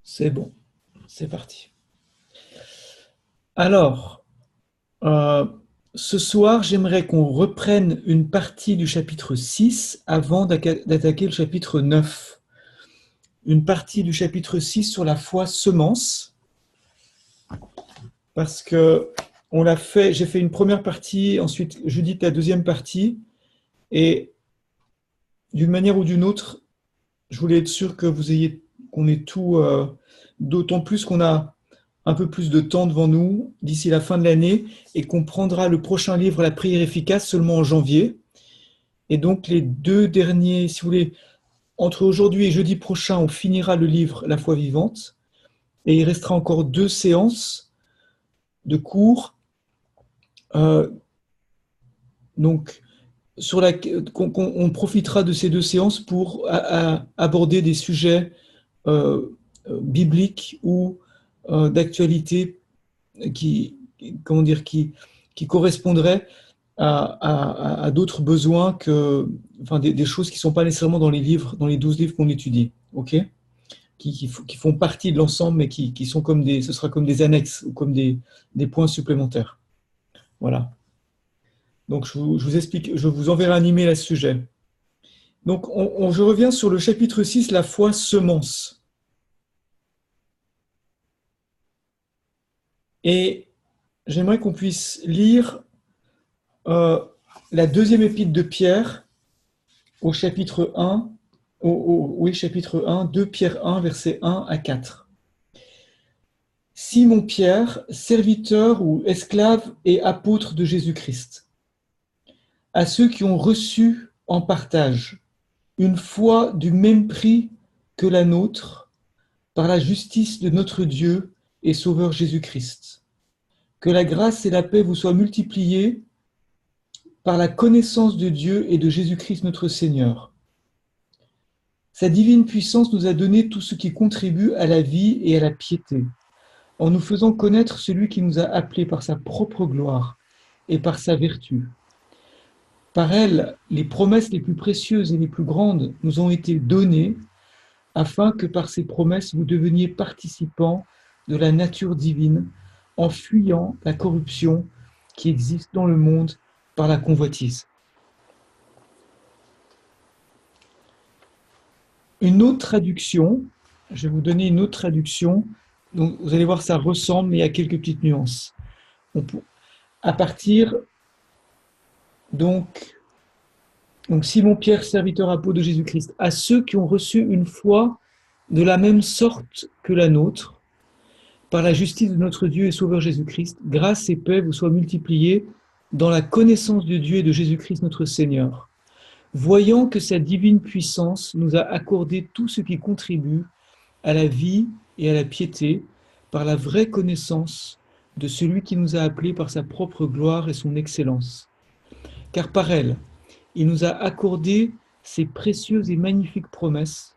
C'est bon, c'est parti. Alors, euh, ce soir, j'aimerais qu'on reprenne une partie du chapitre 6 avant d'attaquer le chapitre 9. Une partie du chapitre 6 sur la foi semence, parce que j'ai fait une première partie, ensuite Judith la deuxième partie, et d'une manière ou d'une autre, je voulais être sûr qu'on ait tout, d'autant plus qu'on a un peu plus de temps devant nous d'ici la fin de l'année et qu'on prendra le prochain livre, La prière efficace, seulement en janvier. Et donc les deux derniers, si vous voulez, entre aujourd'hui et jeudi prochain, on finira le livre La foi vivante et il restera encore deux séances de cours. Euh, donc on profitera de ces deux séances pour aborder des sujets bibliques ou d'actualité qui, comment dire, qui correspondraient à d'autres besoins enfin, des choses qui ne sont pas nécessairement dans les livres, dans les 12 livres qu'on étudie, ok? Qui font partie de l'ensemble, mais qui sont ce sera comme des annexes ou comme des points supplémentaires. Voilà. Donc, je vous explique, je vous enverrai un email à ce sujet. Donc, je reviens sur le chapitre 6, la foi semence. Et j'aimerais qu'on puisse lire euh, la deuxième épître de Pierre au chapitre 1, oui, chapitre 1, 2 Pierre 1, versets 1 à 4. Simon Pierre, serviteur ou esclave et apôtre de Jésus-Christ, à ceux qui ont reçu en partage une foi du même prix que la nôtre, par la justice de notre Dieu et Sauveur Jésus-Christ. Que la grâce et la paix vous soient multipliées par la connaissance de Dieu et de Jésus-Christ notre Seigneur. Sa divine puissance nous a donné tout ce qui contribue à la vie et à la piété, en nous faisant connaître celui qui nous a appelés par sa propre gloire et par sa vertu. Par elle, les promesses les plus précieuses et les plus grandes nous ont été données, afin que par ces promesses vous deveniez participants de la nature divine, en fuyant la corruption qui existe dans le monde par la convoitise. Une autre traduction, je vais vous donner une autre traduction, donc vous allez voir ça ressemble, mais il y a quelques petites nuances. À partir donc Simon Pierre, serviteur apôtre de Jésus-Christ, à ceux qui ont reçu une foi de la même sorte que la nôtre, par la justice de notre Dieu et Sauveur Jésus-Christ, grâce et paix vous soient multipliées dans la connaissance de Dieu et de Jésus-Christ notre Seigneur. Voyant que sa divine puissance nous a accordé tout ce qui contribue à la vie et à la piété par la vraie connaissance de celui qui nous a appelés par sa propre gloire et son excellence. Car par elle, il nous a accordé ces précieuses et magnifiques promesses,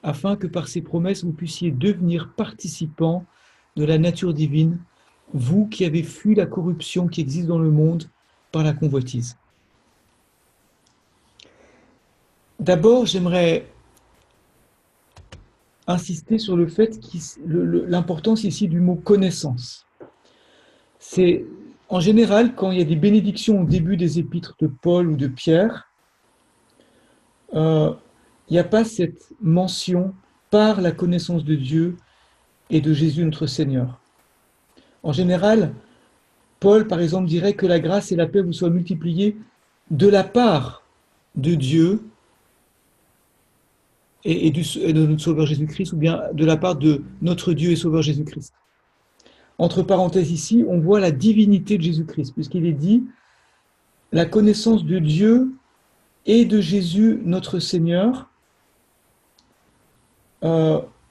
afin que par ces promesses vous puissiez devenir participants de la nature divine, vous qui avez fui la corruption qui existe dans le monde par la convoitise. D'abord, j'aimerais insister sur le fait l'importance ici du mot connaissance. C'est en général quand il y a des bénédictions au début des épîtres de Paul ou de Pierre, il n'y a pas cette mention par la connaissance de Dieu et de Jésus notre Seigneur. En général, Paul, par exemple, dirait que la grâce et la paix vous soient multipliées de la part de Dieu et de notre Sauveur Jésus-Christ, ou bien de la part de notre Dieu et Sauveur Jésus-Christ. Entre parenthèses ici, on voit la divinité de Jésus-Christ, puisqu'il est dit la connaissance de Dieu et de Jésus notre Seigneur,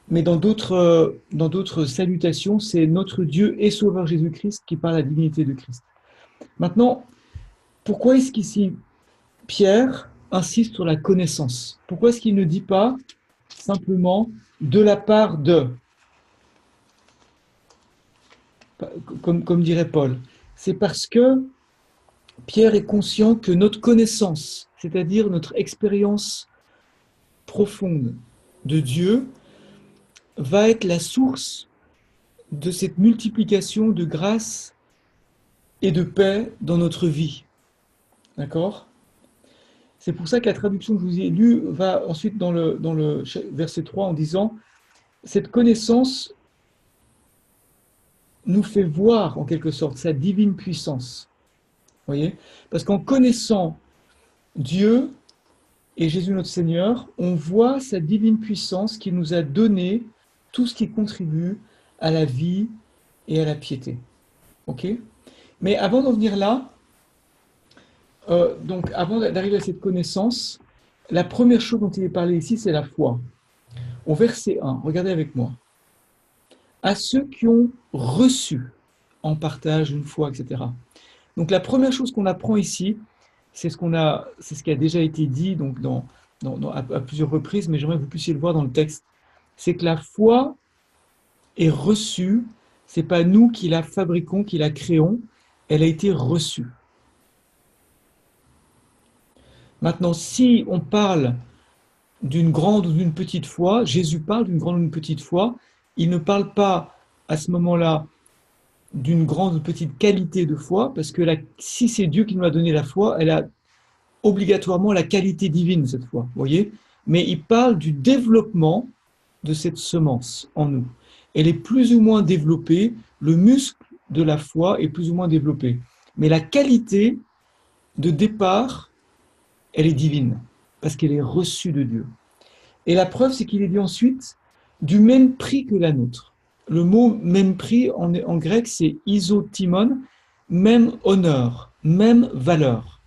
mais dans d'autres salutations, c'est notre Dieu et Sauveur Jésus-Christ qui parle de la divinité de Christ. Maintenant, pourquoi est-ce qu'ici Pierre insiste sur la connaissance? Pourquoi est-ce qu'il ne dit pas simplement de la part de, comme dirait Paul? C'est parce que Pierre est conscient que notre connaissance, c'est-à-dire notre expérience profonde de Dieu, va être la source de cette multiplication de grâce et de paix dans notre vie. D'accord? C'est pour ça que la traduction que je vous ai lue va ensuite dans le verset 3 en disant « Cette connaissance nous fait voir en quelque sorte sa divine puissance. » Voyez? Parce qu'en connaissant Dieu et Jésus notre Seigneur, on voit sa divine puissance qui nous a donné tout ce qui contribue à la vie et à la piété. Ok? Mais avant d'en venir là, donc avant d'arriver à cette connaissance, la première chose dont il est parlé ici, c'est la foi. Au verset 1, regardez avec moi. À ceux qui ont reçu en partage une foi, etc. Donc la première chose qu'on apprend ici, c'est ce qui a déjà été dit donc à plusieurs reprises, mais j'aimerais que vous puissiez le voir dans le texte, c'est que la foi est reçue, c'est pas nous qui la fabriquons, qui la créons, elle a été reçue. Maintenant, si on parle d'une grande ou d'une petite foi, Jésus parle d'une grande ou d'une petite foi, il ne parle pas à ce moment-là d'une grande ou petite qualité de foi, parce que si c'est Dieu qui nous a donné la foi, elle a obligatoirement la qualité divine, cette foi, voyez? Mais il parle du développement de cette semence en nous. Elle est plus ou moins développée, le muscle de la foi est plus ou moins développé. Mais la qualité de départ, elle est divine, parce qu'elle est reçue de Dieu. Et la preuve, c'est qu'il est dit ensuite du même prix que la nôtre. Le mot même prix en grec, c'est isotimon, même honneur, même valeur.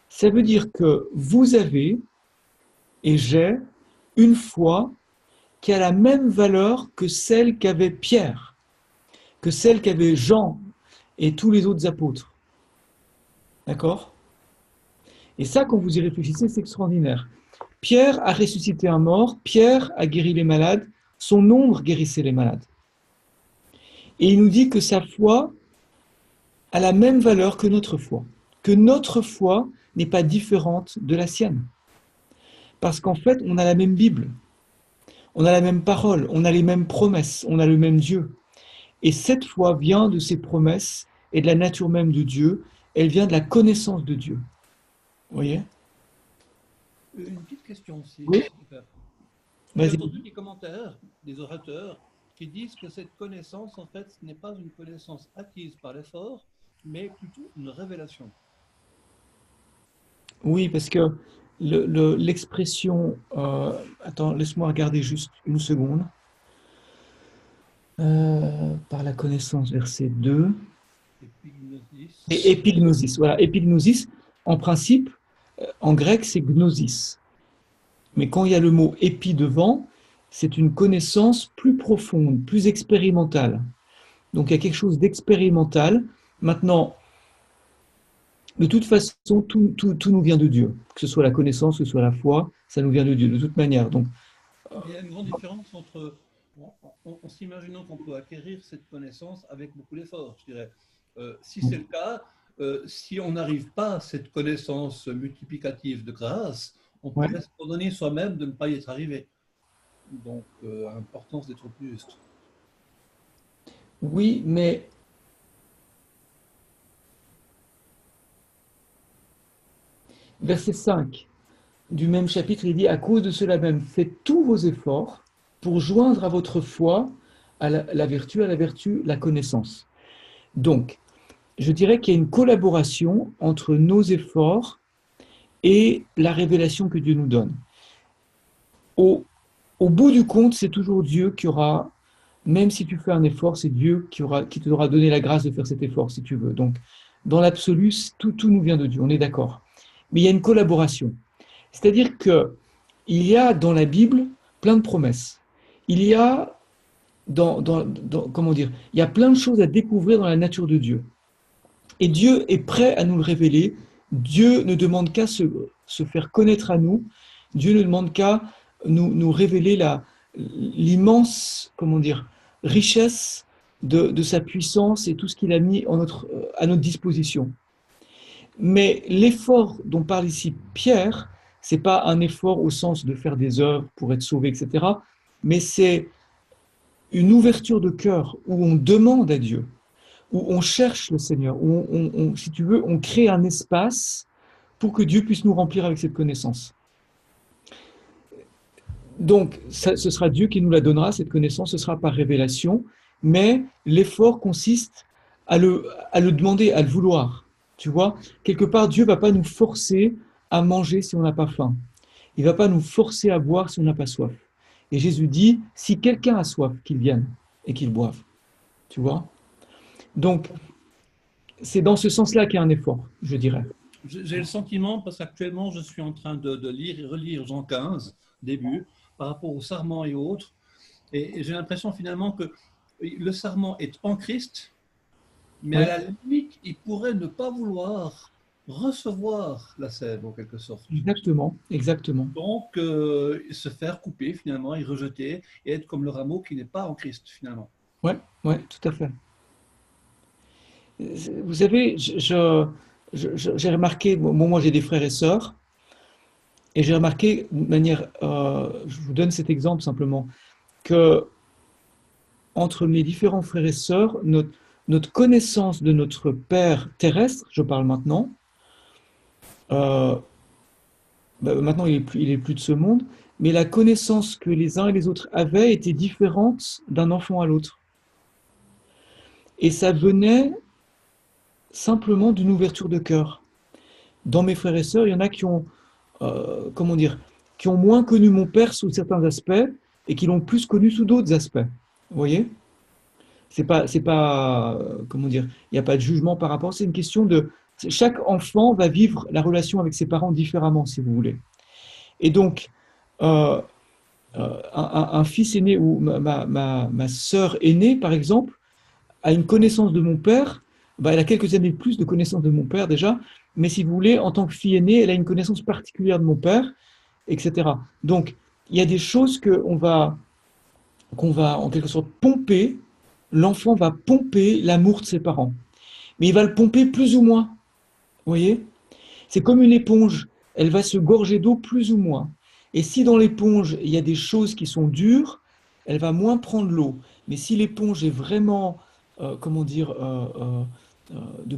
Ça veut dire que vous avez et j'ai une foi qui a la même valeur que celle qu'avait Pierre, que celle qu'avaient Jean et tous les autres apôtres. D'accord? Et ça, quand vous y réfléchissez, c'est extraordinaire. Pierre a ressuscité un mort, Pierre a guéri les malades, son ombre guérissait les malades. Et il nous dit que sa foi a la même valeur que notre foi n'est pas différente de la sienne. Parce qu'en fait, on a la même Bible, on a la même parole, on a les mêmes promesses, on a le même Dieu. Et cette foi vient de ces promesses et de la nature même de Dieu, elle vient de la connaissance de Dieu. Vous voyez? Une petite question aussi. Oui. J'ai Vas-y. entendu des commentaires des orateurs qui disent que cette connaissance, en fait, ce n'est pas une connaissance acquise par l'effort, mais plutôt une révélation. Oui, parce que l'expression... attends, laisse-moi regarder juste une seconde. Par la connaissance, verset 2. Épignosis. Et épignosis, voilà, épignosis, en principe, en grec, c'est gnosis. Mais quand il y a le mot épi devant, c'est une connaissance plus profonde, plus expérimentale. Donc il y a quelque chose d'expérimental. Maintenant, de toute façon, tout nous vient de Dieu. Que ce soit la connaissance, que ce soit la foi, ça nous vient de Dieu, de toute manière. Donc, Il y a une grande différence entre, en s'imaginant qu'on peut acquérir cette connaissance avec beaucoup d'efforts, je dirais. Si c'est le cas, si on n'arrive pas à cette connaissance multiplicative de grâce, on ouais. pourrait se condamner soi-même de ne pas y être arrivé. Donc, importance d'être plus juste. Oui, mais verset 5 du même chapitre, il dit, à cause de cela même, faites tous vos efforts pour joindre à votre foi à la vertu, la connaissance. Donc, je dirais qu'il y a une collaboration entre nos efforts et la révélation que Dieu nous donne. Au bout du compte, c'est toujours Dieu qui aura, même si tu fais un effort, c'est Dieu qui te aura donné la grâce de faire cet effort, si tu veux. Donc, dans l'absolu, tout nous vient de Dieu, on est d'accord. Mais il y a une collaboration. C'est-à-dire qu'il y a dans la Bible plein de promesses. Il y a, comment dire, il y a plein de choses à découvrir dans la nature de Dieu. Et Dieu est prêt à nous le révéler. Dieu ne demande qu'à se faire connaître à nous. Dieu ne demande qu'à nous révéler l'immense, comment dire, richesse de sa puissance et tout ce qu'il a mis à notre disposition. Mais l'effort dont parle ici Pierre, c'est pas un effort au sens de faire des œuvres pour être sauvé, etc. mais c'est une ouverture de cœur où on demande à Dieu, où on cherche le Seigneur, où si tu veux, on crée un espace pour que Dieu puisse nous remplir avec cette connaissance. Donc, ce sera Dieu qui nous la donnera, cette connaissance, ce sera par révélation, mais l'effort consiste à le demander, à le vouloir. Tu vois, quelque part, Dieu ne va pas nous forcer à manger si on n'a pas faim. Il ne va pas nous forcer à boire si on n'a pas soif. Et Jésus dit, si quelqu'un a soif, qu'il vienne et qu'il boive. Tu vois? Donc, c'est dans ce sens-là qu'il y a un effort, je dirais. J'ai le sentiment, parce qu'actuellement, je suis en train de lire et relire Jean 15, début, par rapport au sarment et autres. Et j'ai l'impression finalement que le sarment est en Christ, mais à Ouais, la limite, il pourrait ne pas vouloir recevoir la sève, en quelque sorte. exactement, exactement. Donc, se faire couper finalement et rejeter et être comme le rameau qui n'est pas en Christ finalement. Ouais, ouais, tout à fait. Vous savez, j'ai remarqué, moi j'ai des frères et sœurs, et j'ai remarqué de manière, je vous donne cet exemple simplement, que entre mes différents frères et sœurs, notre connaissance de notre Père terrestre, je parle maintenant, euh, maintenant il est plus de ce monde, mais la connaissance que les uns et les autres avaient était différente d'un enfant à l'autre. Et ça venait simplement d'une ouverture de cœur. Dans mes frères et sœurs, il y en a qui ont, comment dire, qui ont moins connu mon père sous certains aspects et qui l'ont plus connu sous d'autres aspects. Vous voyez? C'est pas, comment dire, il n'y a pas de jugement par rapport. C'est une question de, chaque enfant va vivre la relation avec ses parents différemment, si vous voulez. Et donc, euh, un fils aîné ou ma sœur aînée, par exemple, a une connaissance de mon père. Bah, elle a quelques années de plus de connaissance de mon père déjà, mais si vous voulez, en tant que fille aînée, elle a une connaissance particulière de mon père, etc. Donc, il y a des choses qu'on va en quelque sorte pomper. L'enfant va pomper l'amour de ses parents, mais il va le pomper plus ou moins. Vous voyez? C'est comme une éponge. Elle va se gorger d'eau plus ou moins. Et si dans l'éponge, il y a des choses qui sont dures, elle va moins prendre l'eau. Mais si l'éponge est vraiment, comment dire, de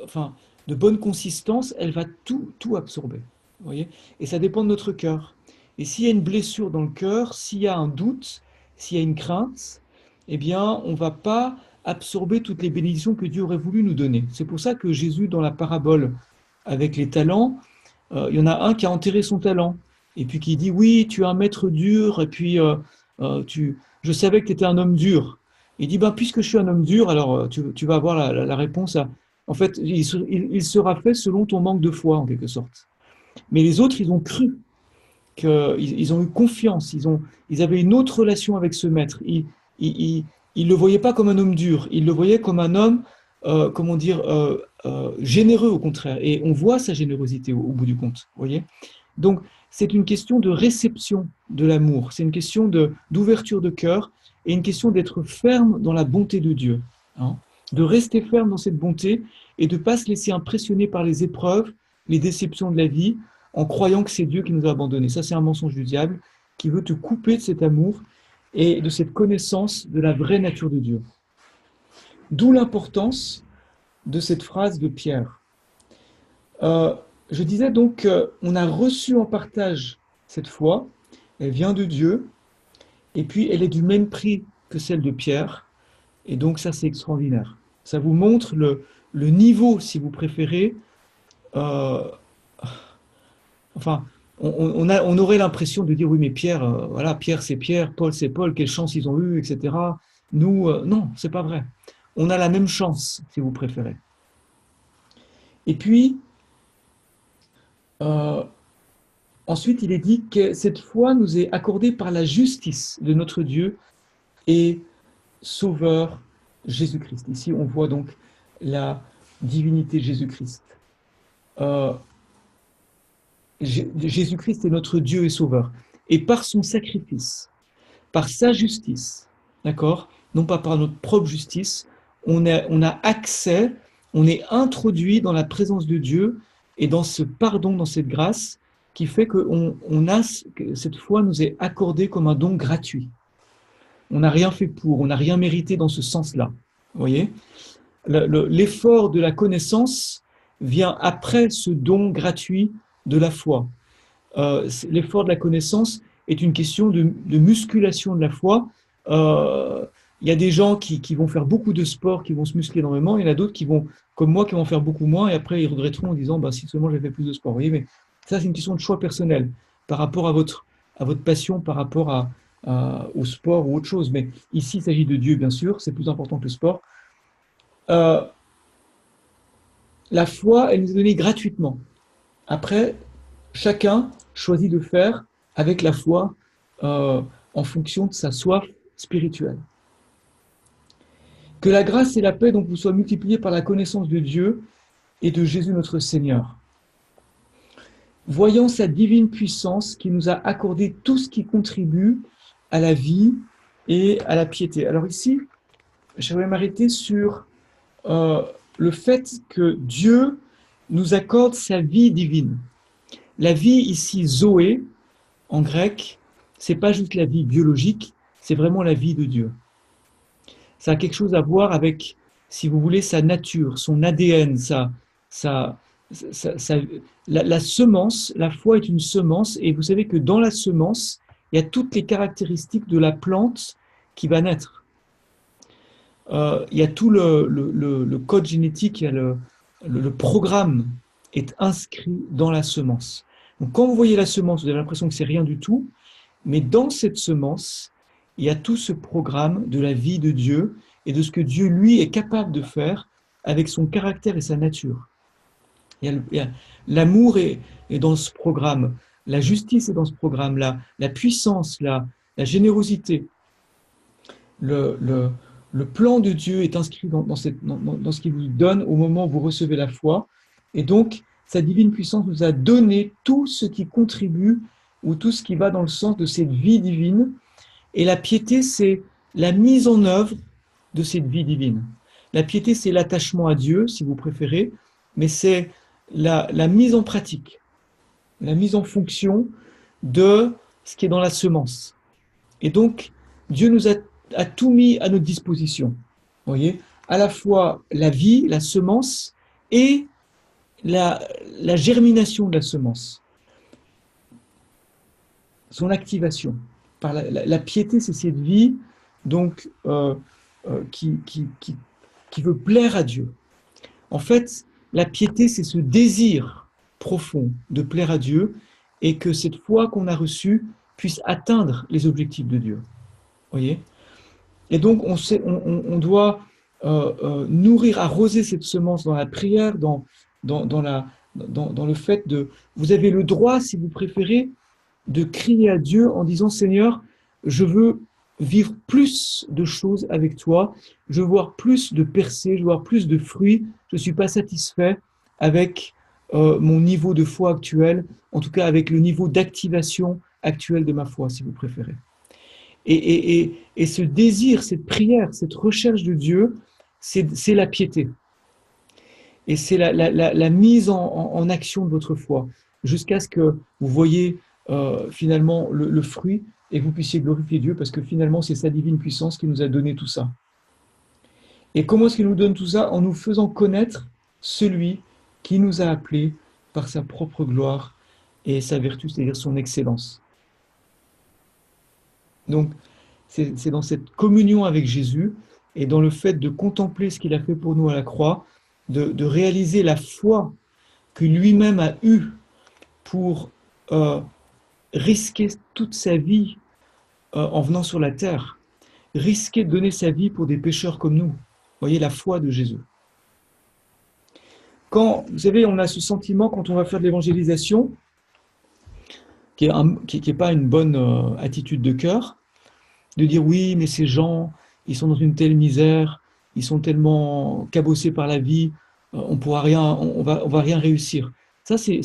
enfin, de bonne consistance, elle va tout absorber. Vous voyez? Et ça dépend de notre cœur. Et s'il y a une blessure dans le cœur, s'il y a un doute, s'il y a une crainte, eh bien, on ne va pas absorber toutes les bénédictions que Dieu aurait voulu nous donner. C'est pour ça que Jésus, dans la parabole avec les talents, il y en a un qui a enterré son talent, et puis qui dit, oui, tu es un maître dur, et puis je savais que tu étais un homme dur. Il dit, ben, puisque je suis un homme dur, alors tu vas avoir la réponse à... En fait, il sera fait selon ton manque de foi, en quelque sorte. Mais les autres, ils ont cru, ils ont eu confiance, ils avaient une autre relation avec ce maître. Ils ne le voyaient pas comme un homme dur, ils le voyaient comme un homme, comment dire, généreux au contraire. Et on voit sa générosité au bout du compte, vous voyez. Donc, c'est une question de réception de l'amour, c'est une question d'ouverture de cœur et une question d'être ferme dans la bonté de Dieu, hein, de rester ferme dans cette bonté et de ne pas se laisser impressionner par les épreuves, les déceptions de la vie, en croyant que c'est Dieu qui nous a abandonnés. Ça, c'est un mensonge du diable qui veut te couper de cet amour et de cette connaissance de la vraie nature de Dieu. D'où l'importance de cette phrase de Pierre. Je disais donc qu'on a reçu en partage cette foi, elle vient de Dieu, et puis elle est du même prix que celle de Pierre, et donc ça c'est extraordinaire. Ça vous montre le niveau, si vous préférez, euh, enfin, on aurait l'impression de dire oui mais Pierre, voilà, Pierre c'est Pierre, Paul c'est Paul, quelle chance ils ont eu, etc. Nous, non, c'est pas vrai. On a la même chance, si vous préférez. Et puis, euh, ensuite, il est dit que cette foi nous est accordée par la justice de notre Dieu et Sauveur Jésus-Christ. Ici, on voit donc la divinité de Jésus-Christ. Euh, Jésus-Christ est notre Dieu et Sauveur. Et par son sacrifice, par sa justice, d'accord, non pas par notre propre justice, on a accès, on est introduit dans la présence de Dieu et dans ce pardon, dans cette grâce, qui fait que cette foi nous est accordée comme un don gratuit. On n'a rien fait pour, on n'a rien mérité dans ce sens-là. Vous voyez ? L'effort de la connaissance vient après ce don gratuit de la foi. L'effort de la connaissance est une question de musculation de la foi. Il y a des gens qui vont faire beaucoup de sport, qui vont se muscler énormément. Il y en a d'autres qui vont, comme moi, qui vont faire beaucoup moins, et après ils regretteront en disant si seulement j'avais fait plus de sport. Vous voyez, mais ça, c'est une question de choix personnel par rapport à votre passion, par rapport au sport ou autre chose. Mais ici, il s'agit de Dieu, bien sûr, c'est plus important que le sport. La foi, elle nous est donnée gratuitement. Après, chacun choisit de faire avec la foi en fonction de sa soif spirituelle. Que la grâce et la paix donc vous soient multipliées par la connaissance de Dieu et de Jésus notre Seigneur. Voyant sa divine puissance qui nous a accordé tout ce qui contribue à la vie et à la piété. Alors ici, j'aimerais m'arrêter sur le fait que Dieu nous accorde sa vie divine. La vie ici, Zoé, en grec, c'est pas juste la vie biologique, c'est vraiment la vie de Dieu. Ça a quelque chose à voir avec, si vous voulez, sa nature, son ADN, la semence. La foi est une semence, et vous savez que dans la semence, il y a toutes les caractéristiques de la plante qui va naître. Il y a tout le code génétique, il y a le programme est inscrit dans la semence. Donc quand vous voyez la semence, vous avez l'impression que c'est rien du tout, mais dans cette semence, il y a tout ce programme de la vie de Dieu et de ce que Dieu, lui, est capable de faire avec son caractère et sa nature. L'amour est dans ce programme, la justice est dans ce programme, la puissance, la générosité. Le plan de Dieu est inscrit dans ce qu'il vous donne au moment où vous recevez la foi. Et donc, sa divine puissance nous a donné tout ce qui contribue ou tout ce qui va dans le sens de cette vie divine. Et la piété, c'est la mise en œuvre de cette vie divine. La piété, c'est l'attachement à Dieu, si vous préférez, mais c'est la mise en pratique, la mise en fonction de ce qui est dans la semence. Et donc, Dieu nous a tout mis à notre disposition. Vous voyez, à la fois la vie, la semence et la germination de la semence, son activation. Par la piété, c'est cette vie donc, qui veut plaire à Dieu. En fait, la piété, c'est ce désir profond de plaire à Dieu et que cette foi qu'on a reçue puisse atteindre les objectifs de Dieu. Voyez ? Et donc, on doit nourrir, arroser cette semence dans la prière, dans le fait de... Vous avez le droit, si vous préférez, de crier à Dieu en disant « Seigneur, je veux vivre plus de choses avec toi, je veux voir plus de percées, je veux voir plus de fruits, je ne suis pas satisfait avec mon niveau de foi actuel, en tout cas avec le niveau d'activation actuel de ma foi, si vous préférez. » Et ce désir, cette prière, cette recherche de Dieu, c'est la piété. Et c'est la mise en action de votre foi, jusqu'à ce que vous voyez finalement le fruit et que vous puissiez glorifier Dieu, parce que finalement, c'est sa divine puissance qui nous a donné tout ça. Et comment est-ce qu'il nous donne tout ça? En nous faisant connaître celui qui nous a appelés par sa propre gloire et sa vertu, c'est-à-dire son excellence. Donc, c'est dans cette communion avec Jésus et dans le fait de contempler ce qu'il a fait pour nous à la croix, de réaliser la foi que lui-même a eue pour risquer toute sa vie en venant sur la terre, risquer de donner sa vie pour des pécheurs comme nous. Vous voyez la foi de Jésus. Quand, vous savez, on a ce sentiment quand on va faire de l'évangélisation, qui est pas une bonne attitude de cœur, de dire oui, mais ces gens, ils sont dans une telle misère, ils sont tellement cabossés par la vie, on va rien réussir. Ça, si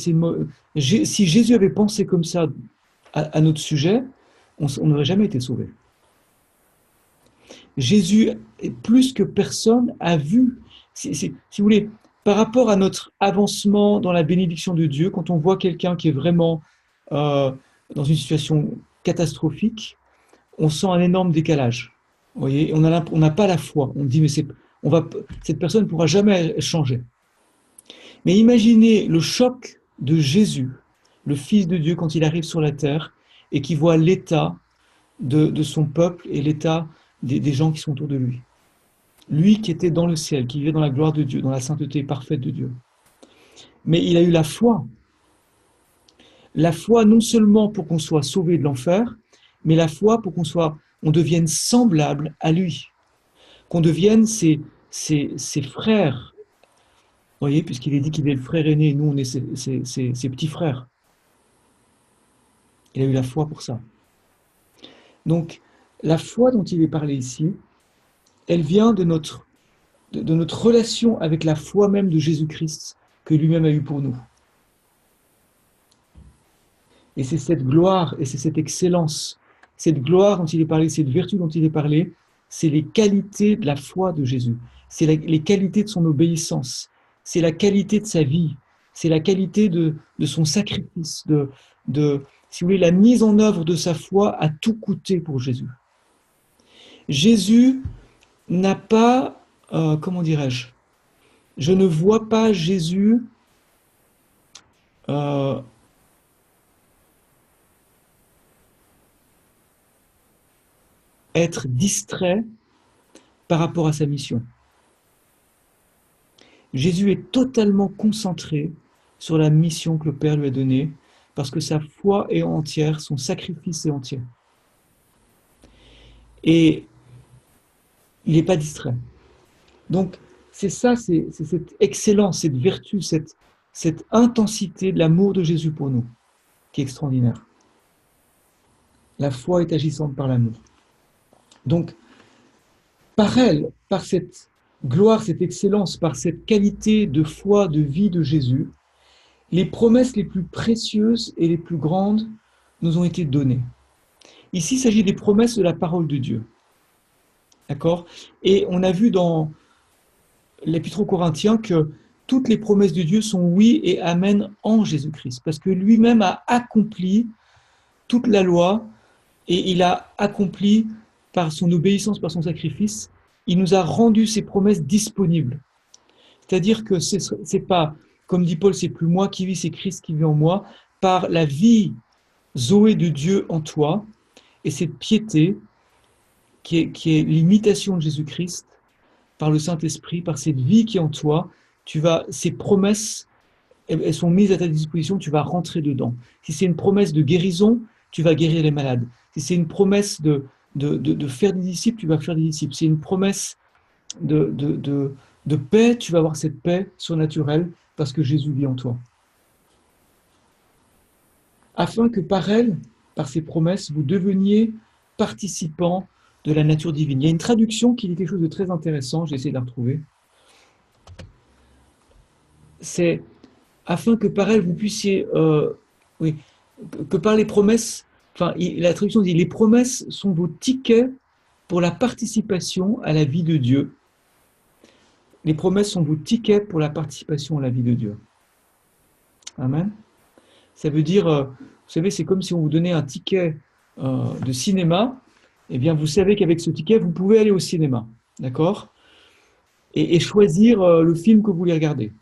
Jésus avait pensé comme ça à notre sujet, on n'aurait jamais été sauvé. Jésus, plus que personne, a vu, si vous voulez, par rapport à notre avancement dans la bénédiction de Dieu, quand on voit quelqu'un qui est vraiment dans une situation catastrophique, on sent un énorme décalage. Vous voyez, on n'a pas la foi. On dit, mais cette personne ne pourra jamais changer. Mais imaginez le choc de Jésus, le Fils de Dieu, quand il arrive sur la terre et qui voit l'état de son peuple et l'état des gens qui sont autour de lui. Lui qui était dans le ciel, qui vivait dans la gloire de Dieu, dans la sainteté parfaite de Dieu. Mais il a eu la foi. La foi non seulement pour qu'on soit sauvé de l'enfer, mais la foi pour on devienne semblable à lui, qu'on devienne ses frères. Vous voyez, puisqu'il est dit qu'il est le frère aîné, et nous on est ses petits frères. Il a eu la foi pour ça. Donc, la foi dont il est parlé ici, elle vient de notre relation avec la foi même de Jésus-Christ que lui-même a eue pour nous. Et c'est cette gloire et c'est cette excellence, cette gloire dont il est parlé, cette vertu dont il est parlé, c'est les qualités de la foi de Jésus, c'est les qualités de son obéissance, c'est la qualité de sa vie, c'est la qualité de son sacrifice, si vous voulez, la mise en œuvre de sa foi a tout coûté pour Jésus. Jésus n'a pas, comment dirais-je, je ne vois pas Jésus être distrait par rapport à sa mission. Jésus est totalement concentré sur la mission que le Père lui a donnée, parce que sa foi est entière, son sacrifice est entier. Et il n'est pas distrait. Donc, c'est ça, c'est cette excellence, cette vertu, cette intensité de l'amour de Jésus pour nous, qui est extraordinaire. La foi est agissante par l'amour. Donc, par elle, par cette gloire, cette excellence, par cette qualité de foi, de vie de Jésus, les promesses les plus précieuses et les plus grandes nous ont été données. Ici, il s'agit des promesses de la parole de Dieu. D'accord ? Et on a vu dans l'Épître aux Corinthiens que toutes les promesses de Dieu sont oui et amen en Jésus-Christ, parce que lui-même a accompli toute la loi et il a accompli par son obéissance, par son sacrifice, il nous a rendu ces promesses disponibles. C'est-à-dire que c'est pas, comme dit Paul, c'est plus moi qui vis, c'est Christ qui vit en moi, par la vie Zoé de Dieu en toi, et cette piété qui est l'imitation de Jésus-Christ, par le Saint-Esprit, par cette vie qui est en toi, ces promesses, elles sont mises à ta disposition, tu vas rentrer dedans. Si c'est une promesse de guérison, tu vas guérir les malades. Si c'est une promesse de faire des disciples, tu vas faire des disciples. Si c'est une promesse de paix, tu vas avoir cette paix surnaturelle parce que Jésus vit en toi. Afin que par elle, par ces promesses, vous deveniez participants de la nature divine. Il y a une traduction qui dit quelque chose de très intéressant, j'ai essayé de la retrouver. C'est afin que par elle, vous puissiez... que par les promesses... Enfin, la traduction dit, les promesses sont vos tickets pour la participation à la vie de Dieu. Les promesses sont vos tickets pour la participation à la vie de Dieu. Amen. Ça veut dire, vous savez, c'est comme si on vous donnait un ticket de cinéma. Eh bien, vous savez qu'avec ce ticket, vous pouvez aller au cinéma. D'accord ? Et choisir le film que vous voulez regarder.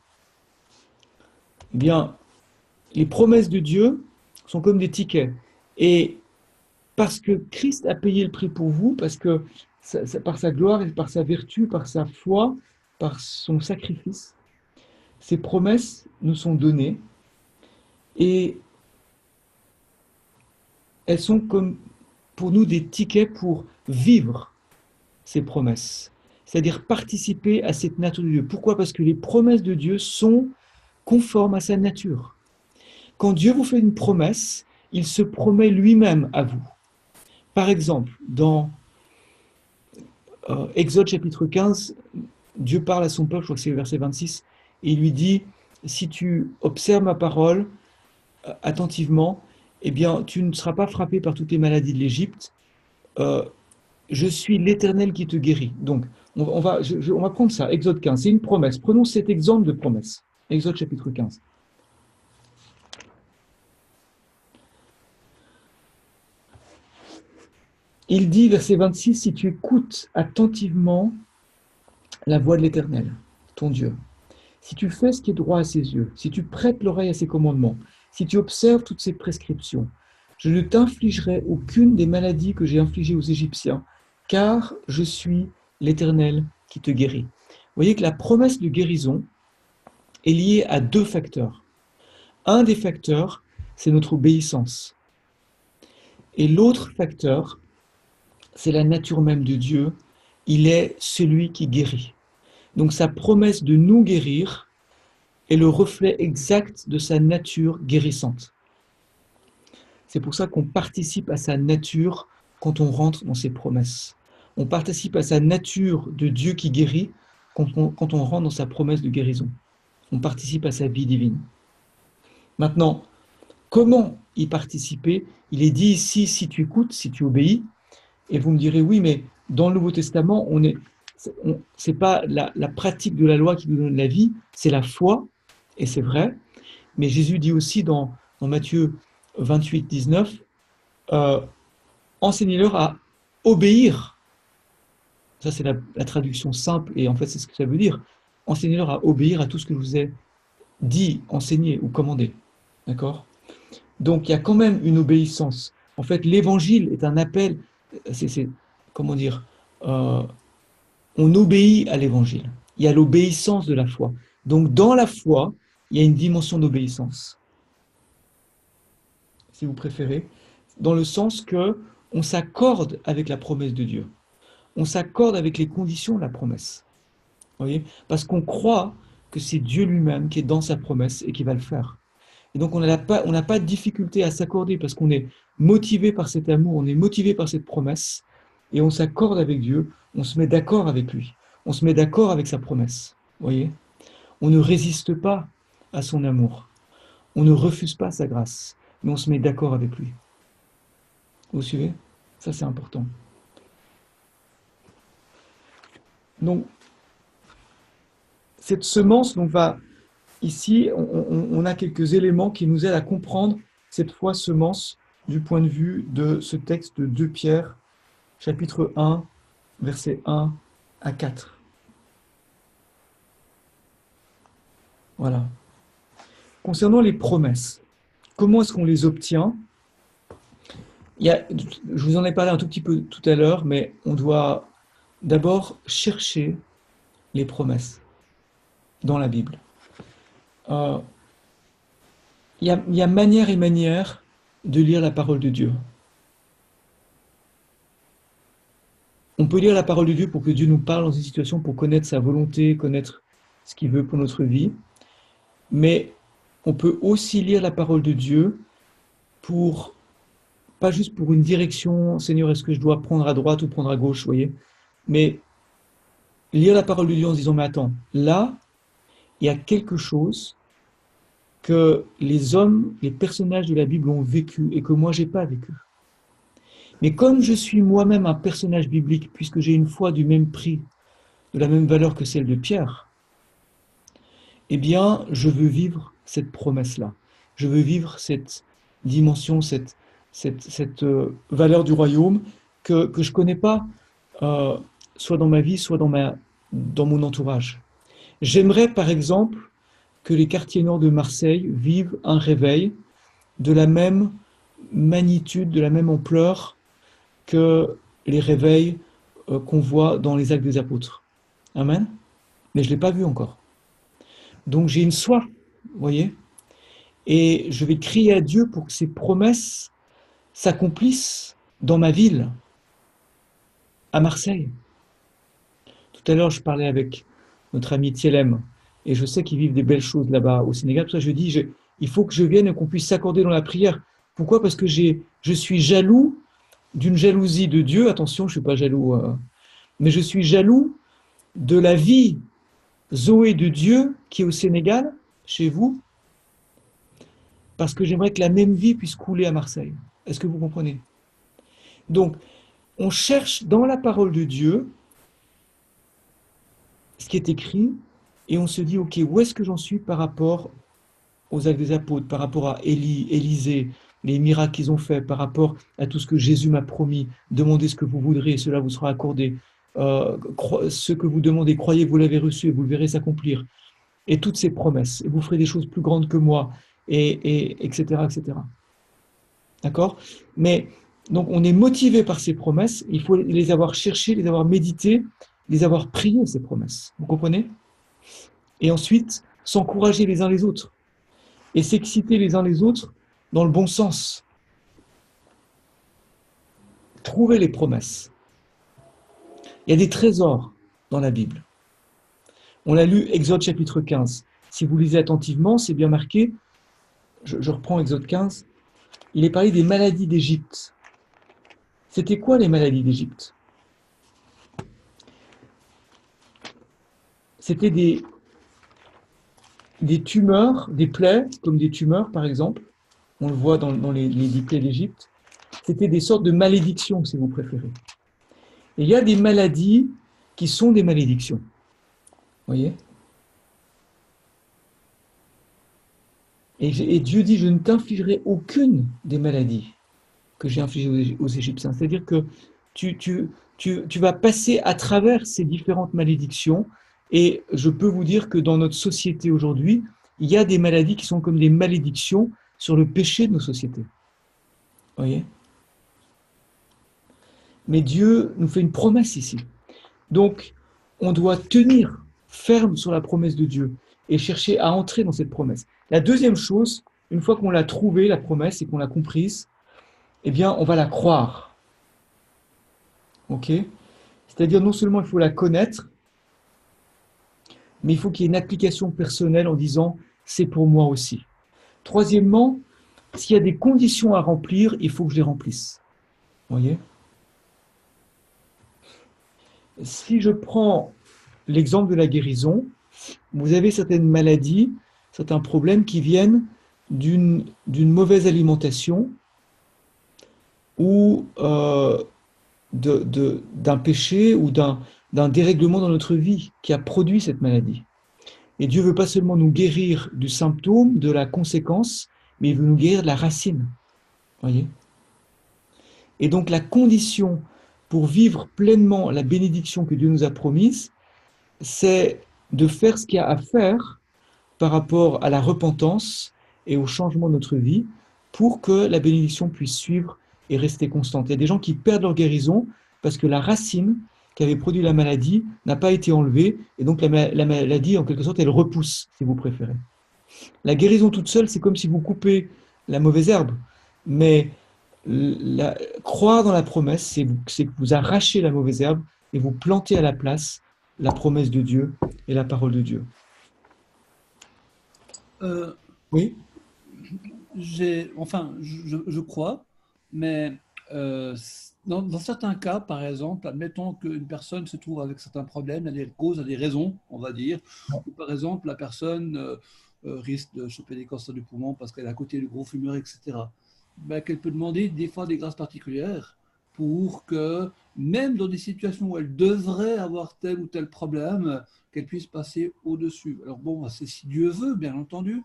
Eh bien, les promesses de Dieu sont comme des tickets. Et parce que Christ a payé le prix pour vous, parce que par sa gloire et par sa vertu, par sa foi, par son sacrifice, ces promesses nous sont données et elles sont comme pour nous des tickets pour vivre ces promesses, c'est-à-dire participer à cette nature de Dieu. Pourquoi ? Parce que les promesses de Dieu sont conformes à sa nature. Quand Dieu vous fait une promesse, il se promet lui-même à vous. Par exemple, dans Exode chapitre 15, Dieu parle à son peuple, je crois que c'est le verset 26, et il lui dit, si tu observes ma parole attentivement, eh bien, tu ne seras pas frappé par toutes les maladies de l'Égypte. Je suis l'Éternel qui te guérit. Donc, on va prendre ça, Exode 15, c'est une promesse. Prenons cet exemple de promesse. Exode chapitre 15. Il dit, verset 26, si tu écoutes attentivement la voix de l'Éternel, ton Dieu, si tu fais ce qui est droit à ses yeux, si tu prêtes l'oreille à ses commandements, si tu observes toutes ses prescriptions, je ne t'infligerai aucune des maladies que j'ai infligées aux Égyptiens, car je suis l'Éternel qui te guérit. Vous voyez que la promesse de guérison est liée à deux facteurs. Un des facteurs, c'est notre obéissance. Et l'autre facteur, c'est la nature même de Dieu. Il est celui qui guérit. Donc sa promesse de nous guérir est le reflet exact de sa nature guérissante. C'est pour ça qu'on participe à sa nature quand on rentre dans ses promesses. On participe à sa nature de Dieu qui guérit quand on rentre dans sa promesse de guérison. On participe à sa vie divine. Maintenant, comment y participer? Il est dit ici, si tu écoutes, si tu obéis, et vous me direz, oui, mais dans le Nouveau Testament, c'est pas la pratique de la loi qui nous donne la vie, c'est la foi, et c'est vrai. Mais Jésus dit aussi dans Matthieu 28, 19, enseignez-leur à obéir. Ça, c'est la traduction simple, et en fait, c'est ce que ça veut dire. Enseignez-leur à obéir à tout ce que je vous ai dit, enseigné ou commandé. D'accord? Donc, il y a quand même une obéissance. En fait, l'évangile est un appel, comment dire, on obéit à l'évangile. Il y a l'obéissance de la foi. Donc, dans la foi, il y a une dimension d'obéissance, si vous préférez, dans le sens que on s'accorde avec la promesse de Dieu. On s'accorde avec les conditions de la promesse. Vous voyez? Parce qu'on croit que c'est Dieu lui-même qui est dans sa promesse et qui va le faire. Et donc, on n'a pas de difficulté à s'accorder parce qu'on est motivé par cet amour, on est motivé par cette promesse, et on s'accorde avec Dieu, on se met d'accord avec lui, on se met d'accord avec sa promesse. Vous voyez? On ne résiste pas à son amour, on ne refuse pas sa grâce, mais on se met d'accord avec lui. Vous suivez? Ça, c'est important. Donc, cette semence, ici, on a quelques éléments qui nous aident à comprendre cette foi semence du point de vue de ce texte de 2 Pierre, chapitre 1, versets 1 à 4. Voilà. Concernant les promesses, comment est-ce qu'on les obtient? Je vous en ai parlé un tout petit peu tout à l'heure, mais on doit d'abord chercher les promesses dans la Bible. Il y a manière et manière de lire la parole de Dieu. On peut lire la parole de Dieu pour que Dieu nous parle dans une situation, pour connaître sa volonté, connaître ce qu'il veut pour notre vie. Mais on peut aussi lire la parole de Dieu pas juste pour une direction, Seigneur, est-ce que je dois prendre à droite ou prendre à gauche, vous voyez, mais lire la parole de Dieu en se disant, mais attends, là, il y a quelque chose que les hommes, les personnages de la Bible ont vécu et que moi, je n'ai pas vécu. Mais comme je suis moi-même un personnage biblique, puisque j'ai une foi du même prix, de la même valeur que celle de Pierre, eh bien, je veux vivre cette promesse-là. Je veux vivre cette dimension, cette valeur du royaume que je ne connais pas, soit dans ma vie, soit dans mon entourage. J'aimerais, par exemple, que les quartiers nord de Marseille vivent un réveil de la même magnitude, de la même ampleur que les réveils qu'on voit dans les Actes des Apôtres. Amen. Mais je ne l'ai pas vu encore. Donc j'ai une soif, vous voyez, et je vais crier à Dieu pour que ses promesses s'accomplissent dans ma ville, à Marseille. Tout à l'heure, je parlais avec notre ami Thielem, et je sais qu'ils vivent des belles choses là-bas au Sénégal. Pour ça, je dis, il faut que je vienne et qu'on puisse s'accorder dans la prière. Pourquoi? Parce que je suis jaloux d'une jalousie de Dieu. Attention, je ne suis pas jaloux, mais je suis jaloux de la vie Zoé de Dieu qui est au Sénégal, chez vous, parce que j'aimerais que la même vie puisse couler à Marseille. Est-ce que vous comprenez? Donc, on cherche dans la parole de Dieu ce qui est écrit, et on se dit, ok, où est-ce que j'en suis par rapport aux Actes des Apôtres, par rapport à Élisée, les miracles qu'ils ont faits, par rapport à tout ce que Jésus m'a promis. Demandez ce que vous voudrez et cela vous sera accordé. Ce que vous demandez, croyez, vous l'avez reçu et vous le verrez s'accomplir. Et toutes ces promesses. Et vous ferez des choses plus grandes que moi, etc., etc. D'accord? Mais donc on est motivé par ces promesses, il faut les avoir cherchées, les avoir méditées, les avoir priées, ces promesses. Vous comprenez? Et ensuite, s'encourager les uns les autres et s'exciter les uns les autres dans le bon sens. Trouver les promesses. Il y a des trésors dans la Bible. On l'a lu, Exode chapitre 15. Si vous lisez attentivement, c'est bien marqué. Je reprends Exode 15. Il est parlé des maladies d'Égypte. C'était quoi les maladies d'Égypte? C'était des tumeurs, des plaies, comme des tumeurs par exemple. On le voit dans les 10 plaies d'Égypte. C'était des sortes de malédictions, si vous préférez. Et il y a des maladies qui sont des malédictions. Vous voyez? Et Dieu dit, je ne t'infligerai aucune des maladies que j'ai infligées aux Égyptiens. C'est-à-dire que tu vas passer à travers ces différentes malédictions. Et je peux vous dire que dans notre société aujourd'hui, il y a des maladies qui sont comme des malédictions sur le péché de nos sociétés. Vous voyez? Mais Dieu nous fait une promesse ici. Donc, on doit tenir ferme sur la promesse de Dieu et chercher à entrer dans cette promesse. La deuxième chose, une fois qu'on l'a trouvée, la promesse, et qu'on l'a comprise, eh bien, on va la croire. Ok? C'est-à-dire, non seulement il faut la connaître, mais il faut qu'il y ait une application personnelle en disant, c'est pour moi aussi. Troisièmement, s'il y a des conditions à remplir, il faut que je les remplisse. Vous voyez? Si je prends l'exemple de la guérison, vous avez certaines maladies, certains problèmes qui viennent d'une mauvaise alimentation ou d'un péché ou d'un dérèglement dans notre vie qui a produit cette maladie. Et Dieu veut pas seulement nous guérir du symptôme, de la conséquence, mais il veut nous guérir de la racine. Voyez? Et donc la condition pour vivre pleinement la bénédiction que Dieu nous a promise, c'est de faire ce qu'il y a à faire par rapport à la repentance et au changement de notre vie pour que la bénédiction puisse suivre et rester constante. Il y a des gens qui perdent leur guérison parce que la racine qui avait produit la maladie n'a pas été enlevée et donc la maladie, en quelque sorte, elle repousse, si vous préférez. La guérison toute seule, c'est comme si vous coupez la mauvaise herbe, mais croire dans la promesse, c'est que vous arrachez la mauvaise herbe et vous plantez à la place la promesse de Dieu et la parole de Dieu. Euh, Oui? je crois, mais dans certains cas, par exemple, admettons qu'une personne se trouve avec certains problèmes, a des causes, a des raisons, on va dire, ou par exemple, la personne risque de choper des cancers du poumon parce qu'elle est à côté du gros fumeur, etc. Ben, qu'elle peut demander des fois des grâces particulières pour que, même dans des situations où elle devrait avoir tel ou tel problème, qu'elle puisse passer au-dessus. Alors bon, c'est si Dieu veut, bien entendu,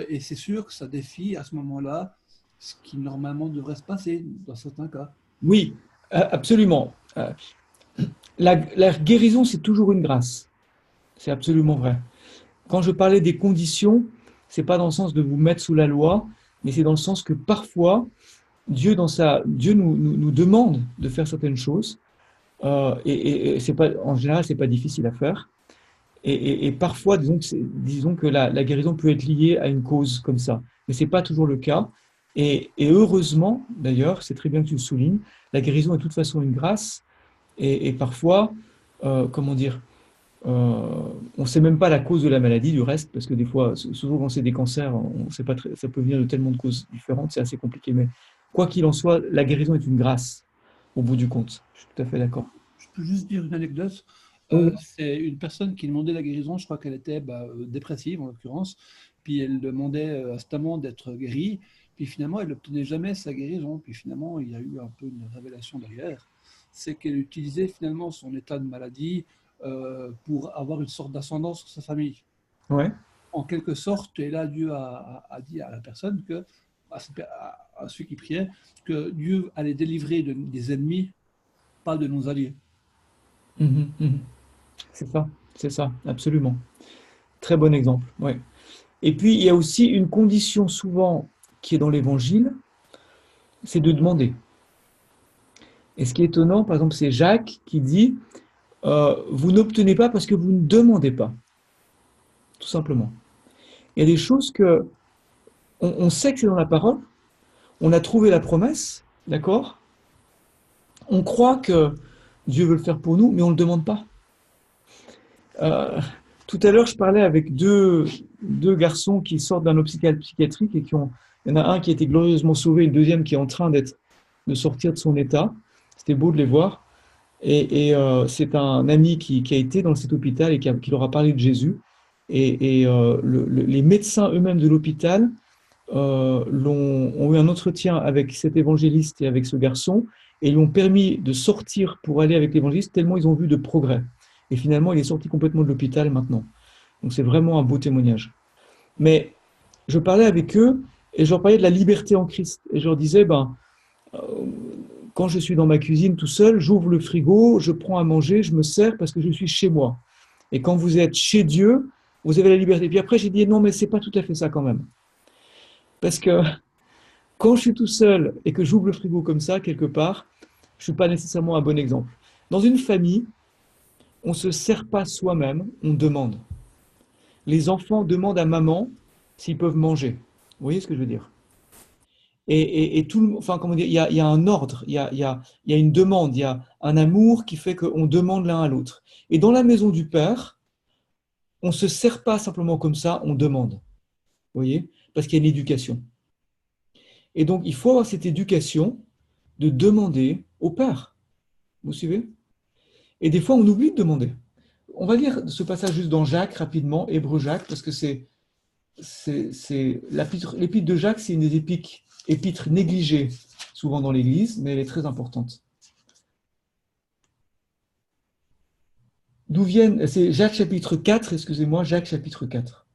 et c'est sûr que ça défie à ce moment-là ce qui normalement devrait se passer dans certains cas. Oui, absolument. La guérison, c'est toujours une grâce. C'est absolument vrai. Quand je parlais des conditions, c'est pas dans le sens de vous mettre sous la loi, mais c'est dans le sens que parfois, Dieu nous demande de faire certaines choses, et c'est pas, en général, c'est pas difficile à faire. Et parfois, disons que la guérison peut être liée à une cause comme ça, mais c'est pas toujours le cas. Et heureusement, d'ailleurs, c'est très bien que tu le soulignes, la guérison est de toute façon une grâce, et parfois, comment dire, on ne sait même pas la cause de la maladie du reste, parce que des fois, souvent quand c'est des cancers, on sait pas ça peut venir de tellement de causes différentes, c'est assez compliqué. Mais quoi qu'il en soit, la guérison est une grâce, au bout du compte. Je suis tout à fait d'accord. Je peux juste dire une anecdote. Oui, C'est une personne qui demandait la guérison, je crois qu'elle était dépressive en l'occurrence, puis elle demandait instamment d'être guérie, puis finalement elle n'obtenait jamais sa guérison, puis finalement il y a eu un peu une révélation derrière, c'est qu'elle utilisait finalement son état de maladie pour avoir une sorte d'ascendance sur sa famille. ouais, En quelque sorte, et là Dieu a dit à la personne que à ceux qui priaient que Dieu allait délivrer des ennemis, pas de nos alliés. Mhm, mhm. C'est ça, absolument. Très bon exemple. Ouais. Et puis, il y a aussi une condition souvent qui est dans l'évangile, c'est de demander. Et ce qui est étonnant, par exemple, c'est Jacques qui dit vous n'obtenez pas parce que vous ne demandez pas, tout simplement. Il y a des choses que on sait que c'est dans la parole, on a trouvé la promesse, d'accord? On croit que Dieu veut le faire pour nous, mais on ne le demande pas. Euh, Tout à l'heure, je parlais avec deux garçons qui sortent d'un hôpital psychiatrique et il y en a un qui a été glorieusement sauvé et le deuxième qui est en train de sortir de son état. C'était beau de les voir. C'est un ami qui a été dans cet hôpital et qui leur a parlé de Jésus. Les médecins eux-mêmes de l'hôpital ont eu un entretien avec cet évangéliste et avec ce garçon et lui ont permis de sortir pour aller avec l'évangéliste tellement ils ont vu de progrès. Et finalement, il est sorti complètement de l'hôpital maintenant. Donc c'est vraiment un beau témoignage. Mais je parlais avec eux et je leur parlais de la liberté en Christ. Et je leur disais, euh, quand je suis dans ma cuisine tout seul, j'ouvre le frigo, je prends à manger, je me sers parce que je suis chez moi. Et quand vous êtes chez Dieu, vous avez la liberté. Puis après, j'ai dit, non, mais c'est pas tout à fait ça quand même. Parce que quand je suis tout seul et que j'ouvre le frigo comme ça, quelque part, je ne suis pas nécessairement un bon exemple. Dans une famille, on ne se sert pas soi-même, on demande. Les enfants demandent à maman s'ils peuvent manger. Vous voyez ce que je veux dire? Et tout, enfin, comment dire, il y a un ordre, il y a une demande, il y a un amour qui fait qu'on demande l'un à l'autre. Et dans la maison du Père, on ne se sert pas simplement comme ça, on demande. Vous voyez? Parce qu'il y a une éducation. Et donc, il faut avoir cette éducation de demander au Père. Vous suivez? Et des fois, on oublie de demander. On va lire ce passage juste dans Jacques rapidement, Hébreu Jacques, parce que l'épître de Jacques, c'est une des épîtres négligées souvent dans l'Église, mais elle est très importante. D'où viennent, c'est Jacques chapitre 4, excusez-moi, Jacques chapitre 4.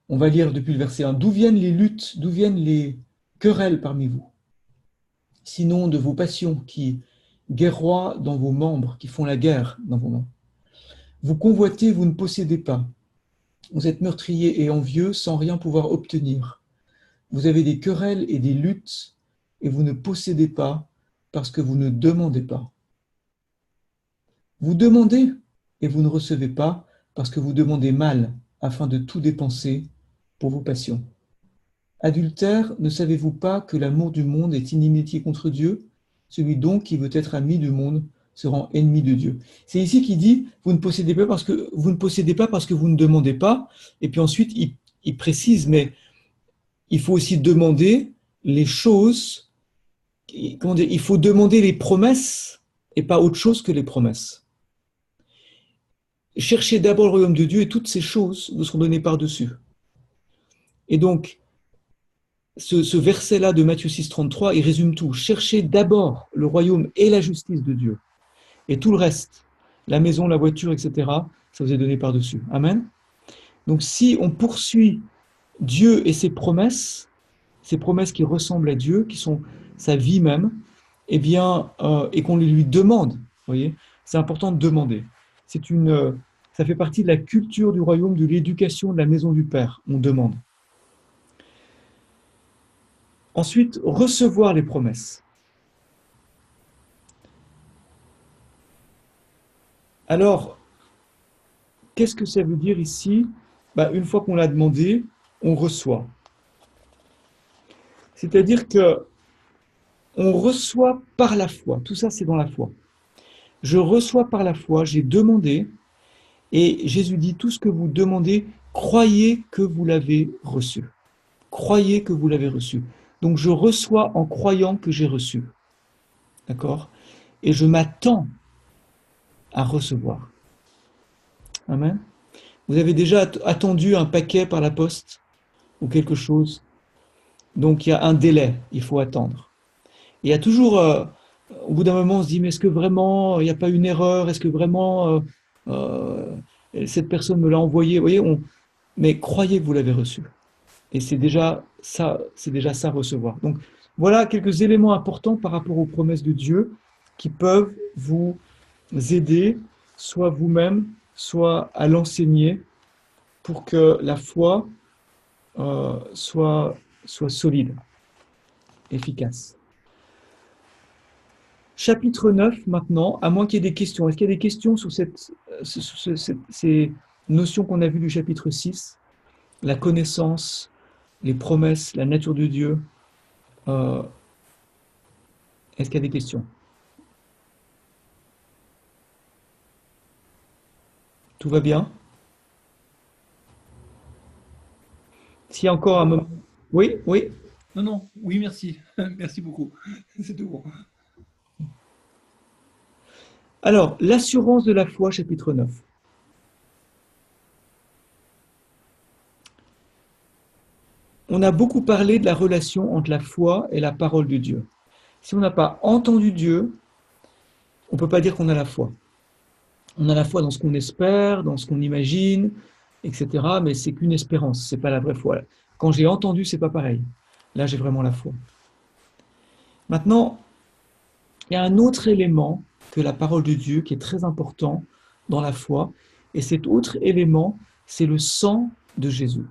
On va lire depuis le verset 1. D'où viennent les luttes, d'où viennent les querelles parmi vous? Sinon de vos passions qui guerroient dans vos membres, qui font la guerre dans vos membres. Vous convoitez, vous ne possédez pas. Vous êtes meurtriers et envieux sans rien pouvoir obtenir. Vous avez des querelles et des luttes et vous ne possédez pas parce que vous ne demandez pas. Vous demandez et vous ne recevez pas parce que vous demandez mal afin de tout dépenser pour vos passions. Adultères, ne savez-vous pas que l'amour du monde est inimitié contre Dieu? Celui donc qui veut être ami du monde se rend ennemi de Dieu. C'est ici qu'il dit, vous ne possédez pas parce que vous ne demandez pas. Et puis ensuite, il précise, mais il faut aussi demander les choses, comment dire, il faut demander les promesses et pas autre chose que les promesses. Cherchez d'abord le royaume de Dieu et toutes ces choses vous seront données par-dessus. Et donc, ce verset-là de Matthieu 6, 33, il résume tout. Cherchez d'abord le royaume et la justice de Dieu. Et tout le reste, la maison, la voiture, etc., ça vous est donné par-dessus. Amen. Donc si on poursuit Dieu et ses promesses qui ressemblent à Dieu, qui sont sa vie même, eh bien, et qu'on les lui demande, vous voyez, c'est important de demander. Ça fait partie de la culture du royaume, de l'éducation de la maison du Père. On demande. Ensuite, recevoir les promesses. Alors, qu'est-ce que ça veut dire ici? Une fois qu'on l'a demandé, on reçoit. C'est-à-dire que on reçoit par la foi. Tout ça, c'est dans la foi. Je reçois par la foi, j'ai demandé, et Jésus dit, tout ce que vous demandez, croyez que vous l'avez reçu. Croyez que vous l'avez reçu. Donc je reçois en croyant que j'ai reçu. D'accord? Et je m'attends à recevoir. Amen. Vous avez déjà attendu un paquet par la poste ou quelque chose. Donc il y a un délai, il faut attendre. Il y a toujours, au bout d'un moment, on se dit, mais est-ce que vraiment il n'y a pas une erreur? Est-ce que vraiment cette personne me l'a envoyé? Vous voyez, mais croyez que vous l'avez reçu. Et c'est déjà ça recevoir. Donc voilà quelques éléments importants par rapport aux promesses de Dieu qui peuvent vous aider, soit vous-même, soit à l'enseigner, pour que la foi soit solide, efficace. Chapitre 9 maintenant, à moins qu'il y ait des questions. Est-ce qu'il y a des questions sur ces notions qu'on a vues du chapitre 6? La connaissance, les promesses, la nature de Dieu. Euh, Est-ce qu'il y a des questions? Tout va bien? S'il y a encore un moment. Oui, oui. Non, non, oui, merci. Merci beaucoup. C'est tout bon. Alors, l'assurance de la foi, chapitre 9. On a beaucoup parlé de la relation entre la foi et la parole de Dieu. Si on n'a pas entendu Dieu, on ne peut pas dire qu'on a la foi. On a la foi dans ce qu'on espère, dans ce qu'on imagine, etc. Mais c'est qu'une espérance, c'est pas la vraie foi. Quand j'ai entendu, c'est pas pareil. Là, j'ai vraiment la foi. Maintenant, il y a un autre élément que la parole de Dieu qui est très important dans la foi. Et cet autre élément, c'est le sang de Jésus.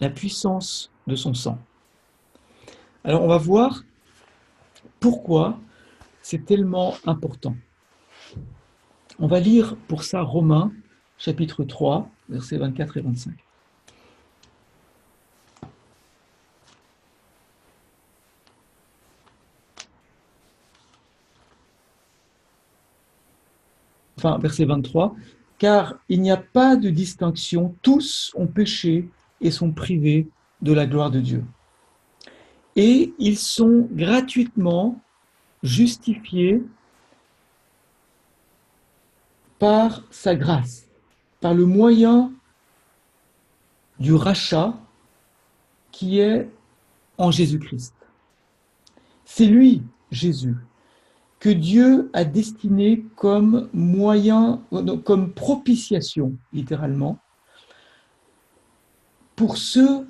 La puissance de son sang. Alors, on va voir pourquoi c'est tellement important. On va lire pour ça Romains, chapitre 3, versets 24 et 25. Enfin, verset 23. Car il n'y a pas de distinction, tous ont péché et sont privés de la gloire de Dieu. Et ils sont gratuitement justifiés par sa grâce, par le moyen du rachat qui est en Jésus-Christ. C'est lui, Jésus, que Dieu a destiné comme moyen, comme propitiation, littéralement, pour ceux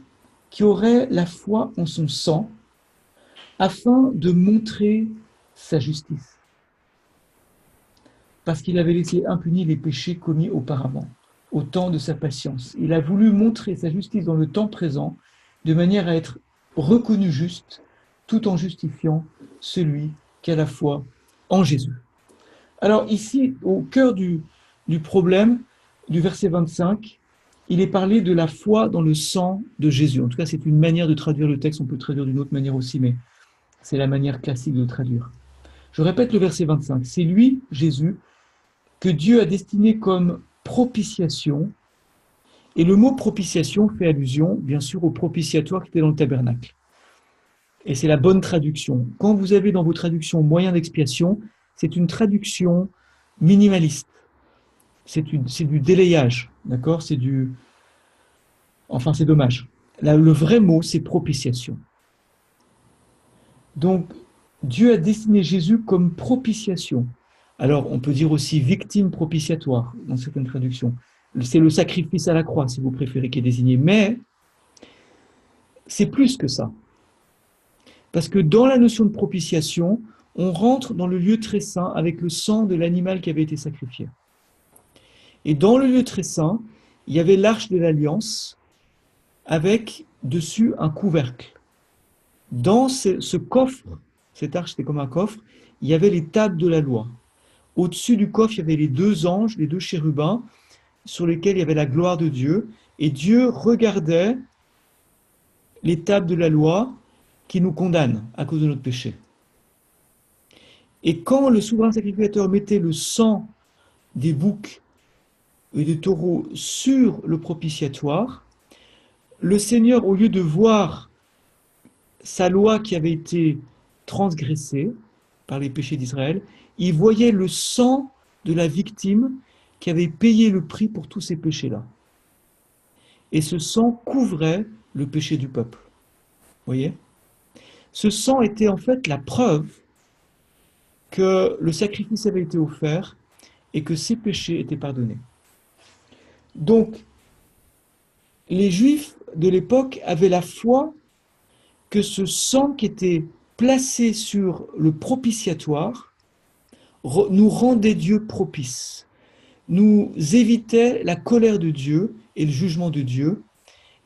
qui auraient la foi en son sang, afin de montrer sa justice. Parce qu'il avait laissé impunis les péchés commis auparavant, au temps de sa patience. Il a voulu montrer sa justice dans le temps présent, de manière à être reconnu juste, tout en justifiant celui qui a la foi en Jésus. Alors ici, au cœur du problème, du verset 25, il est parlé de la foi dans le sang de Jésus. En tout cas, c'est une manière de traduire le texte, on peut traduire d'une autre manière aussi, mais c'est la manière classique de le traduire. Je répète le verset 25. C'est lui, Jésus, que Dieu a destiné comme propitiation. Et le mot propitiation fait allusion, bien sûr, au propitiatoire qui était dans le tabernacle. Et c'est la bonne traduction. Quand vous avez dans vos traductions moyen d'expiation, c'est une traduction minimaliste. C'est du délayage, d'accord? Enfin, c'est dommage. Là, le vrai mot, c'est propitiation. Donc, Dieu a destiné Jésus comme propitiation. Alors, on peut dire aussi victime propitiatoire dans certaines traductions. C'est le sacrifice à la croix, si vous préférez, qui est désigné. Mais c'est plus que ça. Parce que dans la notion de propitiation, on rentre dans le lieu très saint avec le sang de l'animal qui avait été sacrifié. Et dans le lieu très saint, il y avait l'arche de l'alliance avec dessus un couvercle. Dans ce coffre, cette arche c'était comme un coffre, il y avait les tables de la loi. Au-dessus du coffre, il y avait les deux anges, les deux chérubins, sur lesquels il y avait la gloire de Dieu. Et Dieu regardait les tables de la loi qui nous condamnent à cause de notre péché. Et quand le souverain sacrificateur mettait le sang des boucs et des taureaux sur le propitiatoire, le Seigneur, au lieu de voir sa loi qui avait été transgressée par les péchés d'Israël, il voyait le sang de la victime qui avait payé le prix pour tous ces péchés-là. Et ce sang couvrait le péché du peuple. Vous voyez? Ce sang était en fait la preuve que le sacrifice avait été offert et que ses péchés étaient pardonnés. Donc, les Juifs de l'époque avaient la foi que ce sang qui était placé sur le propitiatoire nous rendait Dieu propice, nous évitait la colère de Dieu et le jugement de Dieu,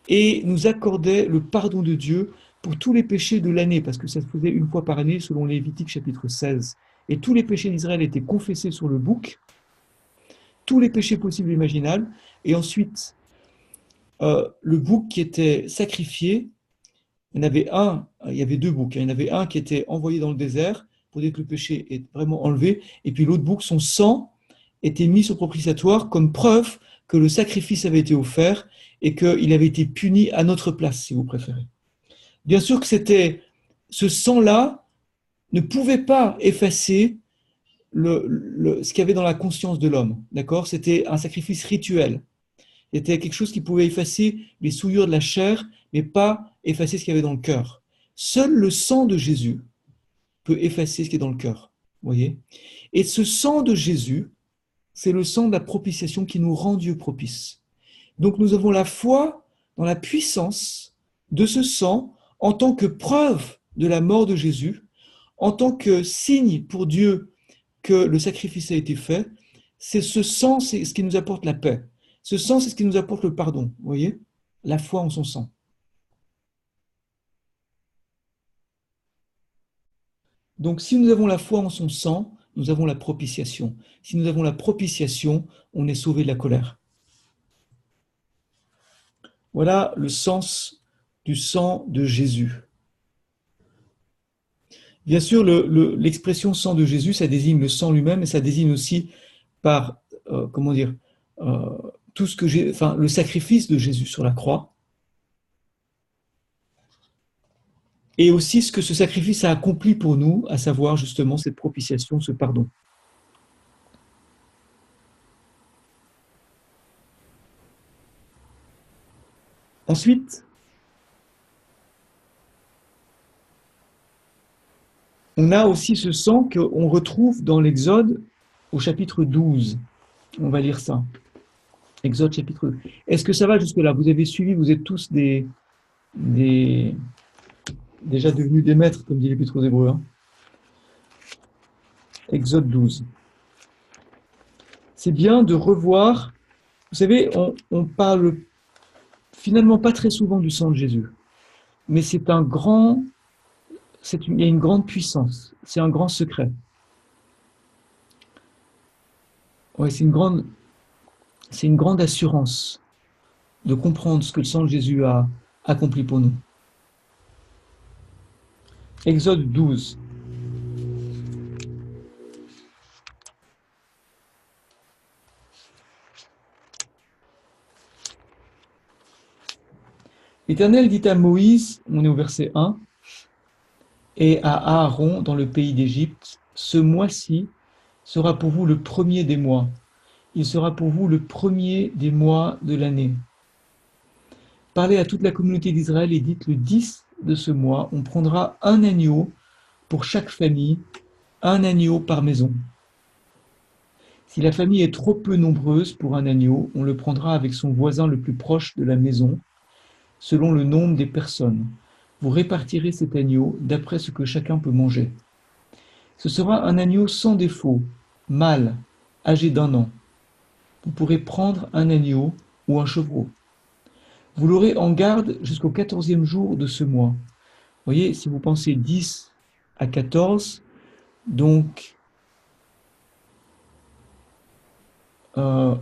et nous accordait le pardon de Dieu pour tous les péchés de l'année, parce que ça se faisait une fois par année selon Lévitique chapitre 16. Et tous les péchés d'Israël étaient confessés sur le bouc, tous les péchés possibles et imaginables, et ensuite le bouc qui était sacrifié, il y avait deux boucs, il y en avait un qui était envoyé dans le désert pour dire que le péché est vraiment enlevé, et puis l'autre bouc, son sang était mis sur le propitiatoire comme preuve que le sacrifice avait été offert et qu'il avait été puni à notre place, si vous préférez. Bien sûr que ce sang-là ne pouvait pas effacer ce qu'il y avait dans la conscience de l'homme, d'accord? C'était un sacrifice rituel. C'était quelque chose qui pouvait effacer les souillures de la chair, mais pas effacer ce qu'il y avait dans le cœur. Seul le sang de Jésus peut effacer ce qui est dans le cœur, voyez? Et ce sang de Jésus, c'est le sang de la propitiation qui nous rend Dieu propice. Donc nous avons la foi dans la puissance de ce sang en tant que preuve de la mort de Jésus, en tant que signe pour Dieu que le sacrifice a été fait. C'est ce sang, c'est ce qui nous apporte la paix. Ce sang, c'est ce qui nous apporte le pardon. Vous voyez? La foi en son sang. Donc si nous avons la foi en son sang, nous avons la propitiation. Si nous avons la propitiation, on est sauvé de la colère. Voilà le sens du sang de Jésus. Bien sûr, l'expression sang de Jésus, ça désigne le sang lui-même, et ça désigne aussi par, tout ce que le sacrifice de Jésus sur la croix, et aussi ce que ce sacrifice a accompli pour nous, à savoir justement cette propitiation, ce pardon. Ensuite, on a aussi ce sang qu'on retrouve dans l'Exode au chapitre 12. On va lire ça. Exode chapitre 2. Est-ce que ça va jusque-là? Vous avez suivi, vous êtes tous déjà devenus des maîtres, comme dit l'Épître aux Hébreux. Hein. Exode 12. C'est bien de revoir, vous savez, on parle finalement pas très souvent du sang de Jésus, mais il y a une grande puissance, c'est un grand secret. Ouais, c'est une grande assurance de comprendre ce que le sang de Jésus a accompli pour nous. Exode 12. L'Éternel dit à Moïse, on est au verset 1, et à Aaron dans le pays d'Égypte, ce mois-ci sera pour vous le premier des mois. Il sera pour vous le premier des mois de l'année. Parlez à toute la communauté d'Israël et dites le 10 de ce mois, on prendra un agneau pour chaque famille, un agneau par maison. Si la famille est trop peu nombreuse pour un agneau, on le prendra avec son voisin le plus proche de la maison, selon le nombre des personnes. Vous répartirez cet agneau d'après ce que chacun peut manger. Ce sera un agneau sans défaut, mâle, âgé d'1 an. Vous pourrez prendre un agneau ou un chevreau. Vous l'aurez en garde jusqu'au 14e jour de ce mois. Vous voyez, si vous pensez 10 à 14, donc 11,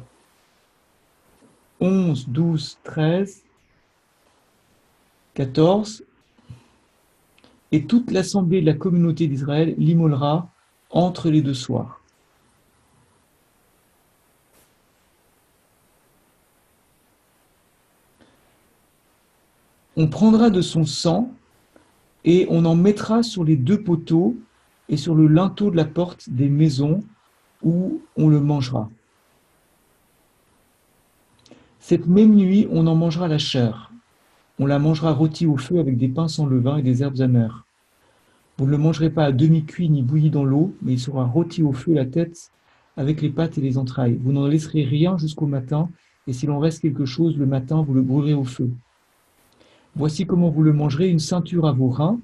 12, 13, 14, et toute l'assemblée de la communauté d'Israël l'immolera entre les 2 soirs. On prendra de son sang et on en mettra sur les 2 poteaux et sur le linteau de la porte des maisons où on le mangera. Cette même nuit, on en mangera la chair. On la mangera rôtie au feu avec des pains sans levain et des herbes amères. Vous ne le mangerez pas à demi-cuit ni bouilli dans l'eau, mais il sera rôti au feu la tête avec les pattes et les entrailles. Vous n'en laisserez rien jusqu'au matin, et s'il en reste quelque chose le matin, vous le brûlerez au feu. Voici comment vous le mangerez, une ceinture à vos reins,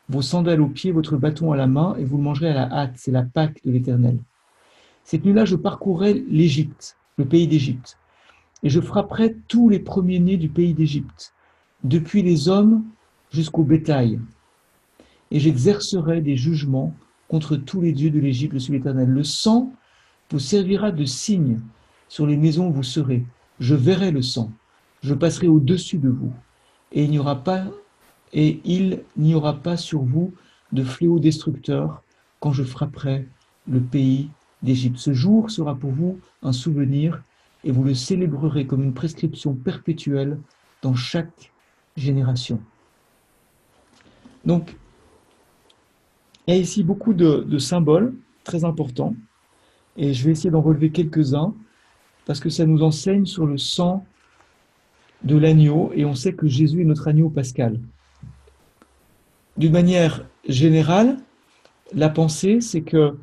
vos sandales aux pieds, votre bâton à la main, et vous le mangerez à la hâte, c'est la Pâque de l'Éternel. Cette nuit-là, je parcourrai l'Égypte, le pays d'Égypte, et je frapperai tous les premiers-nés du pays d'Égypte, depuis les hommes jusqu'au bétail, et j'exercerai des jugements contre tous les dieux de l'Égypte, je suis l'Éternel. Le sang vous servira de signe sur les maisons où vous serez. Je verrai le sang, je passerai au-dessus de vous, et il n'y aura pas sur vous de fléau destructeur quand je frapperai le pays d'Égypte. Ce jour sera pour vous un souvenir et vous le célébrerez comme une prescription perpétuelle dans chaque génération. Donc, il y a ici beaucoup de symboles très importants et je vais essayer d'en relever quelques-uns parce que ça nous enseigne sur le sang de l'agneau et on sait que Jésus est notre agneau pascal. D'une manière générale, la pensée, c'est que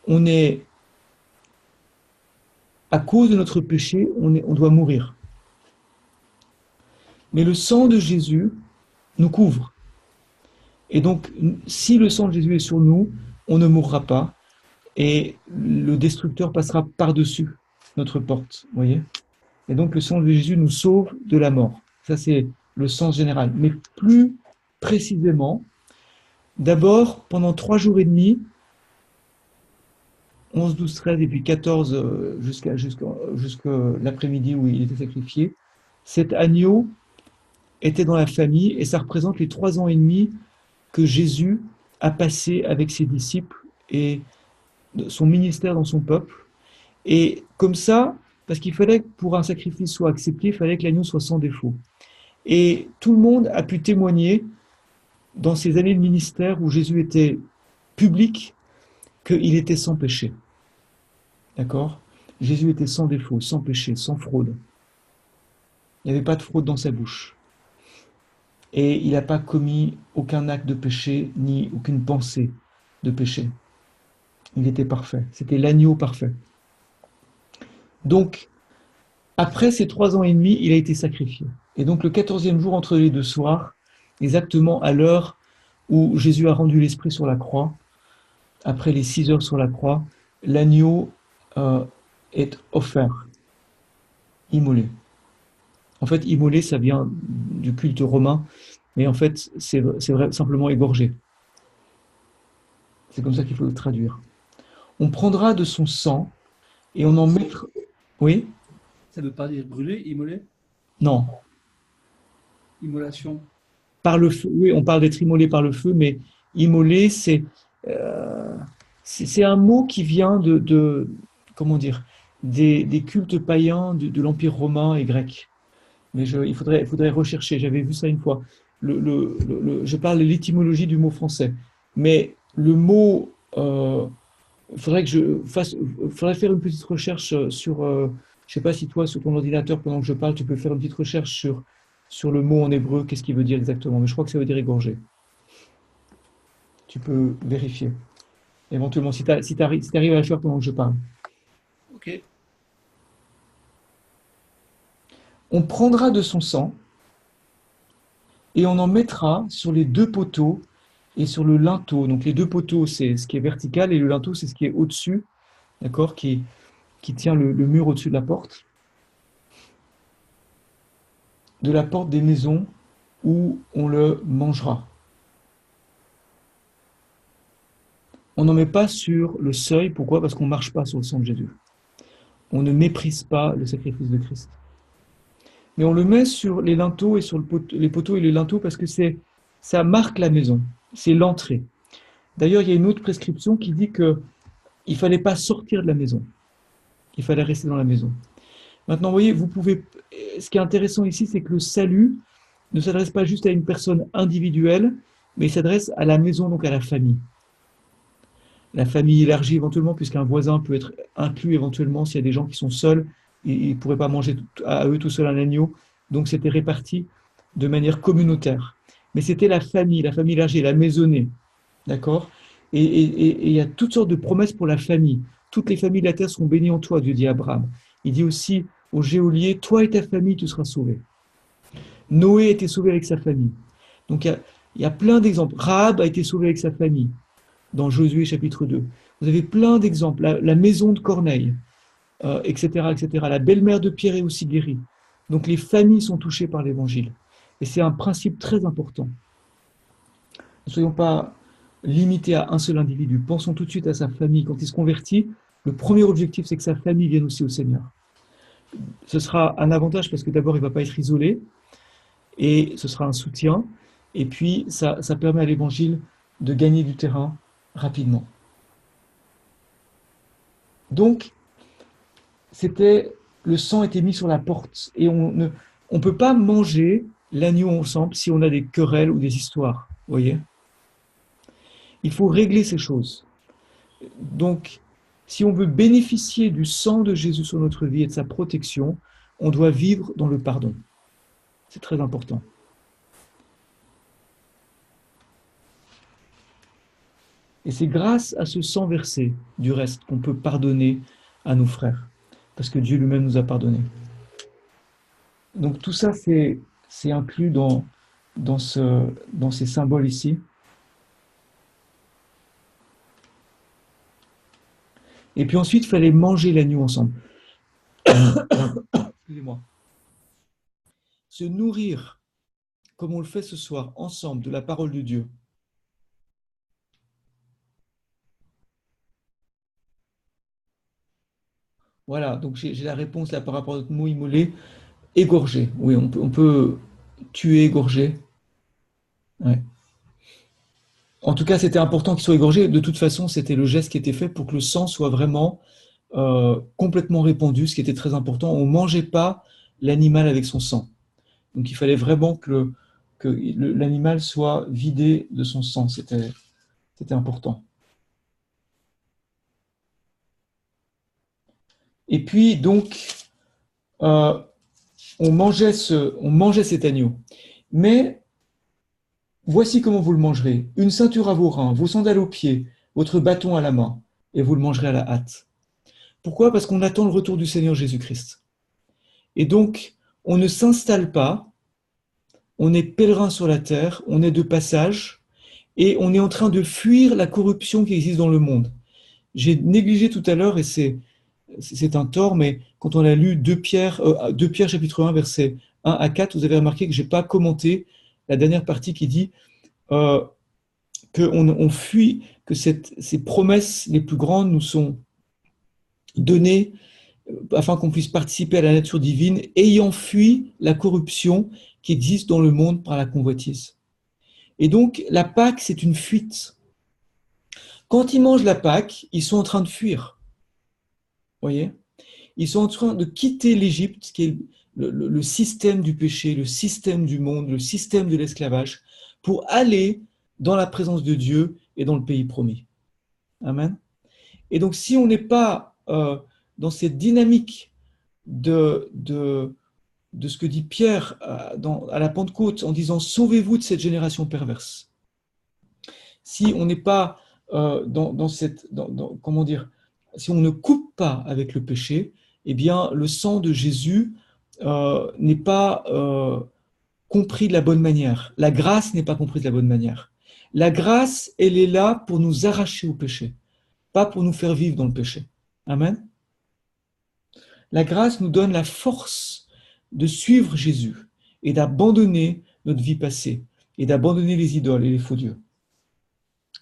on est, à cause de notre péché, on doit mourir. Mais le sang de Jésus nous couvre. Et donc, si le sang de Jésus est sur nous, on ne mourra pas et le destructeur passera par-dessus notre porte, voyez. Et donc, le sang de Jésus nous sauve de la mort. Ça, c'est le sens général. Mais plus précisément, d'abord, pendant 3 jours et demi, 11, 12, 13 et puis 14 jusqu'à l'après-midi où il était sacrifié, cet agneau était dans la famille et ça représente les 3 ans et demi que Jésus a passé avec ses disciples et son ministère dans son peuple. Et comme ça, parce qu'il fallait que pour un sacrifice soit accepté, il fallait que l'agneau soit sans défaut. Et tout le monde a pu témoigner dans ces années de ministère où Jésus était public, qu'il était sans péché. D'accord? Jésus était sans défaut, sans péché, sans fraude. Il n'y avait pas de fraude dans sa bouche. Et il n'a pas commis aucun acte de péché, ni aucune pensée de péché. Il était parfait. C'était l'agneau parfait. Donc, après ces 3 ans et demi, il a été sacrifié. Et donc, le 14e jour entre les 2 soirs, exactement à l'heure où Jésus a rendu l'esprit sur la croix, après les 6 heures sur la croix, l'agneau est offert, immolé. En fait, immolé, ça vient du culte romain, mais en fait, c'est simplement égorgé. C'est comme ça qu'il faut le traduire. On prendra de son sang et on en mettra... Oui? Ça ne veut pas dire brûler, immoler? Non. Immolation. Par le feu, oui, on parle d'être immolé par le feu, mais immolé, c'est un mot qui vient comment dire, des cultes païens de l'Empire romain et grec. Mais il faudrait rechercher, j'avais vu ça une fois. Je parle de l'étymologie du mot français. Mais le mot, faudrait faire une petite recherche sur, je ne sais pas si toi, sur ton ordinateur, pendant que je parle, tu peux faire une petite recherche sur le mot en hébreu, qu'est-ce qu'il veut dire exactement. Mais je crois que ça veut dire égorger. Tu peux vérifier. Éventuellement, si tu arrives à le faire pendant que je parle. Ok. On prendra de son sang et on en mettra sur les 2 poteaux et sur le linteau. Donc les 2 poteaux, c'est ce qui est vertical et le linteau, c'est ce qui est au-dessus, d'accord, qui tient le mur au-dessus de la porte des maisons où on le mangera. On n'en met pas sur le seuil, pourquoi? Parce qu'on ne marche pas sur le sang de Jésus. On ne méprise pas le sacrifice de Christ. Mais on le met sur les linteaux et sur les poteaux et les linteaux parce que ça marque la maison, c'est l'entrée. D'ailleurs, il y a une autre prescription qui dit qu'il ne fallait pas sortir de la maison, il fallait rester dans la maison. Maintenant, vous voyez, ce qui est intéressant ici, c'est que le salut ne s'adresse pas juste à une personne individuelle, mais il s'adresse à la maison, donc à la famille. La famille élargie éventuellement, puisqu'un voisin peut être inclus éventuellement s'il y a des gens qui sont seuls, ils ne pourraient pas manger à eux tout seuls un agneau, donc c'était réparti de manière communautaire. Mais c'était la famille élargie, la maisonnée, d'accord? Et il y a toutes sortes de promesses pour la famille. Toutes les familles de la terre seront bénies en toi, Dieu dit à Abraham. Il dit aussi au geôlier, toi et ta famille, tu seras sauvé. Noé a été sauvé avec sa famille. Donc il y a plein d'exemples. Rahab a été sauvé avec sa famille, dans Josué chapitre 2. Vous avez plein d'exemples. La maison de Corneille, etc., etc. La belle-mère de Pierre est aussi guérie. Donc les familles sont touchées par l'évangile. Et c'est un principe très important. Ne soyons pas limités à un seul individu. Pensons tout de suite à sa famille. Quand il se convertit, le premier objectif, c'est que sa famille vienne aussi au Seigneur. Ce sera un avantage parce que d'abord, il ne va pas être isolé et ce sera un soutien. Et puis, ça permet à l'évangile de gagner du terrain rapidement. Donc, le sang était mis sur la porte et on ne peut pas manger l'agneau ensemble si on a des querelles ou des histoires. Vous voyez? Il faut régler ces choses. Donc, si on veut bénéficier du sang de Jésus sur notre vie et de sa protection, on doit vivre dans le pardon. C'est très important. Et c'est grâce à ce sang versé, du reste, qu'on peut pardonner à nos frères, parce que Dieu lui-même nous a pardonné. Donc tout ça, c'est inclus dans ces symboles ici. Et puis ensuite, il fallait manger l'agneau ensemble. Excusez-moi. Se nourrir, comme on le fait ce soir, ensemble, de la parole de Dieu. Voilà, donc j'ai la réponse là par rapport à notre mot immolé. Égorger, oui, on peut tuer, égorger. Ouais. En tout cas, c'était important qu'il soit égorgé. De toute façon, c'était le geste qui était fait pour que le sang soit vraiment complètement répandu, ce qui était très important. On ne mangeait pas l'animal avec son sang. Donc il fallait vraiment que l'animal soit vidé de son sang. C'était important. Et puis, donc, euh, on mangeait cet agneau. Mais voici comment vous le mangerez. Une ceinture à vos reins, vos sandales aux pieds, votre bâton à la main, et vous le mangerez à la hâte. Pourquoi? Parce qu'on attend le retour du Seigneur Jésus-Christ. Et donc, on ne s'installe pas, on est pèlerin sur la terre, on est de passage, et on est en train de fuir la corruption qui existe dans le monde. J'ai négligé tout à l'heure, et c'est un tort, mais quand on a lu 2 Pierre, chapitre 1, versets 1 à 4, vous avez remarqué que je n'ai pas commenté la dernière partie qui dit qu'on fuit, que ces promesses les plus grandes nous sont données afin qu'on puisse participer à la nature divine, ayant fui la corruption qui existe dans le monde par la convoitise. Et donc, la Pâque, c'est une fuite. Quand ils mangent la Pâque, ils sont en train de fuir. Vous voyez? Ils sont en train de quitter l'Égypte, qui est le système du péché, le système du monde, le système de l'esclavage, pour aller dans la présence de Dieu et dans le pays promis. Amen. Et donc, si on n'est pas dans cette dynamique de ce que dit Pierre à la Pentecôte en disant « Sauvez-vous de cette génération perverse ». Si on n'est pas comment dire, si on ne coupe pas avec le péché, eh bien, le sang de Jésus n'est pas compris de la bonne manière. La grâce n'est pas comprise de la bonne manière. La grâce, elle est là pour nous arracher au péché, pas pour nous faire vivre dans le péché. Amen. La grâce nous donne la force de suivre Jésus et d'abandonner notre vie passée et d'abandonner les idoles et les faux dieux.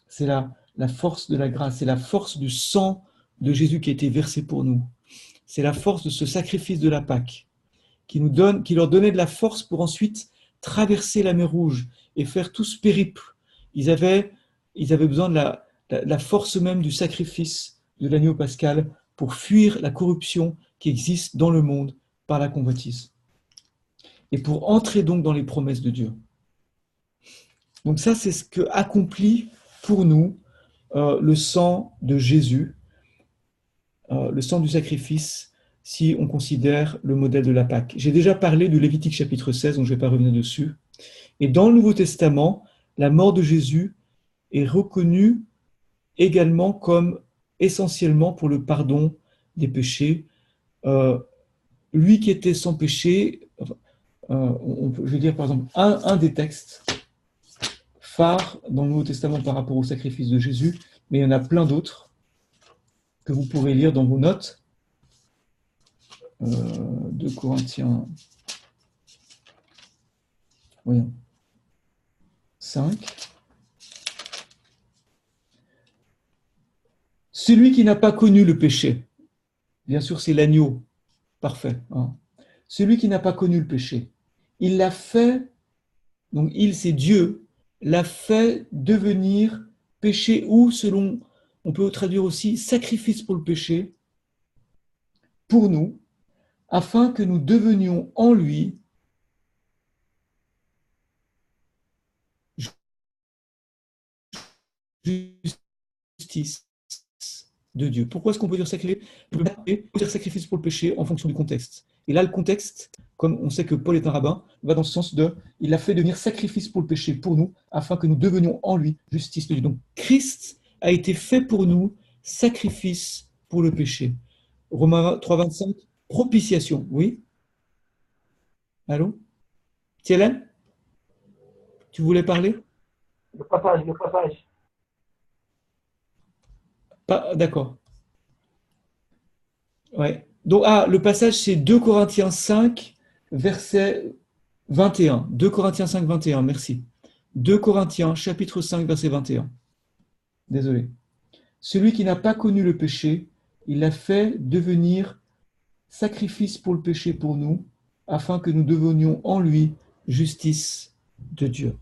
C'est la force de la grâce, c'est la force du sang de Jésus qui a été versé pour nous. C'est la force de ce sacrifice de la Pâque qui leur donnait de la force pour ensuite traverser la mer Rouge et faire tout ce périple. Ils avaient besoin de la force même du sacrifice de l'agneau pascal pour fuir la corruption qui existe dans le monde par la convoitise. Et pour entrer donc dans les promesses de Dieu. Donc ça, c'est ce que accomplit pour nous le sang de Jésus, le sang du sacrifice, si on considère le modèle de la Pâque. J'ai déjà parlé de Lévitique chapitre 16, donc je ne vais pas revenir dessus. Et dans le Nouveau Testament, la mort de Jésus est reconnue également comme essentiellement pour le pardon des péchés, lui qui était sans péché, je vais dire par exemple un des textes phares dans le Nouveau Testament par rapport au sacrifice de Jésus, mais il y en a plein d'autres que vous pourrez lire dans vos notes. 2 Corinthiens, voyons, 5. Celui qui n'a pas connu le péché, bien sûr c'est l'agneau, parfait. Hein. Celui qui n'a pas connu le péché, il l'a fait, donc il c'est Dieu, l'a fait devenir péché ou selon, on peut traduire aussi sacrifice pour le péché, pour nous, afin que nous devenions en lui justice de Dieu. Pourquoi est-ce qu'on peut dire sacrifice? On peut dire sacrifice pour le péché en fonction du contexte. Et là, le contexte, comme on sait que Paul est un rabbin, va dans ce sens de il a fait devenir sacrifice pour le péché pour nous, afin que nous devenions en lui justice de Dieu. Donc Christ a été fait pour nous sacrifice pour le péché. Romains 3,25, propitiation. Oui? Allô? Tielen? Tu voulais parler? Le passage, le passage. Pas, d'accord. Ouais. Donc, le passage, c'est 2 Corinthiens 5, verset 21. 2 Corinthiens 5, 21, merci. 2 Corinthiens, chapitre 5, verset 21. Désolé. Celui qui n'a pas connu le péché, il l'a fait devenir sacrifice pour le péché pour nous, afin que nous devenions en lui justice de Dieu.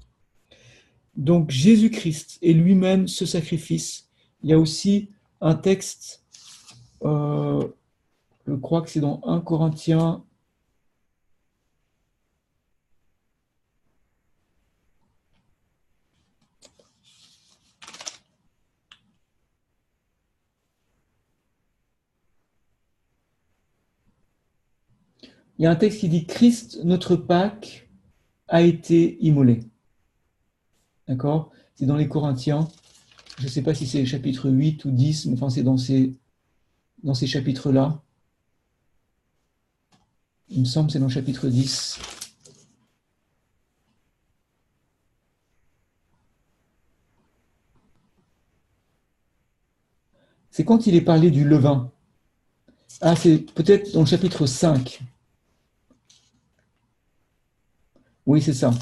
Donc Jésus-Christ est lui-même ce sacrifice. Il y a aussi un texte, je crois que c'est dans 1 Corinthiens. Il y a un texte qui dit Christ, notre Pâque, a été immolé. D'accord? C'est dans les Corinthiens. Je ne sais pas si c'est le chapitre 8 ou 10, mais enfin c'est dans ces chapitres-là. Il me semble que c'est dans le chapitre 10. C'est quand il est parlé du levain. Ah, c'est peut-être dans le chapitre 5. Oui, c'est ça.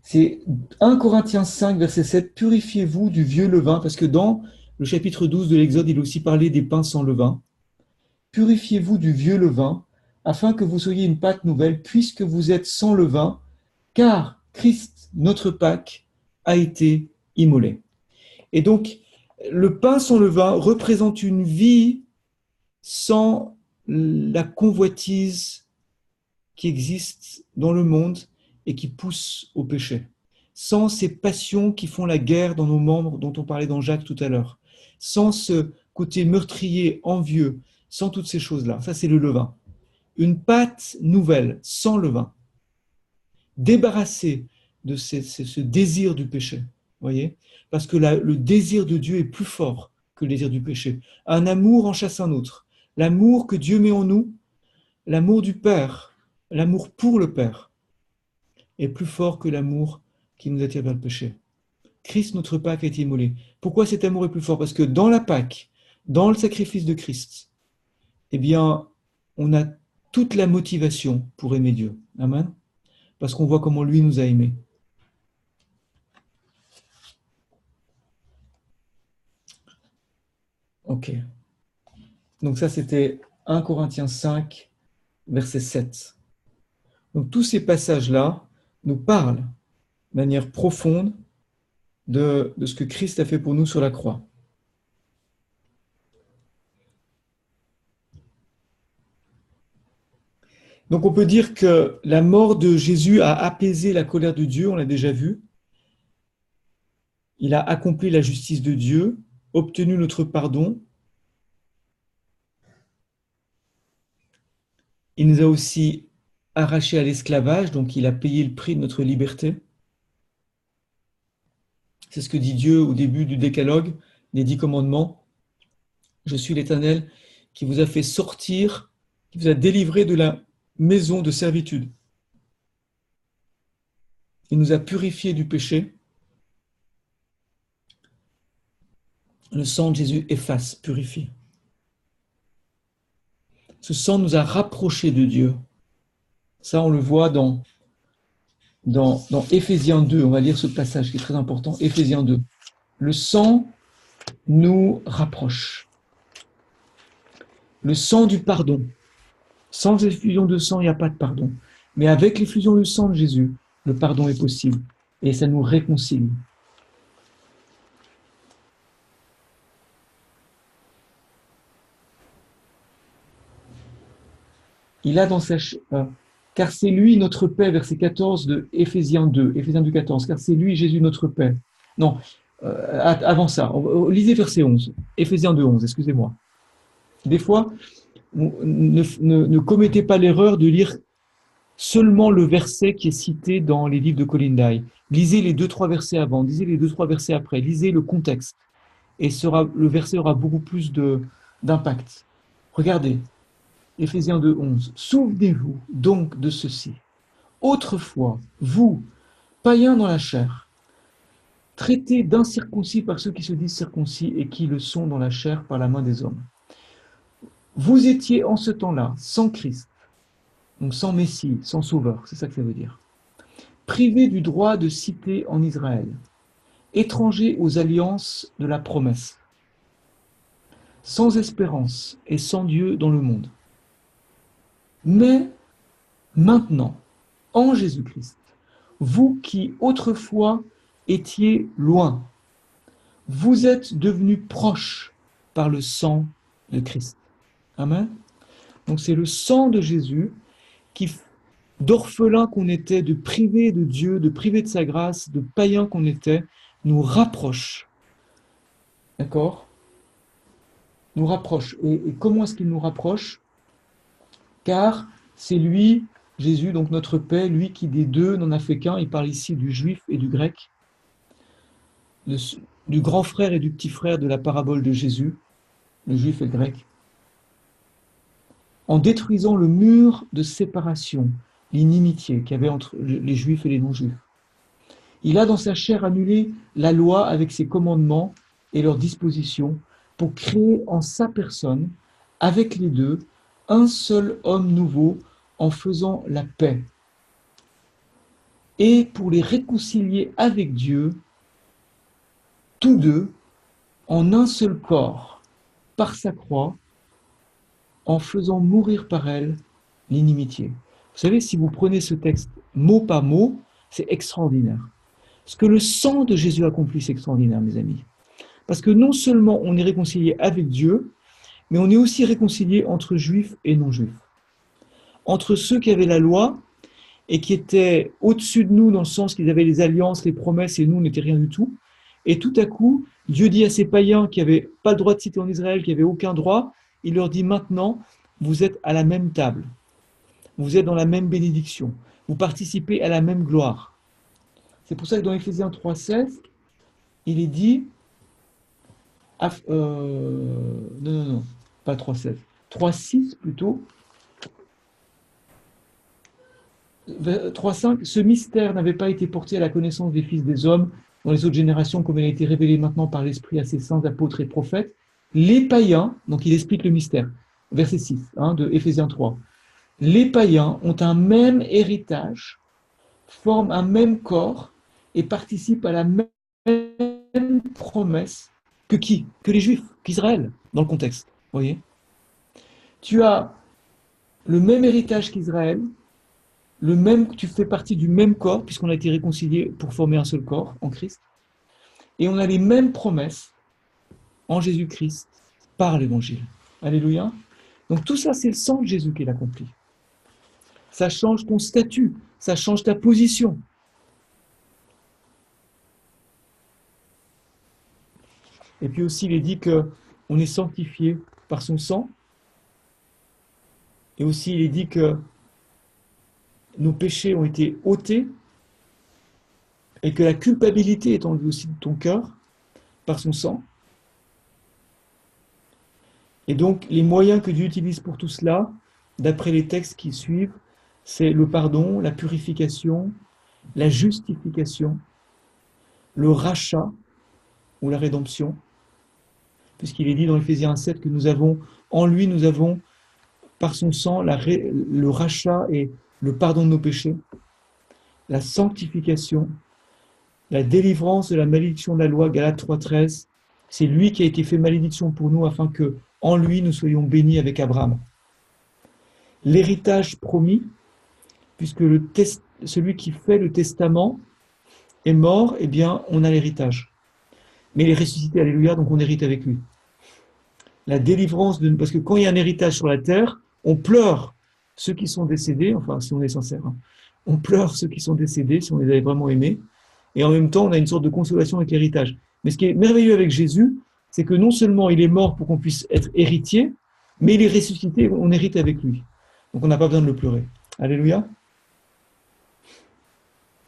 C'est 1 Corinthiens 5, verset 7. Purifiez-vous du vieux levain, parce que dans le chapitre 12 de l'Exode, il est aussi parlé des pains sans levain. Purifiez-vous du vieux levain, afin que vous soyez une pâte nouvelle, puisque vous êtes sans levain, car Christ, notre Pâque, a été immolé. Et donc, le pain sans levain représente une vie sans la convoitise qui existe dans le monde et qui pousse au péché, sans ces passions qui font la guerre dans nos membres dont on parlait dans Jacques tout à l'heure, sans ce côté meurtrier, envieux, sans toutes ces choses-là. Ça, c'est le levain. Une pâte nouvelle, sans levain, débarrassée de ce désir du péché, voyez, parce que le désir de Dieu est plus fort que le désir du péché. Un amour en chasse un autre. L'amour que Dieu met en nous, l'amour du Père, l'amour pour le Père, est plus fort que l'amour qui nous attire vers le péché. Christ, notre Pâque, a été immolé. Pourquoi cet amour est plus fort? Parce que dans la Pâque, dans le sacrifice de Christ, eh bien, on a toute la motivation pour aimer Dieu. Amen. Parce qu'on voit comment lui nous a aimés. Ok. Donc ça, c'était 1 Corinthiens 5, verset 7. Donc tous ces passages-là nous parlent de manière profonde de ce que Christ a fait pour nous sur la croix. Donc on peut dire que la mort de Jésus a apaisé la colère de Dieu, on l'a déjà vu. Il a accompli la justice de Dieu, obtenu notre pardon. Il nous a aussi arrachés à l'esclavage, donc il a payé le prix de notre liberté. C'est ce que dit Dieu au début du décalogue, des 10 commandements. Je suis l'Éternel qui vous a fait sortir qui vous a délivrés de la maison de servitude. Il nous a purifiés du péché. Le sang de Jésus efface, purifie. Ce sang nous a rapprochés de Dieu. Ça, on le voit dans Éphésiens 2. On va lire ce passage qui est très important. Éphésiens 2. Le sang nous rapproche. Le sang du pardon. Sans effusion de sang, il n'y a pas de pardon. Mais avec l'effusion du sang de Jésus, le pardon est possible. Et ça nous réconcilie. Il a dans sa... car c'est lui notre paix, verset 14 de Éphésiens 2, Éphésiens 2, 14, car c'est lui Jésus notre paix. Non, avant ça, lisez verset 11, Éphésiens 2, 11, excusez-moi. Des fois, ne commettez pas l'erreur de lire seulement le verset qui est cité dans les livres de Colindai. Lisez les 2-3 versets avant, lisez les 2-3 versets après, lisez le contexte. Et le verset aura beaucoup plus d'impact. Regardez, Éphésiens 2, 11. Souvenez-vous donc de ceci. Autrefois, vous, païens dans la chair, traités d'incirconcis par ceux qui se disent circoncis et qui le sont dans la chair par la main des hommes. Vous étiez en ce temps-là sans Christ, donc sans Messie, sans Sauveur, c'est ça que ça veut dire. Privés du droit de cité en Israël, étrangers aux alliances de la promesse, sans espérance et sans Dieu dans le monde. Mais maintenant, en Jésus-Christ, vous qui autrefois étiez loin, vous êtes devenus proches par le sang de Christ. Amen. Donc c'est le sang de Jésus qui, d'orphelins qu'on était, de privés de Dieu, de privés de sa grâce, de païens qu'on était, nous rapproche. D'accord ? Nous rapproche. Et comment est-ce qu'il nous rapproche ? Car c'est lui, Jésus, donc notre paix, lui qui des deux n'en a fait qu'un. Il parle ici du juif et du grec, du grand frère et du petit frère de la parabole de Jésus, le juif et le grec. En détruisant le mur de séparation, l'inimitié qu'il y avait entre les juifs et les non-juifs. Il a dans sa chair annulé la loi avec ses commandements et leurs dispositions pour créer en sa personne, avec les deux, un seul homme nouveau en faisant la paix. Et pour les réconcilier avec Dieu, tous deux, en un seul corps, par sa croix, en faisant mourir par elle l'inimitié. Vous savez, si vous prenez ce texte mot par mot, c'est extraordinaire. Ce que le sang de Jésus accomplit, c'est extraordinaire, mes amis. Parce que non seulement on est réconcilié avec Dieu, mais on est aussi réconcilié entre juifs et non-juifs. Entre ceux qui avaient la loi et qui étaient au-dessus de nous dans le sens qu'ils avaient les alliances, les promesses et nous, on n'était rien du tout. Et tout à coup, Dieu dit à ces païens qui n'avaient pas le droit de citer en Israël, qui n'avaient aucun droit, il leur dit maintenant, vous êtes à la même table. Vous êtes dans la même bénédiction. Vous participez à la même gloire. C'est pour ça que dans Éphésiens 3,16, il est dit, non, pas 3,16, 3,6 plutôt, 3,5, ce mystère n'avait pas été porté à la connaissance des fils des hommes dans les autres générations comme il a été révélé maintenant par l'Esprit à ses saints apôtres et prophètes. Les païens, donc il explique le mystère, verset 6 de Éphésiens 3, les païens ont un même héritage, forment un même corps et participent à la même promesse que qui ? Que les Juifs, qu'Israël, dans le contexte. Vous voyez ? Tu as le même héritage qu'Israël, tu fais partie du même corps, puisqu'on a été réconciliés pour former un seul corps en Christ, et on a les mêmes promesses en Jésus-Christ par l'Évangile. Alléluia. Donc tout ça, c'est le sang de Jésus qui l'accomplit. Ça change ton statut, ça change ta position. Et puis aussi, il est dit qu'on est sanctifié par son sang. Et aussi, il est dit que nos péchés ont été ôtés et que la culpabilité est enlevée aussi de ton cœur par son sang. Et donc, les moyens que Dieu utilise pour tout cela, d'après les textes qui suivent, c'est le pardon, la purification, la justification, le rachat ou la rédemption, puisqu'il est dit dans Éphésiens 7 que nous avons, en lui, nous avons, par son sang, le rachat et le pardon de nos péchés, la sanctification, la délivrance de la malédiction de la loi, Galates 3,13. C'est lui qui a été fait malédiction pour nous afin que, en lui, nous soyons bénis avec Abraham. L'héritage promis, puisque celui qui fait le testament est mort, eh bien, on a l'héritage. Mais il est ressuscité, alléluia, donc on hérite avec lui. La délivrance, parce que quand il y a un héritage sur la terre, on pleure ceux qui sont décédés, enfin, si on est sincère, hein, on pleure ceux qui sont décédés, si on les avait vraiment aimés, et en même temps, on a une sorte de consolation avec l'héritage. Mais ce qui est merveilleux avec Jésus, c'est que non seulement il est mort pour qu'on puisse être héritier, mais il est ressuscité, on hérite avec lui. Donc on n'a pas besoin de le pleurer. Alléluia.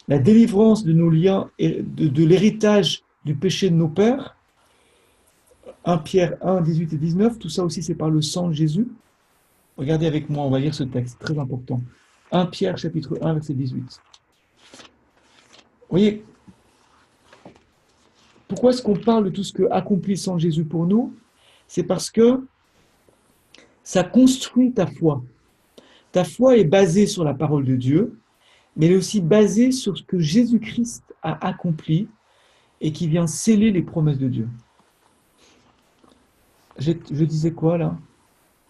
La délivrance de nos liens, de l'héritage du péché de nos pères, 1 Pierre 1, 18 et 19, tout ça aussi c'est par le sang de Jésus. Regardez avec moi, on va lire ce texte, très important. 1 Pierre chapitre 1, verset 18. Vous voyez, pourquoi est-ce qu'on parle de tout ce que accomplit le sang de Jésus pour nous? C'est parce que ça construit ta foi. Ta foi est basée sur la parole de Dieu, mais elle est aussi basée sur ce que Jésus-Christ a accompli et qui vient sceller les promesses de Dieu. Je disais quoi là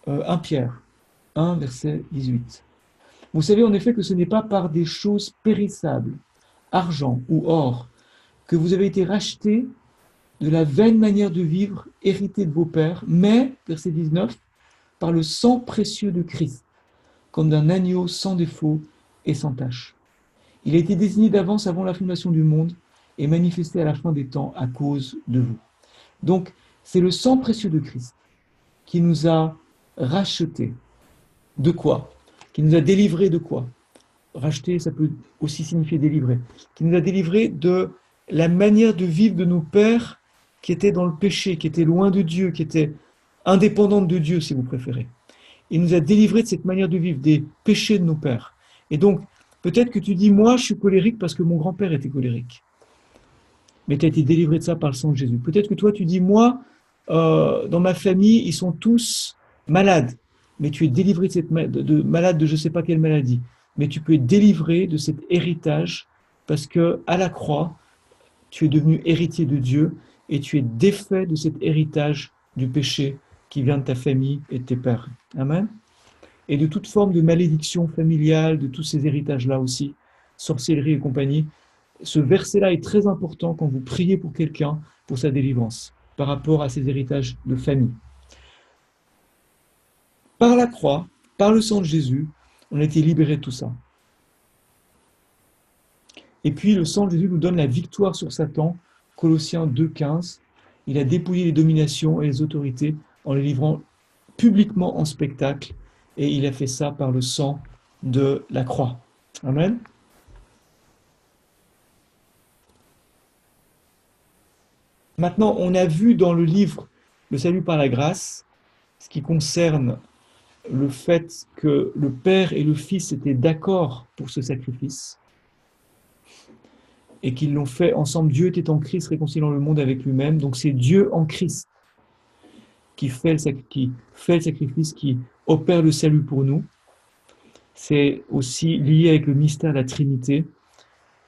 1 Pierre 1, verset 18. Vous savez en effet que ce n'est pas par des choses périssables, argent ou or, que vous avez été rachetés de la vaine manière de vivre héritée de vos pères, mais, verset 19, par le sang précieux de Christ, comme d'un agneau sans défaut et sans tache. Il a été désigné d'avance avant la fondation du monde et manifesté à la fin des temps à cause de vous. Donc, c'est le sang précieux de Christ qui nous a rachetés. De quoi? Qui nous a délivrés de quoi? Racheter, ça peut aussi signifier délivrer. Qui nous a délivrés de la manière de vivre de nos pères qui étaient dans le péché, qui étaient loin de Dieu, qui étaient indépendantes de Dieu, si vous préférez. Il nous a délivrés de cette manière de vivre, des péchés de nos pères. Et donc, peut-être que tu dis, moi, je suis colérique parce que mon grand-père était colérique. Mais tu as été délivré de ça par le sang de Jésus. Peut-être que toi, tu dis, moi, dans ma famille, ils sont tous malades. Mais tu es délivré de malade de je ne sais pas quelle maladie. Mais tu peux être délivré de cet héritage parce que à la croix, tu es devenu héritier de Dieu et tu es défait de cet héritage du péché qui vient de ta famille et de tes pères. Amen. Et de toute forme de malédiction familiale, de tous ces héritages-là aussi, sorcellerie et compagnie. Ce verset-là est très important quand vous priez pour quelqu'un, pour sa délivrance, par rapport à ces héritages de famille. Par la croix, par le sang de Jésus, on a été libérés de tout ça. Et puis le sang de Jésus nous donne la victoire sur Satan, Colossiens 2,15. Il a dépouillé les dominations et les autorités en les livrant publiquement en spectacle. Et il a fait ça par le sang de la croix. Amen. Maintenant, on a vu dans le livre Le salut par la grâce, ce qui concerne le fait que le Père et le Fils étaient d'accord pour ce sacrifice et qu'ils l'ont fait ensemble. Dieu était en Christ, réconciliant le monde avec lui-même. Donc c'est Dieu en Christ qui fait le sacrifice, qui opère le salut pour nous. C'est aussi lié avec le mystère de la Trinité.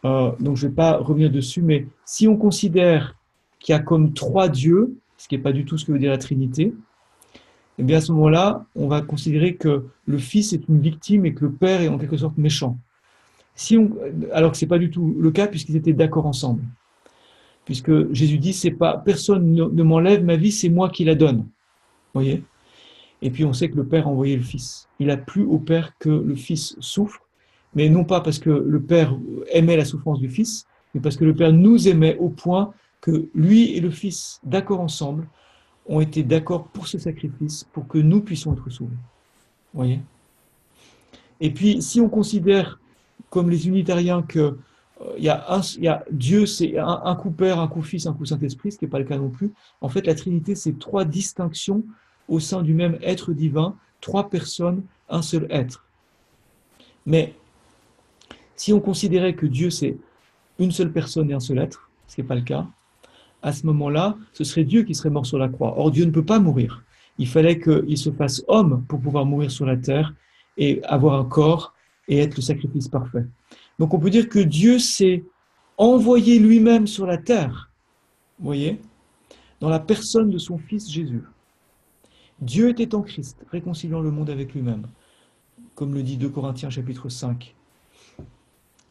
Donc je ne vais pas revenir dessus, mais si on considère qu'il y a comme trois dieux, ce qui n'est pas du tout ce que veut dire la Trinité, et bien à ce moment-là, on va considérer que le Fils est une victime et que le Père est en quelque sorte méchant. Alors que ce n'est pas du tout le cas puisqu'ils étaient d'accord ensemble. Puisque Jésus dit, c'est pas, personne ne m'enlève ma vie, c'est moi qui la donne. Vous voyez? Et puis on sait que le Père a envoyé le Fils. Il a plu au Père que le Fils souffre, mais non pas parce que le Père aimait la souffrance du Fils, mais parce que le Père nous aimait au point que lui et le Fils, d'accord ensemble, ont été d'accord pour ce sacrifice, pour que nous puissions être sauvés. Vous voyez? Et puis, si on considère, comme les unitariens, que il y a Dieu, c'est un coup Père, un coup Fils, un coup Saint-Esprit, ce qui n'est pas le cas non plus. En fait, la Trinité, c'est trois distinctions au sein du même être divin, trois personnes un seul être. Mais si on considérait que Dieu c'est une seule personne et un seul être, ce qui n'est pas le cas, à ce moment-là, ce serait Dieu qui serait mort sur la croix. Or, Dieu ne peut pas mourir. Il fallait qu'il se fasse homme pour pouvoir mourir sur la terre et avoir un corps et être le sacrifice parfait. Donc, on peut dire que Dieu s'est envoyé lui-même sur la terre, vous voyez, dans la personne de son Fils Jésus. Dieu était en Christ, réconciliant le monde avec lui-même, comme le dit 2 Corinthiens chapitre 5.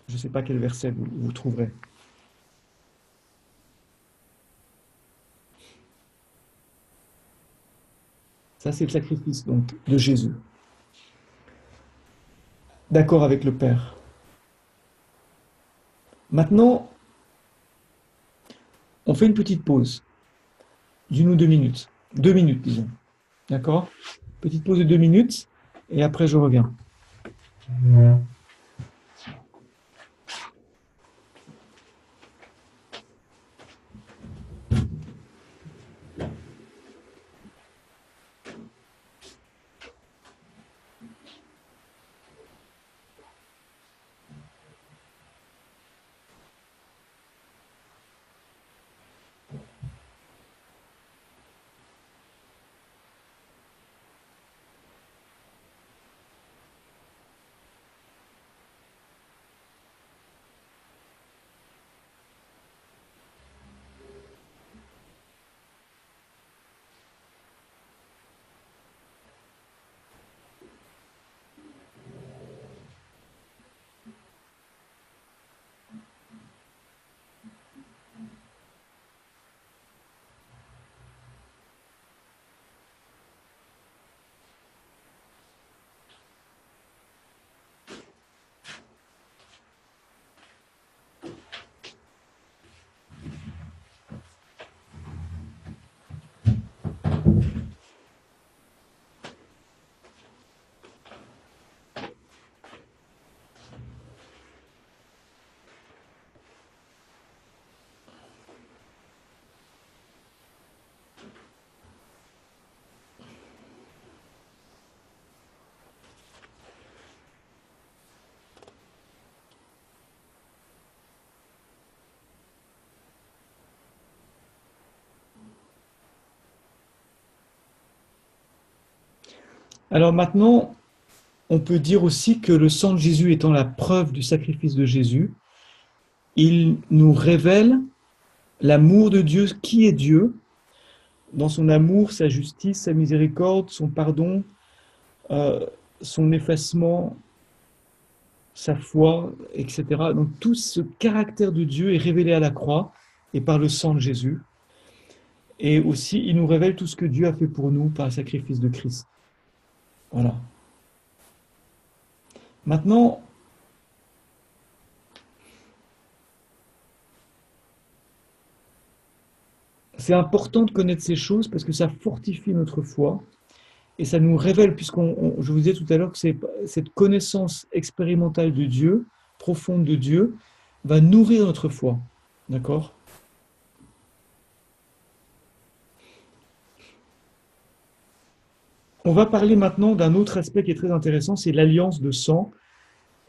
Je ne sais pas quel verset vous trouverez. Ça, c'est le sacrifice donc, de Jésus. D'accord avec le Père. Maintenant, on fait une petite pause d'1 ou 2 minutes. 2 minutes, disons. D'accord? Petite pause de 2 minutes, et après je reviens. Alors maintenant, on peut dire aussi que le sang de Jésus étant la preuve du sacrifice de Jésus, il nous révèle l'amour de Dieu, qui est Dieu, dans son amour, sa justice, sa miséricorde, son pardon, son effacement, sa foi, etc. Donc tout ce caractère de Dieu est révélé à la croix et par le sang de Jésus. Et aussi, il nous révèle tout ce que Dieu a fait pour nous par le sacrifice de Christ. Voilà. Maintenant, c'est important de connaître ces choses parce que ça fortifie notre foi et ça nous révèle, je vous disais tout à l'heure que cette connaissance expérimentale de Dieu, profonde de Dieu, va nourrir notre foi. D'accord ? On va parler maintenant d'un autre aspect qui est très intéressant, c'est l'alliance de sang.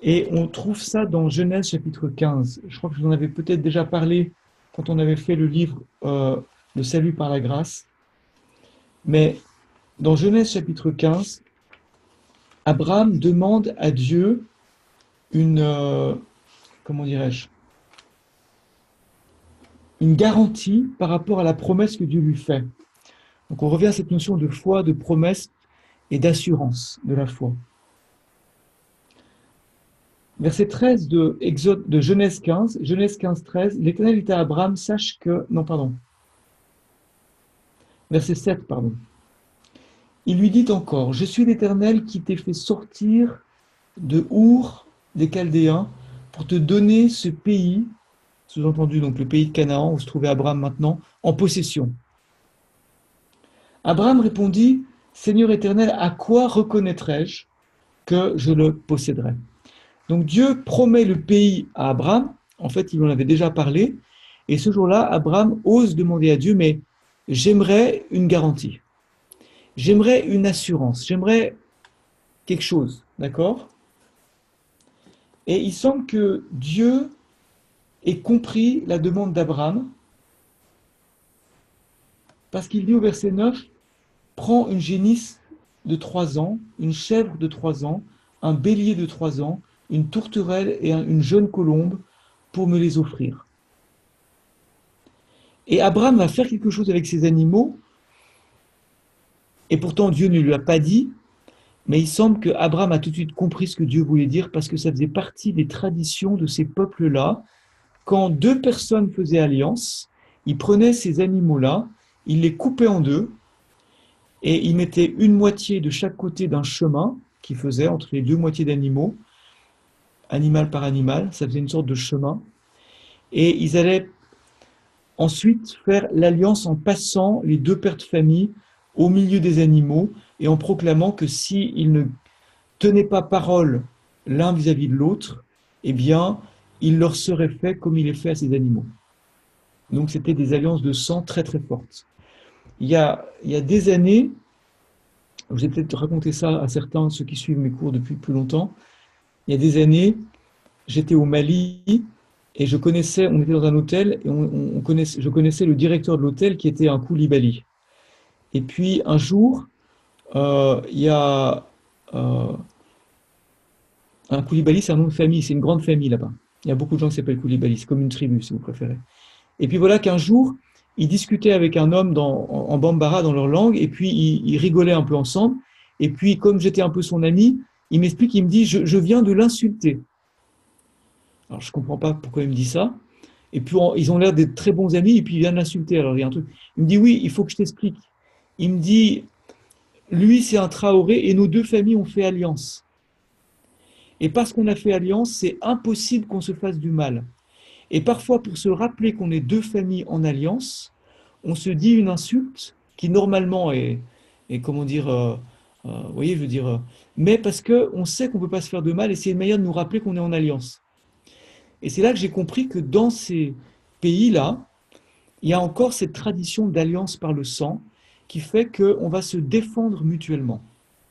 Et on trouve ça dans Genèse chapitre 15. Je crois que je vous en avais peut-être déjà parlé quand on avait fait le livre Le salut par la grâce. Mais dans Genèse chapitre 15, Abraham demande à Dieu comment dirais-je, une garantie par rapport à la promesse que Dieu lui fait. Donc on revient à cette notion de foi, de promesse et d'assurance de la foi. Verset 13 de Genèse 15, 13, l'Éternel dit à Abraham, sache que... Non, pardon. Verset 7, pardon. Il lui dit encore, je suis l'Éternel qui t'ai fait sortir de Our des Chaldéens pour te donner ce pays, sous-entendu donc le pays de Canaan où se trouvait Abraham maintenant, en possession. Abraham répondit, Seigneur éternel, à quoi reconnaîtrai-je que je le posséderai? Donc Dieu promet le pays à Abraham, en fait il en avait déjà parlé, et ce jour-là, Abraham ose demander à Dieu, mais j'aimerais une garantie, j'aimerais une assurance, j'aimerais quelque chose, d'accord? Et il semble que Dieu ait compris la demande d'Abraham, parce qu'il dit au verset 9, prends une génisse de 3 ans, une chèvre de 3 ans, un bélier de 3 ans, une tourterelle et une jeune colombe pour me les offrir. Et Abraham va faire quelque chose avec ces animaux, et pourtant Dieu ne lui a pas dit, mais il semble que Abraham a tout de suite compris ce que Dieu voulait dire, parce que ça faisait partie des traditions de ces peuples-là. Quand deux personnes faisaient alliance, ils prenaient ces animaux-là, ils les coupaient en deux, et ils mettaient une moitié de chaque côté d'un chemin qu'ils faisaient entre les deux moitiés d'animaux, animal par animal, ça faisait une sorte de chemin, et ils allaient ensuite faire l'alliance en passant les deux pères de famille au milieu des animaux et en proclamant que s'ils ne tenaient pas parole l'un vis-à-vis de l'autre, eh bien, il leur serait fait comme il est fait à ces animaux. Donc c'était des alliances de sang très très fortes. Il y a des années, je vais peut-être raconter ça à certains, ceux qui suivent mes cours depuis plus longtemps, il y a des années, j'étais au Mali et on était dans un hôtel et je connaissais le directeur de l'hôtel qui était un Koulibaly. Et puis un jour, il y a un Koulibaly, c'est un nom de famille, c'est une grande famille là-bas. Il y a beaucoup de gens qui s'appellent Koulibaly, c'est comme une tribu si vous préférez. Et puis voilà qu'un jour, il discutait avec un homme en Bambara dans leur langue, et puis ils rigolaient un peu ensemble. Et puis, comme j'étais un peu son ami, il m'explique, il me dit, je viens de l'insulter. Alors, je ne comprends pas pourquoi il me dit ça. Et puis, ils ont l'air d'être très bons amis, et puis il vient de l'insulter. Alors, il y a un truc. Il me dit, oui, il faut que je t'explique. Il me dit, lui, c'est un Traoré, et nos deux familles ont fait alliance. Et parce qu'on a fait alliance, c'est impossible qu'on se fasse du mal. Et parfois, pour se rappeler qu'on est deux familles en alliance, on se dit une insulte qui normalement est comment dire, vous voyez, je veux dire, mais parce qu'on sait qu'on ne peut pas se faire de mal et c'est une manière de nous rappeler qu'on est en alliance. Et c'est là que j'ai compris que dans ces pays-là, il y a encore cette tradition d'alliance par le sang qui fait qu'on va se défendre mutuellement.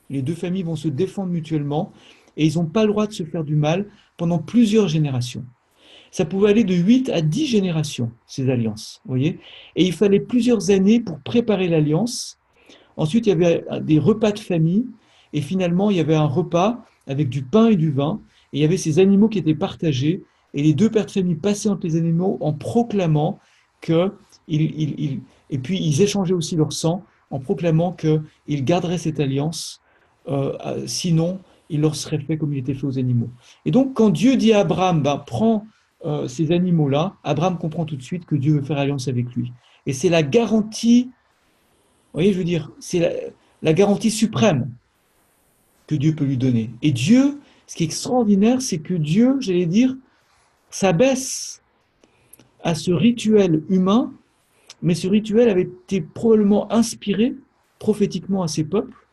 Les deux familles vont se défendre mutuellement et ils n'ont pas le droit de se faire du mal pendant plusieurs générations. Ça pouvait aller de 8 à 10 générations, ces alliances, vous voyez. Et il fallait plusieurs années pour préparer l'alliance. Ensuite, il y avait des repas de famille, et finalement, il y avait un repas avec du pain et du vin, et il y avait ces animaux qui étaient partagés, et les deux pères de famille passaient entre les animaux en proclamant et puis ils échangeaient aussi leur sang, en proclamant qu'ils garderaient cette alliance, sinon, il leur serait fait comme il était fait aux animaux. Et donc, quand Dieu dit à Abraham, prends ces animaux-là, Abraham comprend tout de suite que Dieu veut faire alliance avec lui. Et c'est la garantie, vous voyez, je veux dire, c'est la garantie suprême que Dieu peut lui donner. Et Dieu, ce qui est extraordinaire, c'est que Dieu, j'allais dire, s'abaisse à ce rituel humain, mais ce rituel avait été probablement inspiré prophétiquement à ces peuples,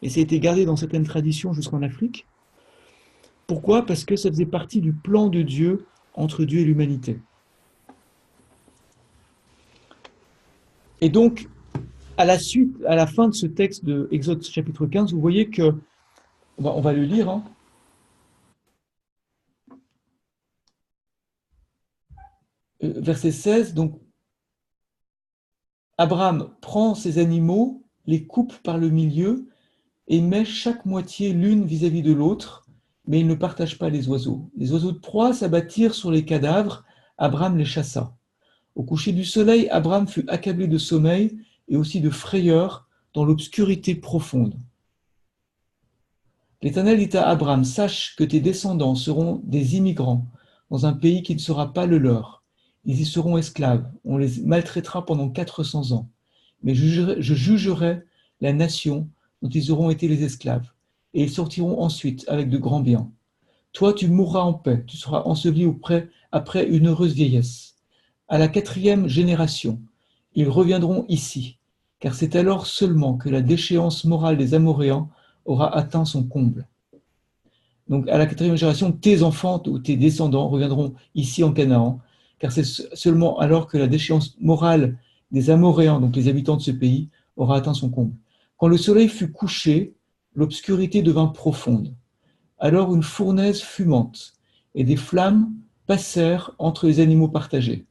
et ça a été gardé dans certaines traditions jusqu'en Afrique. Pourquoi? Parce que ça faisait partie du plan de Dieu entre Dieu et l'humanité. Et donc, à la fin de ce texte de Exode chapitre 15, vous voyez que, on va le lire, hein. Verset 16, donc, Abraham prend ses animaux, les coupe par le milieu et met chaque moitié l'une vis-à-vis de l'autre, mais il ne partage pas les oiseaux. Les oiseaux de proie s'abattirent sur les cadavres, Abraham les chassa. Au coucher du soleil, Abraham fut accablé de sommeil et aussi de frayeur dans l'obscurité profonde. L'Éternel dit à Abraham, sache que tes descendants seront des immigrants dans un pays qui ne sera pas le leur. Ils y seront esclaves, on les maltraitera pendant 400 ans. Mais je jugerai la nation dont ils auront été les esclaves, et ils sortiront ensuite avec de grands biens. Toi, tu mourras en paix, tu seras enseveli après une heureuse vieillesse. À la 4e génération, ils reviendront ici, car c'est alors seulement que la déchéance morale des Amoréens aura atteint son comble. Donc, à la 4e génération, tes enfants ou tes descendants reviendront ici en Canaan, car c'est seulement alors que la déchéance morale des Amoréens, donc les habitants de ce pays, aura atteint son comble. Quand le soleil fut couché, l'obscurité devint profonde. Alors une fournaise fumante et des flammes passèrent entre les animaux partagés.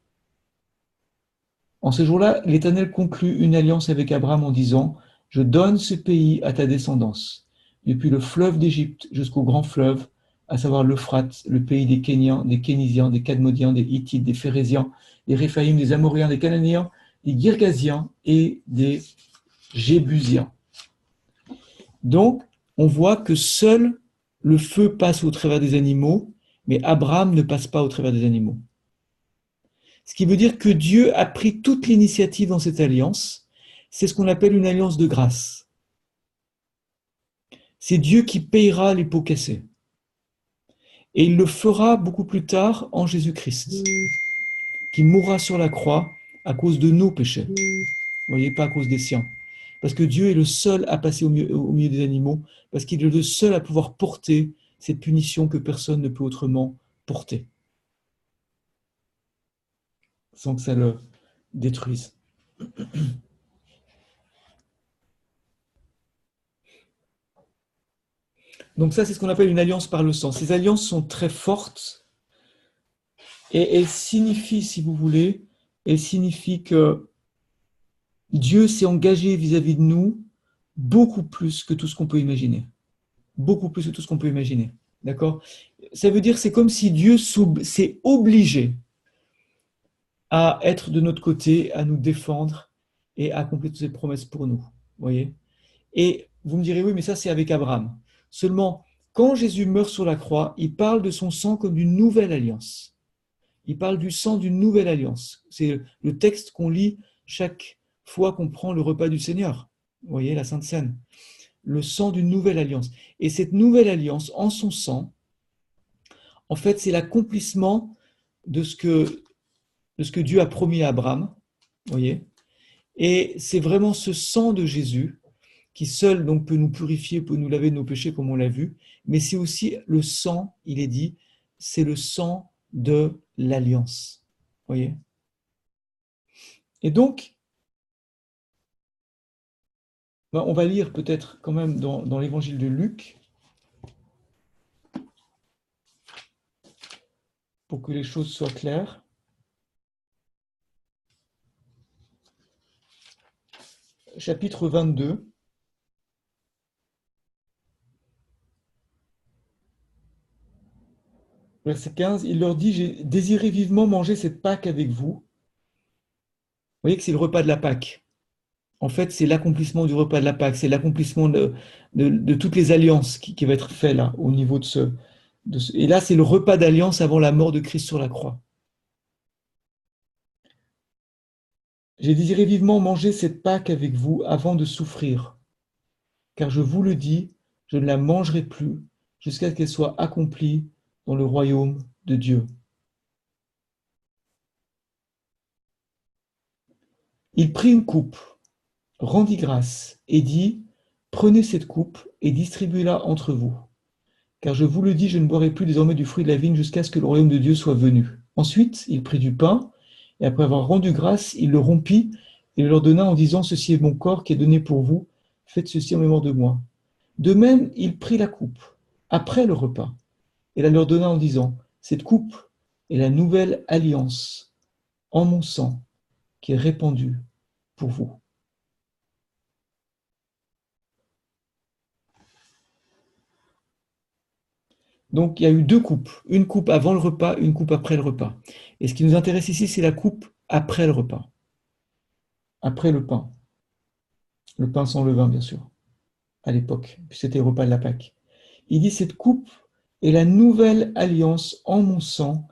En ce jour-là, l'Éternel conclut une alliance avec Abraham en disant « Je donne ce pays à ta descendance, depuis le fleuve d'Égypte jusqu'au grand fleuve, à savoir l'Euphrate, le pays des Kéniens, des Kénisiens, des Cadmodiens, des Hittites, des Phéréziens, des Réphaïm, des Amoréens, des Cananéens, des Girgasiens et des Jébusiens. » Donc, on voit que seul le feu passe au travers des animaux, mais Abraham ne passe pas au travers des animaux. Ce qui veut dire que Dieu a pris toute l'initiative dans cette alliance. C'est ce qu'on appelle une alliance de grâce. C'est Dieu qui payera les pots cassés. Et il le fera beaucoup plus tard en Jésus-Christ, qui mourra sur la croix à cause de nos péchés. Vous voyez, pas à cause des siens. Parce que Dieu est le seul à passer au milieu des animaux, parce qu'il est le seul à pouvoir porter cette punition que personne ne peut autrement porter, sans que ça le détruise. Donc ça, c'est ce qu'on appelle une alliance par le sang. Ces alliances sont très fortes et elles signifient, si vous voulez, elles signifient que Dieu s'est engagé vis-à-vis de nous beaucoup plus que tout ce qu'on peut imaginer. Beaucoup plus que tout ce qu'on peut imaginer. D'accord ? Ça veut dire c'est comme si Dieu s'est obligé à être de notre côté, à nous défendre et à accomplir toutes ses promesses pour nous. Voyez ? Et vous me direz, oui, mais ça c'est avec Abraham. Seulement, quand Jésus meurt sur la croix, il parle de son sang comme d'une nouvelle alliance. Il parle du sang d'une nouvelle alliance. C'est le texte qu'on lit chaque fois qu'on prend le repas du Seigneur. Vous voyez, la Sainte Seine. Le sang d'une nouvelle alliance. Et cette nouvelle alliance, en son sang, en fait, c'est l'accomplissement de ce que Dieu a promis à Abraham. Vous voyez ? Et c'est vraiment ce sang de Jésus qui seul donc peut nous purifier, peut nous laver de nos péchés comme on l'a vu, mais c'est aussi le sang, il est dit, c'est le sang de l'alliance. Vous voyez ? Et donc, on va lire peut-être quand même dans l'évangile de Luc, pour que les choses soient claires. Chapitre 22. Verset 15, il leur dit, j'ai désiré vivement manger cette Pâque avec vous. Vous voyez que c'est le repas de la Pâque. En fait, c'est l'accomplissement du repas de la Pâque, c'est l'accomplissement de toutes les alliances qui va être fait là, au niveau de ce. Et là, c'est le repas d'alliance avant la mort de Christ sur la croix. J'ai désiré vivement manger cette Pâque avec vous avant de souffrir, car je vous le dis, je ne la mangerai plus jusqu'à ce qu'elle soit accomplie dans le royaume de Dieu. Il prit une coupe, rendit grâce et dit, prenez cette coupe et distribuez-la entre vous. Car je vous le dis, je ne boirai plus désormais du fruit de la vigne jusqu'à ce que le royaume de Dieu soit venu. Ensuite, il prit du pain, et après avoir rendu grâce, il le rompit et le leur donna en disant, ceci est mon corps qui est donné pour vous, faites ceci en mémoire de moi. De même, il prit la coupe, après le repas, et la leur donna en disant, cette coupe est la nouvelle alliance en mon sang qui est répandue pour vous. Donc, il y a eu deux coupes, une coupe avant le repas, une coupe après le repas. Et ce qui nous intéresse ici, c'est la coupe après le repas, après le pain sans levain, bien sûr, à l'époque, puis c'était le repas de la Pâque. Il dit, cette coupe est la nouvelle alliance en mon sang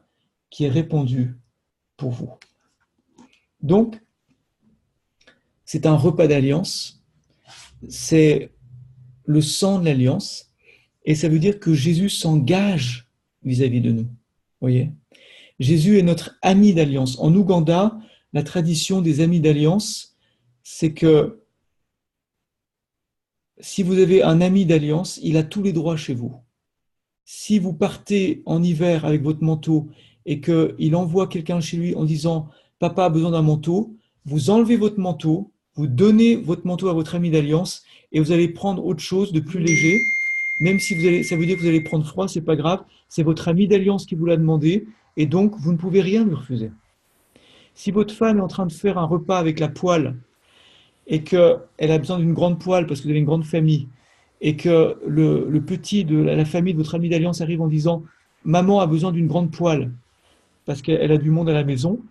qui est répandue pour vous. Donc, c'est un repas d'alliance, c'est le sang de l'alliance, et ça veut dire que Jésus s'engage vis-à-vis de nous. Vous voyez ? Jésus est notre ami d'alliance. En Ouganda, la tradition des amis d'alliance, c'est que si vous avez un ami d'alliance, il a tous les droits chez vous. Si vous partez en hiver avec votre manteau et qu'il envoie quelqu'un chez lui en disant « Papa a besoin d'un manteau », vous enlevez votre manteau, vous donnez votre manteau à votre ami d'alliance et vous allez prendre autre chose de plus léger, même si ça veut dire que vous allez prendre froid, c'est pas grave, c'est votre ami d'alliance qui vous l'a demandé et donc vous ne pouvez rien lui refuser. Si votre femme est en train de faire un repas avec la poêle et qu'elle a besoin d'une grande poêle parce que vous avez une grande famille et que le petit de la famille de votre ami d'alliance arrive en disant « Maman a besoin d'une grande poêle », parce qu'elle a du monde à la maison,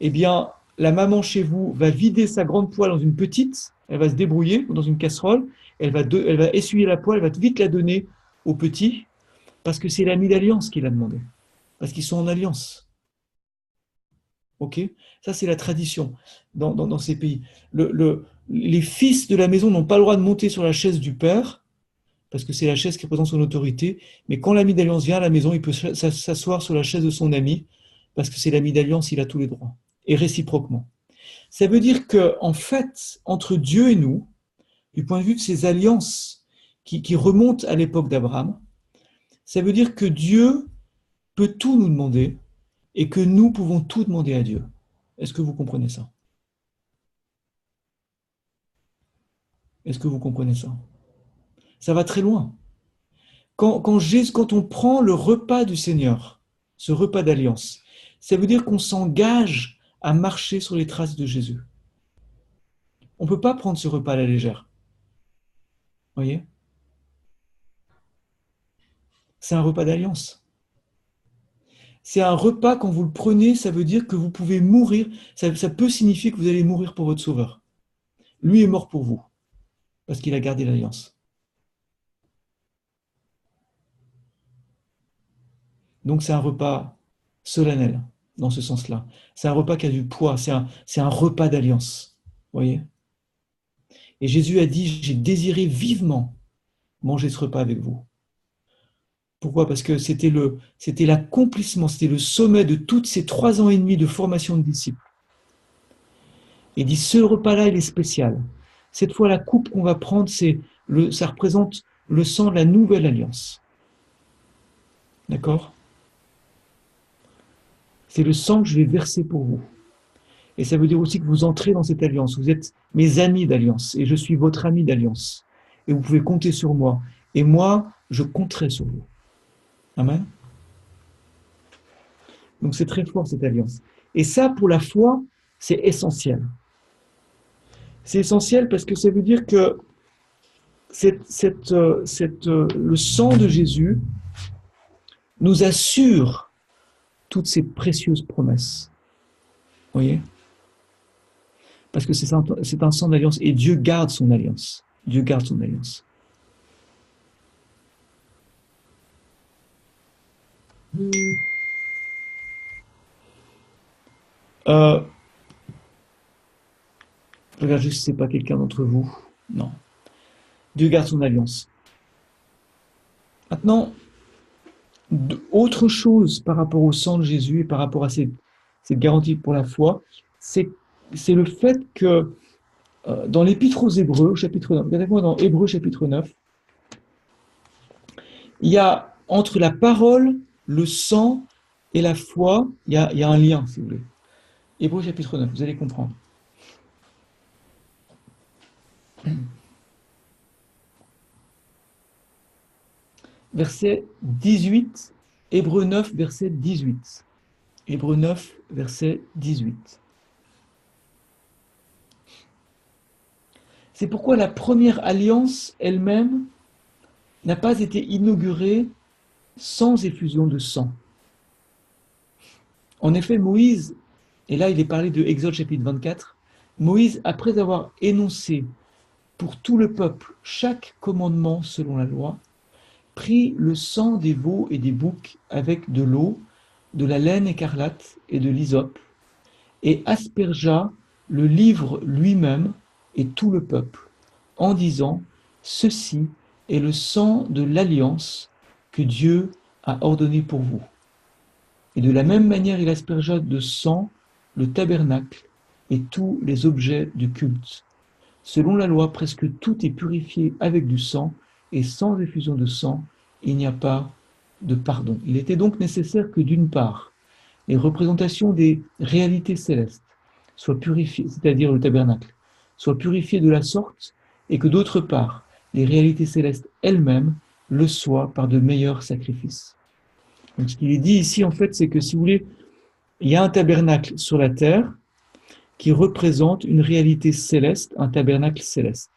eh bien, la maman chez vous va vider sa grande poêle dans une petite, elle va se débrouiller dans une casserole, elle va essuyer la poêle, elle va vite la donner au petit, parce que c'est l'ami d'alliance qui l'a demandé, parce qu'ils sont en alliance. Ok? Ça, c'est la tradition dans ces pays. Les fils de la maison n'ont pas le droit de monter sur la chaise du père, parce que c'est la chaise qui représente son autorité, mais quand l'ami d'alliance vient à la maison, il peut s'asseoir sur la chaise de son ami, parce que c'est l'ami d'alliance, il a tous les droits, et réciproquement. Ça veut dire qu'en fait, entre Dieu et nous, du point de vue de ces alliances qui remontent à l'époque d'Abraham, ça veut dire que Dieu peut tout nous demander et que nous pouvons tout demander à Dieu. Est-ce que vous comprenez ça? Est-ce que vous comprenez ça? Ça va très loin. Quand on prend le repas du Seigneur, ce repas d'alliance, ça veut dire qu'on s'engage à marcher sur les traces de Jésus. On ne peut pas prendre ce repas à la légère. Vous voyez? C'est un repas d'alliance. C'est un repas, quand vous le prenez, ça veut dire que vous pouvez mourir. Ça peut signifier que vous allez mourir pour votre Sauveur. Lui est mort pour vous, parce qu'il a gardé l'alliance. Donc c'est un repas solennel, dans ce sens-là. C'est un repas qui a du poids, c'est un repas d'alliance. Vous voyez? Et Jésus a dit, j'ai désiré vivement manger ce repas avec vous. Pourquoi? Parce que c'était l'accomplissement, c'était le sommet de toutes ces 3 ans et demi de formation de disciples. Et il dit, ce repas-là, il est spécial. Cette fois, la coupe qu'on va prendre, ça représente le sang de la nouvelle alliance. D'accord? C'est le sang que je vais verser pour vous. Et ça veut dire aussi que vous entrez dans cette alliance. Vous êtes mes amis d'alliance et je suis votre ami d'alliance. Et vous pouvez compter sur moi. Et moi, je compterai sur vous. Amen. Donc c'est très fort cette alliance. Et ça, pour la foi, c'est essentiel. C'est essentiel parce que ça veut dire que le sang de Jésus nous assure toutes ces précieuses promesses. Vous voyez? Parce que c'est un sang d'alliance et Dieu garde son alliance. Dieu garde son alliance. Je regarde juste si ce n'est pas quelqu'un d'entre vous. Non. Dieu garde son alliance. Maintenant, autre chose par rapport au sang de Jésus et par rapport à cette garantie pour la foi, c'est le fait que dans l'Épître aux Hébreux, chapitre 9, regardez-moi dans Hébreux chapitre 9, il y a entre la parole, le sang et la foi, il y a un lien, si vous voulez. Hébreux chapitre 9, vous allez comprendre. Verset 18, Hébreux 9, verset 18. Hébreux 9, verset 18. C'est pourquoi la première alliance elle-même n'a pas été inaugurée sans effusion de sang. En effet, Moïse, et là il est parlé de Exode chapitre 24, Moïse, après avoir énoncé pour tout le peuple chaque commandement selon la loi, prit le sang des veaux et des boucs avec de l'eau, de la laine écarlate et de l'hysope, et aspergea le livre lui-même et tout le peuple, en disant, ceci est le sang de l'alliance que Dieu a ordonné pour vous. Et de la même manière, il aspergea de sang le tabernacle et tous les objets du culte. Selon la loi, presque tout est purifié avec du sang, et sans effusion de sang, il n'y a pas de pardon. Il était donc nécessaire que d'une part, les représentations des réalités célestes soient purifiées, c'est-à-dire le tabernacle, soient purifiées de la sorte et que d'autre part, les réalités célestes elles-mêmes le soient par de meilleurs sacrifices. Donc, ce qu'il est dit ici, en fait, c'est que si vous voulez, il y a un tabernacle sur la terre qui représente une réalité céleste, un tabernacle céleste.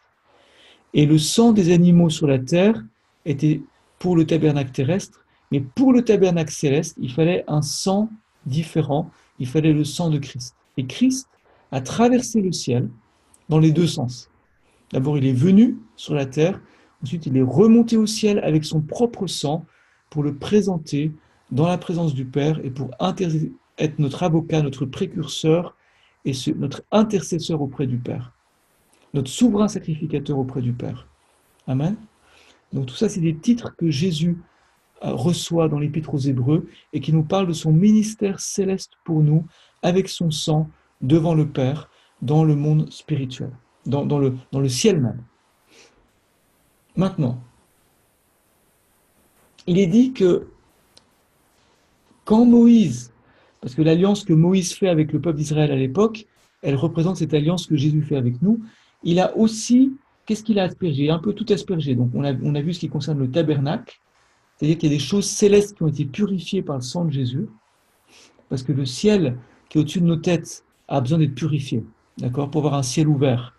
Et le sang des animaux sur la terre était pour le tabernacle terrestre, mais pour le tabernacle céleste, il fallait un sang différent, il fallait le sang de Christ. Et Christ a traversé le ciel dans les deux sens. D'abord, il est venu sur la terre, ensuite il est remonté au ciel avec son propre sang pour le présenter dans la présence du Père et pour être notre avocat, notre précurseur et notre intercesseur auprès du Père, notre souverain sacrificateur auprès du Père. Amen. Donc tout ça, c'est des titres que Jésus reçoit dans l'Épître aux Hébreux et qui nous parlent de son ministère céleste pour nous, avec son sang devant le Père, dans le monde spirituel, dans le ciel même. Maintenant, il est dit que quand Moïse, parce que l'alliance que Moïse fait avec le peuple d'Israël à l'époque, elle représente cette alliance que Jésus fait avec nous, il a aussi, qu'est-ce qu'il a aspergé? Un peu tout aspergé. Donc on a vu ce qui concerne le tabernacle, c'est-à-dire qu'il y a des choses célestes qui ont été purifiées par le sang de Jésus, parce que le ciel qui est au-dessus de nos têtes a besoin d'être purifié, d'accord, pour avoir un ciel ouvert.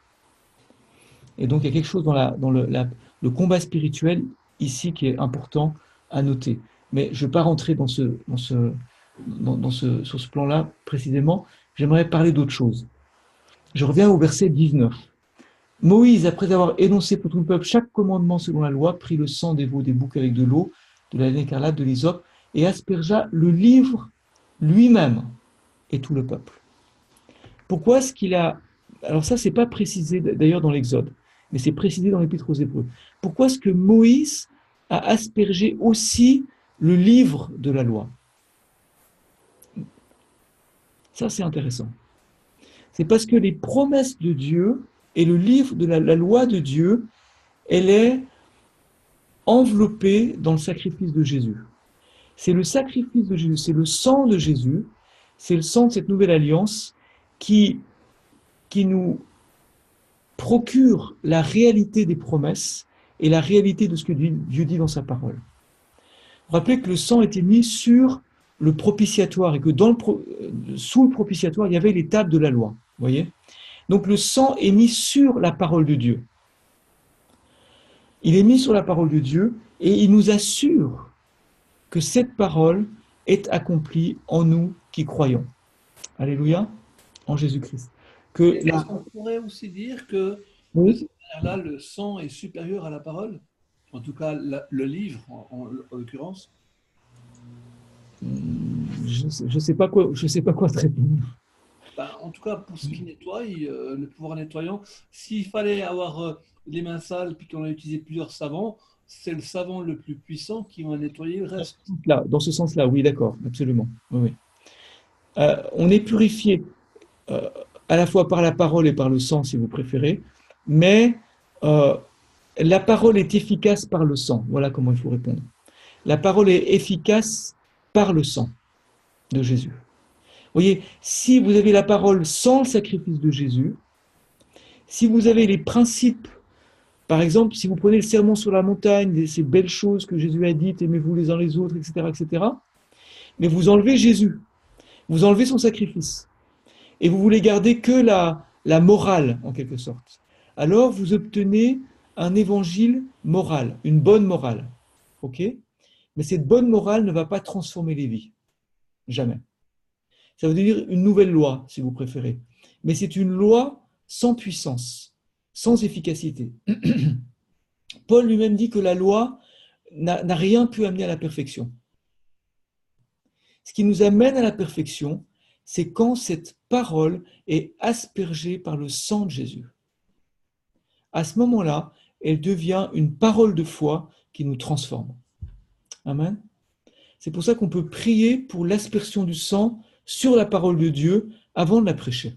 Et donc il y a quelque chose dans le combat spirituel ici qui est important à noter. Mais je ne vais pas rentrer sur ce plan-là précisément. J'aimerais parler d'autre chose. Je reviens au verset 19. Moïse, après avoir énoncé pour tout le peuple chaque commandement selon la loi, prit le sang des veaux, des boucs avec de l'eau, de la laine écarlate, de l'hysope, et aspergea le livre lui-même et tout le peuple. Pourquoi est-ce qu'il a... Alors ça, c'est pas précisé d'ailleurs dans l'Exode, mais c'est précisé dans l'Épître aux Hébreux. Pourquoi est-ce que Moïse a aspergé aussi le livre de la loi? Ça, c'est intéressant. C'est parce que les promesses de Dieu et le livre de la loi de Dieu, elle est enveloppée dans le sacrifice de Jésus. C'est le sacrifice de Jésus, c'est le sang de Jésus, c'est le sang de cette nouvelle alliance qui nous procure la réalité des promesses et la réalité de ce que Dieu dit dans sa parole. Rappelez que le sang était mis sur le propitiatoire et que sous le propitiatoire, il y avait les tables de la loi. Voyez ? Donc le sang est mis sur la parole de Dieu. Il est mis sur la parole de Dieu et il nous assure que cette parole est accomplie en nous qui croyons. Alléluia, en Jésus-Christ. Est-ce qu'on pourrait aussi dire que de cette manière-là, le sang est supérieur à la parole? En tout cas, le livre, en l'occurrence. Je sais pas quoi te répondre. En tout cas, pour ce qui nettoie, le pouvoir nettoyant, s'il fallait avoir les mains sales puis qu'on a utilisé plusieurs savons, c'est le savon le plus puissant qui va nettoyer le reste. Là, dans ce sens-là, oui, d'accord, absolument. Oui. On est purifié à la fois par la parole et par le sang, si vous préférez, mais la parole est efficace par le sang. Voilà comment il faut répondre. La parole est efficace par le sang de Jésus. Vous voyez, si vous avez la parole sans le sacrifice de Jésus, si vous avez les principes, par exemple, si vous prenez le sermon sur la montagne, ces belles choses que Jésus a dites, aimez-vous les uns les autres, etc., mais vous enlevez Jésus, vous enlevez son sacrifice, et vous voulez garder que la morale, en quelque sorte, alors vous obtenez un évangile moral, une bonne morale. Ok ? Mais cette bonne morale ne va pas transformer les vies. Jamais. Ça veut dire une nouvelle loi, si vous préférez. Mais c'est une loi sans puissance, sans efficacité. Paul lui-même dit que la loi n'a rien pu amener à la perfection. Ce qui nous amène à la perfection, c'est quand cette parole est aspergée par le sang de Jésus. À ce moment-là, elle devient une parole de foi qui nous transforme. Amen. C'est pour ça qu'on peut prier pour l'aspersion du sang sur la parole de Dieu avant de la prêcher.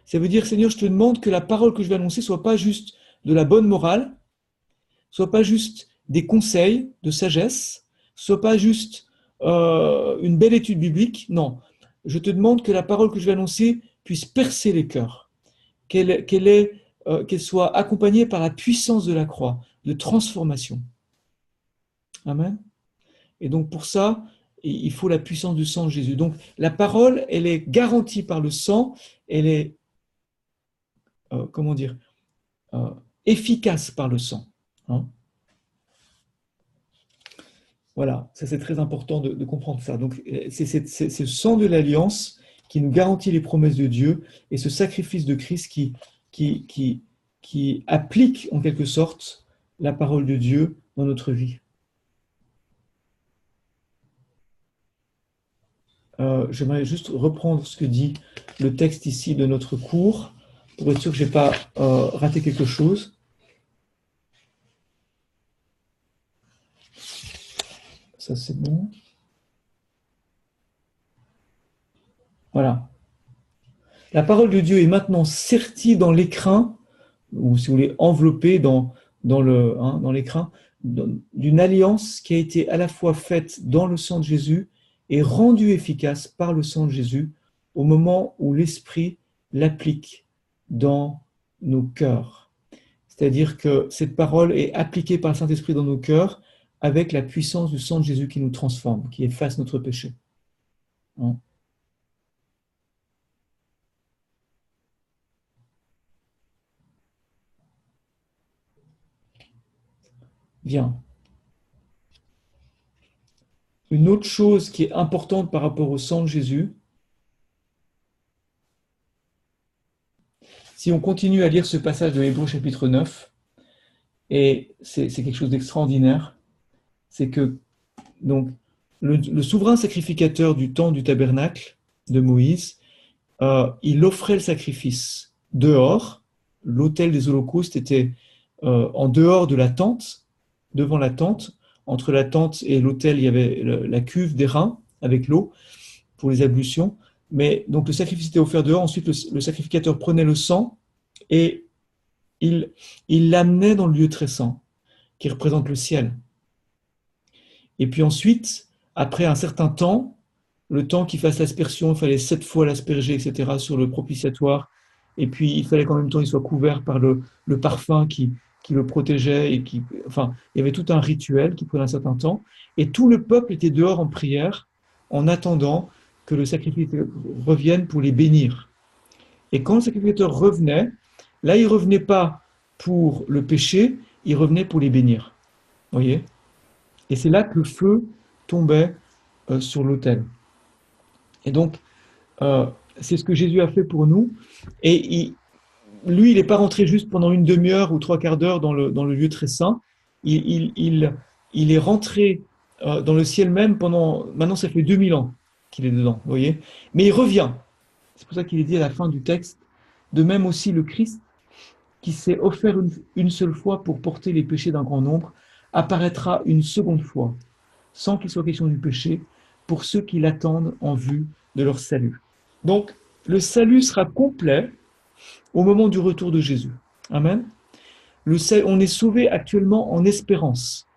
Ça veut dire, Seigneur, je te demande que la parole que je vais annoncer ne soit pas juste de la bonne morale, soit pas juste des conseils de sagesse, soit pas juste une belle étude biblique. Non, je te demande que la parole que je vais annoncer puisse percer les cœurs, qu'elle soit accompagnée par la puissance de la croix, de transformation. Amen. Et donc pour ça, il faut la puissance du sang de Jésus. Donc la parole, elle est garantie par le sang, elle est, efficace par le sang. Hein. Voilà, ça c'est très important de comprendre ça. Donc c'est ce sang de l'alliance qui nous garantit les promesses de Dieu et ce sacrifice de Christ qui applique en quelque sorte la parole de Dieu dans notre vie. J'aimerais juste reprendre ce que dit le texte ici de notre cours pour être sûr que je n'ai pas raté quelque chose. Ça, c'est bon. Voilà. La parole de Dieu est maintenant sertie dans l'écrin, ou si vous voulez, enveloppée dans l'écrin, d'une alliance qui a été à la fois faite dans le sang de Jésus et rendue efficace par le sang de Jésus au moment où l'Esprit l'applique dans nos cœurs. C'est-à-dire que cette parole est appliquée par le Saint-Esprit dans nos cœurs avec la puissance du sang de Jésus qui nous transforme, qui efface notre péché. Hein? Bien. Une autre chose qui est importante par rapport au sang de Jésus, si on continue à lire ce passage de Hébreux chapitre 9, et c'est quelque chose d'extraordinaire, c'est que donc, le souverain sacrificateur du temps du tabernacle de Moïse, il offrait le sacrifice dehors. L'autel des holocaustes était en dehors de la tente, devant la tente. Entre la tente et l'autel, il y avait la cuve d'airain avec l'eau pour les ablutions. Mais donc le sacrifice était offert dehors. Ensuite, le sacrificateur prenait le sang et il l'amenait dans le lieu très saint, qui représente le ciel. Et puis ensuite, après un certain temps, le temps qu'il fasse l'aspersion, il fallait 7 fois l'asperger, etc., sur le propitiatoire. Et puis, il fallait qu'en même temps, il soit couvert par le parfum qui le protégeait. Il y avait tout un rituel qui prenait un certain temps. Et tout le peuple était dehors en prière, en attendant que le sacrificateur revienne pour les bénir. Et quand le sacrificateur revenait, là, il ne revenait pas pour le péché, il revenait pour les bénir. Vous voyez ? Et c'est là que le feu tombait sur l'autel. Et donc, c'est ce que Jésus a fait pour nous. Et lui, il n'est pas rentré juste pendant une demi-heure ou 3/4 d'heure dans le lieu très saint. Il est rentré dans le ciel même pendant... Maintenant, ça fait 2000 ans qu'il est dedans, vous voyez. Mais il revient. C'est pour ça qu'il est dit à la fin du texte, de même aussi le Christ, qui s'est offert une seule fois pour porter les péchés d'un grand nombre, apparaîtra une seconde fois, sans qu'il soit question du péché, pour ceux qui l'attendent en vue de leur salut. Donc, le salut sera complet au moment du retour de Jésus. Amen. On est sauvé actuellement en espérance.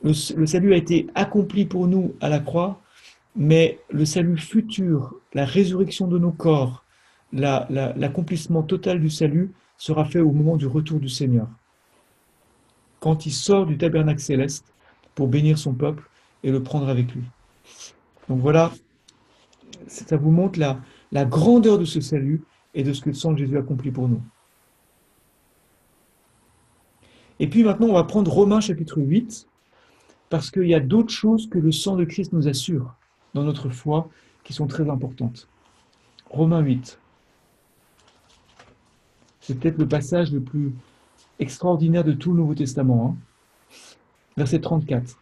Le salut a été accompli pour nous à la croix, mais le salut futur, la résurrection de nos corps, l'accomplissement total du salut sera fait au moment du retour du Seigneur, quand il sort du tabernacle céleste pour bénir son peuple et le prendre avec lui. Donc voilà, ça vous montre la grandeur de ce salut et de ce que le sang de Jésus accomplit pour nous. Et puis maintenant, on va prendre Romains chapitre 8, parce qu'il y a d'autres choses que le sang de Christ nous assure dans notre foi qui sont très importantes. Romains 8. C'est peut-être le passage le plus extraordinaire de tout le Nouveau Testament. Hein. Verset 34.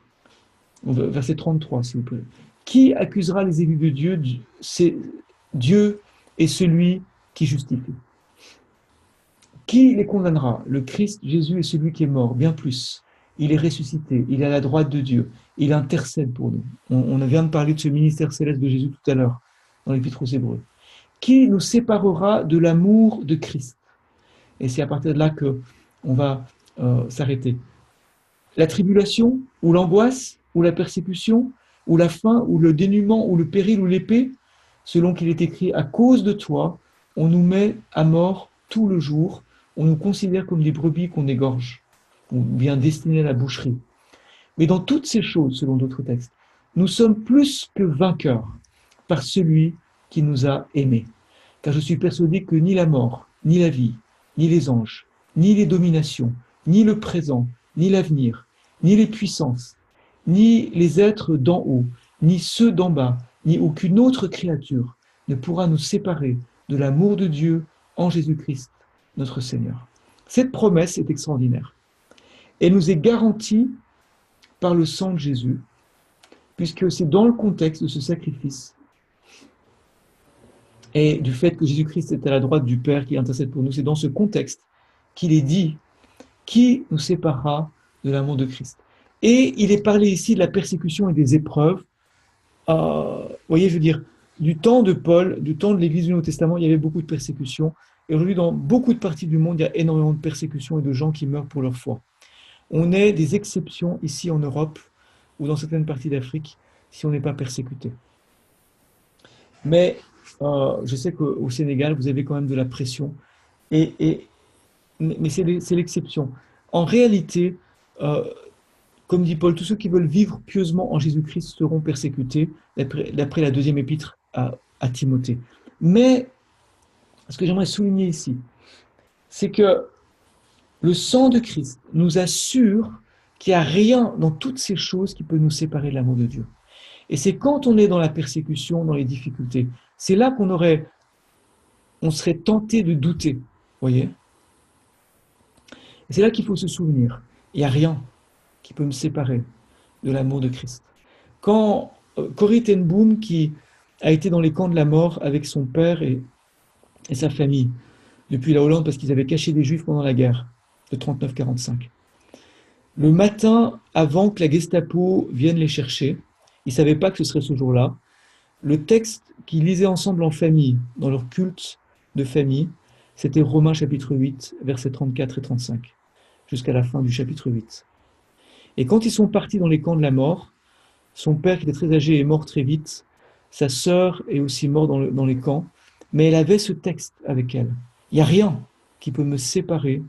Verset 33, s'il vous plaît. Qui accusera les élus de Dieu ? C'est Dieu est celui qui justifie. Qui les condamnera ? Le Christ, Jésus, est celui qui est mort, bien plus. Il est ressuscité, il est à la droite de Dieu, il intercède pour nous. On vient de parler de ce ministère céleste de Jésus tout à l'heure, dans l'Épître aux Hébreux. Qui nous séparera de l'amour de Christ ? Et c'est à partir de là qu'on va s'arrêter. La tribulation, ou l'angoisse, ou la persécution, ou la faim, ou le dénuement, ou le péril, ou l'épée, selon qu'il est écrit, à cause de toi, on nous met à mort tout le jour, on nous considère comme des brebis qu'on égorge, ou bien destinés à la boucherie. Mais dans toutes ces choses, selon d'autres textes, nous sommes plus que vainqueurs par celui qui nous a aimés. Car je suis persuadé que ni la mort, ni la vie, ni les anges, ni les dominations, ni le présent, ni l'avenir, ni les puissances, ni les êtres d'en haut, ni ceux d'en bas, ni aucune autre créature ne pourra nous séparer de l'amour de Dieu en Jésus-Christ, notre Seigneur. Cette promesse est extraordinaire. Elle nous est garantie par le sang de Jésus, puisque c'est dans le contexte de ce sacrifice et du fait que Jésus-Christ est à la droite du Père qui intercède pour nous, c'est dans ce contexte qu'il est dit « Qui nous séparera de l'amour de Christ ?» Et il est parlé ici de la persécution et des épreuves. Vous voyez, je veux dire, du temps de Paul, du temps de l'Église du Nouveau Testament, il y avait beaucoup de persécutions. Et aujourd'hui, dans beaucoup de parties du monde, il y a énormément de persécutions et de gens qui meurent pour leur foi. On est des exceptions ici en Europe ou dans certaines parties d'Afrique si on n'est pas persécuté. Mais je sais qu'au Sénégal, vous avez quand même de la pression. Mais c'est l'exception. En réalité, comme dit Paul, tous ceux qui veulent vivre pieusement en Jésus-Christ seront persécutés, d'après la deuxième épître à Timothée. Mais ce que j'aimerais souligner ici, c'est que le sang de Christ nous assure qu'il n'y a rien dans toutes ces choses qui peut nous séparer de l'amour de Dieu. Et c'est quand on est dans la persécution, dans les difficultés, c'est là on serait tenté de douter, voyez. Et c'est là qu'il faut se souvenir, il n'y a rien qui peut me séparer de l'amour de Christ. Quand Corrie ten Boom, qui a été dans les camps de la mort avec son père et sa famille, depuis la Hollande, parce qu'ils avaient caché des Juifs pendant la guerre de 39-45. Le matin, avant que la Gestapo vienne les chercher, ils ne savaient pas que ce serait ce jour-là, le texte qu'ils lisaient ensemble en famille, dans leur culte de famille, c'était Romains chapitre 8, versets 34 et 35, jusqu'à la fin du chapitre 8. Et quand ils sont partis dans les camps de la mort, son père, qui était très âgé, est mort très vite, sa sœur est aussi morte dans les camps, mais elle avait ce texte avec elle. Il n'y a rien qui peut me séparer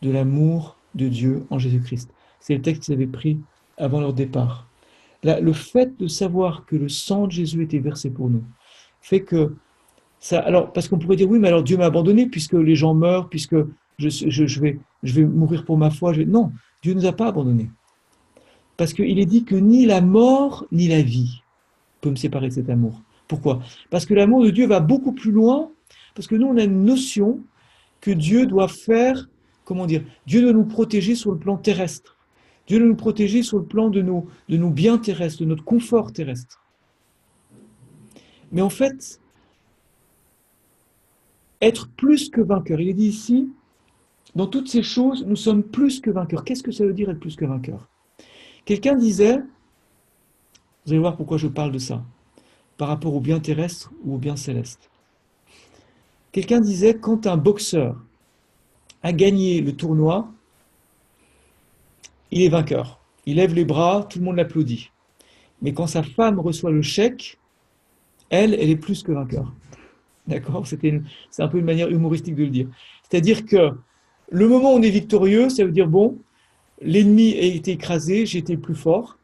de l'amour de Dieu en Jésus-Christ. C'est le texte qu'ils avaient pris avant leur départ. Là, le fait de savoir que le sang de Jésus était versé pour nous fait que ça. Alors, parce qu'on pourrait dire oui, mais alors Dieu m'a abandonné puisque les gens meurent, puisque je vais mourir pour ma foi. Non, Dieu ne nous a pas abandonnés. Parce qu'il est dit que ni la mort ni la vie peut me séparer de cet amour. Pourquoi ? Parce que l'amour de Dieu va beaucoup plus loin, parce que nous, on a une notion que Dieu doit faire, Dieu doit nous protéger sur le plan terrestre. Dieu doit nous protéger sur le plan de nos biens terrestres, de notre confort terrestre. Mais en fait, être plus que vainqueur, il est dit ici, dans toutes ces choses, nous sommes plus que vainqueurs. Qu'est-ce que ça veut dire être plus que vainqueur ? Quelqu'un disait, vous allez voir pourquoi je parle de ça, par rapport au bien terrestre ou au bien céleste. Quelqu'un disait, quand un boxeur a gagné le tournoi, il est vainqueur. Il lève les bras, tout le monde l'applaudit. Mais quand sa femme reçoit le chèque, elle est plus que vainqueur. D'accord ? C'est un peu une manière humoristique de le dire. C'est-à-dire que le moment où on est victorieux, ça veut dire, bon, l'ennemi a été écrasé, j'ai été le plus fort.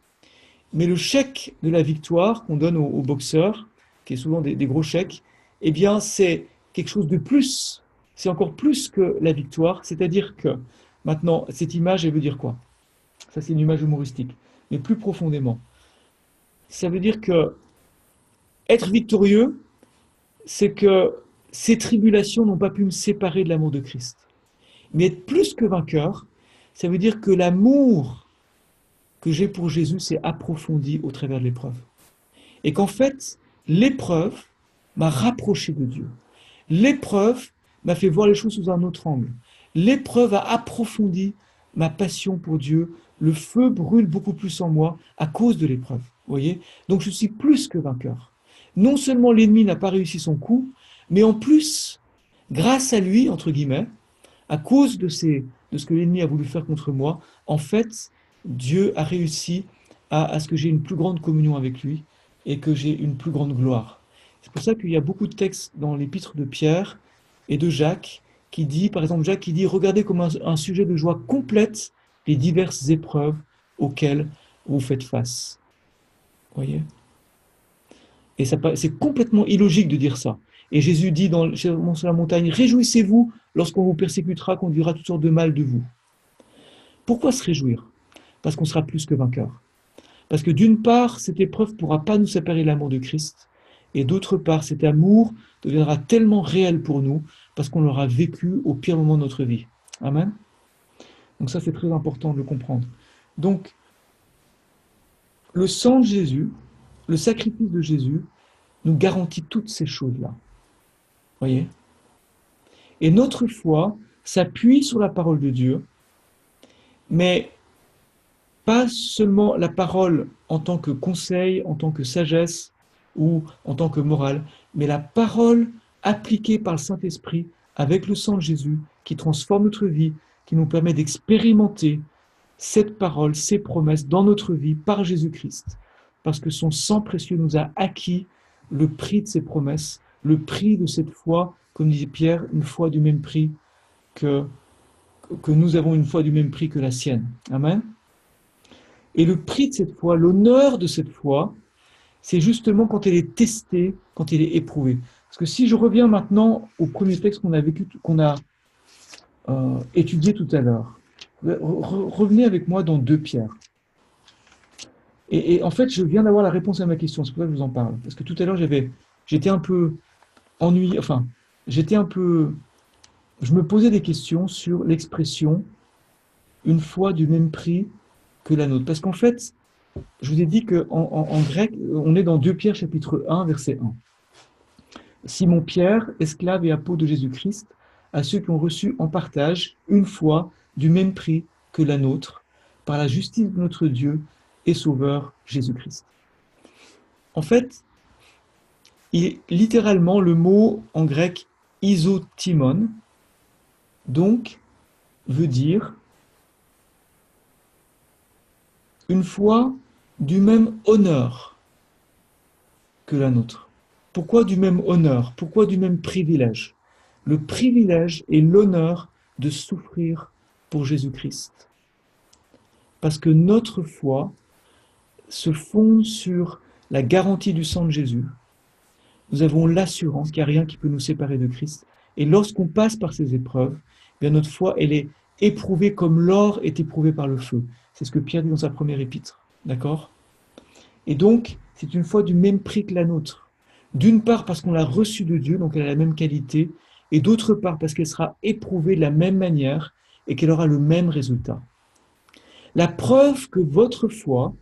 Mais le chèque de la victoire qu'on donne aux boxeurs, qui est souvent des gros chèques, eh bien, c'est quelque chose de plus. C'est encore plus que la victoire. C'est-à-dire que, maintenant, cette image, elle veut dire quoi ? Ça, c'est une image humoristique. Mais plus profondément, ça veut dire que être victorieux, c'est que ces tribulations n'ont pas pu me séparer de l'amour de Christ. Mais être plus que vainqueur, ça veut dire que l'amour que j'ai pour Jésus s'est approfondi au travers de l'épreuve. Et qu'en fait, l'épreuve m'a rapproché de Dieu. L'épreuve m'a fait voir les choses sous un autre angle. L'épreuve a approfondi ma passion pour Dieu. Le feu brûle beaucoup plus en moi à cause de l'épreuve. Voyez ? Donc je suis plus que vainqueur. Non seulement l'ennemi n'a pas réussi son coup, mais en plus, grâce à lui, entre guillemets, à cause de ce que l'ennemi a voulu faire contre moi, en fait, Dieu a réussi à ce que j'ai une plus grande communion avec lui et que j'ai une plus grande gloire. C'est pour ça qu'il y a beaucoup de textes dans l'épître de Pierre et de Jacques, qui dit, par exemple, Jacques qui dit, regardez comme un sujet de joie complète les diverses épreuves auxquelles vous faites face. Vous voyez? Et c'est complètement illogique de dire ça. Et Jésus dit dans sur la montagne, réjouissez-vous lorsqu'on vous persécutera, qu'on dira toutes sortes de mal de vous. Pourquoi se réjouir? Parce qu'on sera plus que vainqueur. Parce que d'une part, cette épreuve ne pourra pas nous séparer de l'amour de Christ, et d'autre part, cet amour deviendra tellement réel pour nous, parce qu'on l'aura vécu au pire moment de notre vie. Amen. Donc ça, c'est très important de le comprendre. Donc, le sang de Jésus, le sacrifice de Jésus, nous garantit toutes ces choses-là. Voyez? Et notre foi s'appuie sur la parole de Dieu, mais pas seulement la parole en tant que conseil, en tant que sagesse ou en tant que morale, mais la parole appliquée par le Saint-Esprit avec le sang de Jésus qui transforme notre vie, qui nous permet d'expérimenter cette parole, ces promesses dans notre vie par Jésus-Christ. Parce que son sang précieux nous a acquis le prix de ces promesses, le prix de cette foi, comme disait Pierre, une foi du même prix que nous avons une foi du même prix que la sienne. Amen. Et le prix de cette foi, l'honneur de cette foi, c'est justement quand elle est testée, quand elle est éprouvée. Parce que si je reviens maintenant au premier texte qu'on a vécu, qu'on a étudié tout à l'heure, revenez avec moi dans 2 Pierre. Et en fait, je viens d'avoir la réponse à ma question, c'est pour ça que je vous en parle. Parce que tout à l'heure, j'étais un peu ennuyé, enfin, je me posais des questions sur l'expression « une foi du même prix que la nôtre ». Parce qu'en fait, je vous ai dit qu'en grec, on est dans 2 Pierre chapitre 1, verset 1. Simon Pierre, esclave et apôtre de Jésus-Christ, à ceux qui ont reçu en partage une foi du même prix que la nôtre, par la justice de notre Dieu et Sauveur Jésus-Christ. En fait, littéralement, le mot en grec isotimon, donc, veut dire une foi du même honneur que la nôtre. Pourquoi du même honneur? Pourquoi du même privilège? Le privilège et l'honneur de souffrir pour Jésus-Christ. Parce que notre foi se fonde sur la garantie du sang de Jésus. Nous avons l'assurance qu'il n'y a rien qui peut nous séparer de Christ. Et lorsqu'on passe par ces épreuves, eh bien notre foi, elle est éprouvée comme l'or est éprouvé par le feu. C'est ce que Pierre dit dans sa première épître. D'accord? Et donc, c'est une foi du même prix que la nôtre. D'une part parce qu'on l'a reçue de Dieu, donc elle a la même qualité, et d'autre part parce qu'elle sera éprouvée de la même manière et qu'elle aura le même résultat. La preuve que votre foi,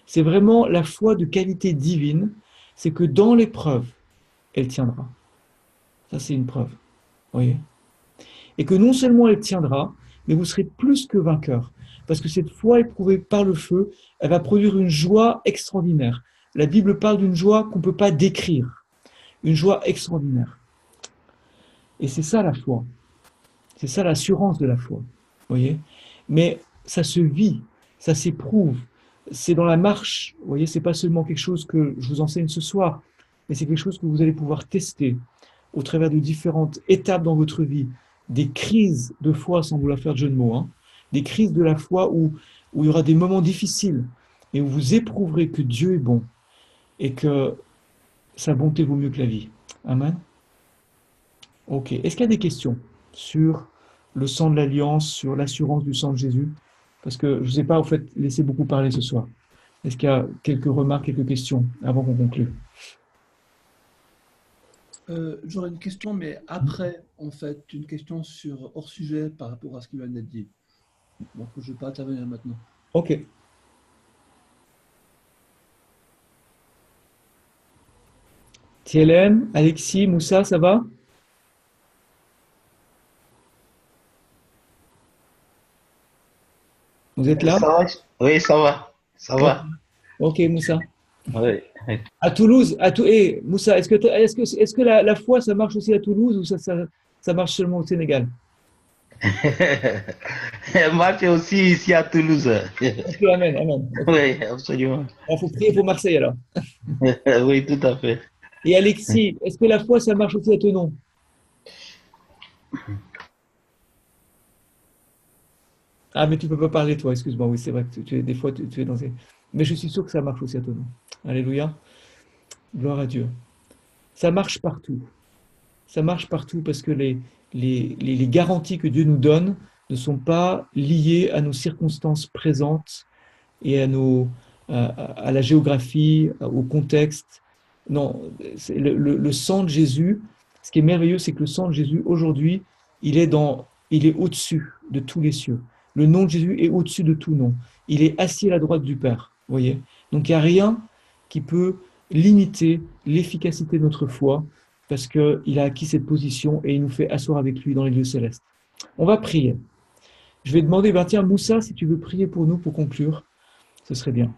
c'est vraiment la foi de qualité divine, c'est que dans l'épreuve, elle tiendra. Ça, c'est une preuve. Vous voyez? Et que non seulement elle tiendra, mais vous serez plus que vainqueur. Parce que cette foi éprouvée par le feu, elle va produire une joie extraordinaire. La Bible parle d'une joie qu'on ne peut pas décrire. Une joie extraordinaire. Et c'est ça la foi. C'est ça l'assurance de la foi. Vous voyez? Mais ça se vit, ça s'éprouve. C'est dans la marche. Vous voyez, c'est pas seulement quelque chose que je vous enseigne ce soir, mais c'est quelque chose que vous allez pouvoir tester au travers de différentes étapes dans votre vie. Des crises de foi, sans vouloir faire de jeu de mots, hein. Des crises de la foi où il y aura des moments difficiles et où vous éprouverez que Dieu est bon et que sa bonté vaut mieux que la vie. Amen. Ok. Est-ce qu'il y a des questions sur le sang de l'Alliance, sur l'assurance du sang de Jésus? Parce que je ne vous ai pas, en fait, laissé beaucoup parler ce soir. Est-ce qu'il y a quelques remarques, quelques questions avant qu'on conclue? J'aurais une question, mais après, en fait, une question sur hors sujet par rapport à ce qui vient d'être dit. Donc, je ne vais pas intervenir maintenant. Ok. TLM, Alexis, Moussa, ça va? Vous êtes là? Ça va? Oui, ça va. Ça va. Ok, Moussa. Oui. À Toulouse, Moussa, est-ce que la foi, ça marche aussi à Toulouse ou ça marche seulement au Sénégal? Moi, c'est aussi ici à Toulouse. Ok, amen, amen. Ok. Oui, absolument. Il faut prier pour Marseille alors. Oui, tout à fait. Et Alexis, est-ce que la foi, ça marche aussi à Thonon? Ah, mais tu peux pas parler, toi, excuse-moi. Oui, c'est vrai que des fois, tu es dans ces... Mais je suis sûr que ça marche aussi à ton nom. Alléluia. Gloire à Dieu. Ça marche partout. Ça marche partout parce que les garanties que Dieu nous donne ne sont pas liées à nos circonstances présentes et à la géographie, au contexte. Non, c'est le sang de Jésus, ce qui est merveilleux, c'est que le sang de Jésus, aujourd'hui, il est au-dessus de tous les cieux. Le nom de Jésus est au-dessus de tout nom. Il est assis à la droite du Père, vous voyez. Donc il n'y a rien qui peut limiter l'efficacité de notre foi, parce qu'il a acquis cette position et il nous fait asseoir avec lui dans les lieux célestes. On va prier. Je vais demander, ben tiens, Moussa, si tu veux prier pour nous pour conclure, ce serait bien.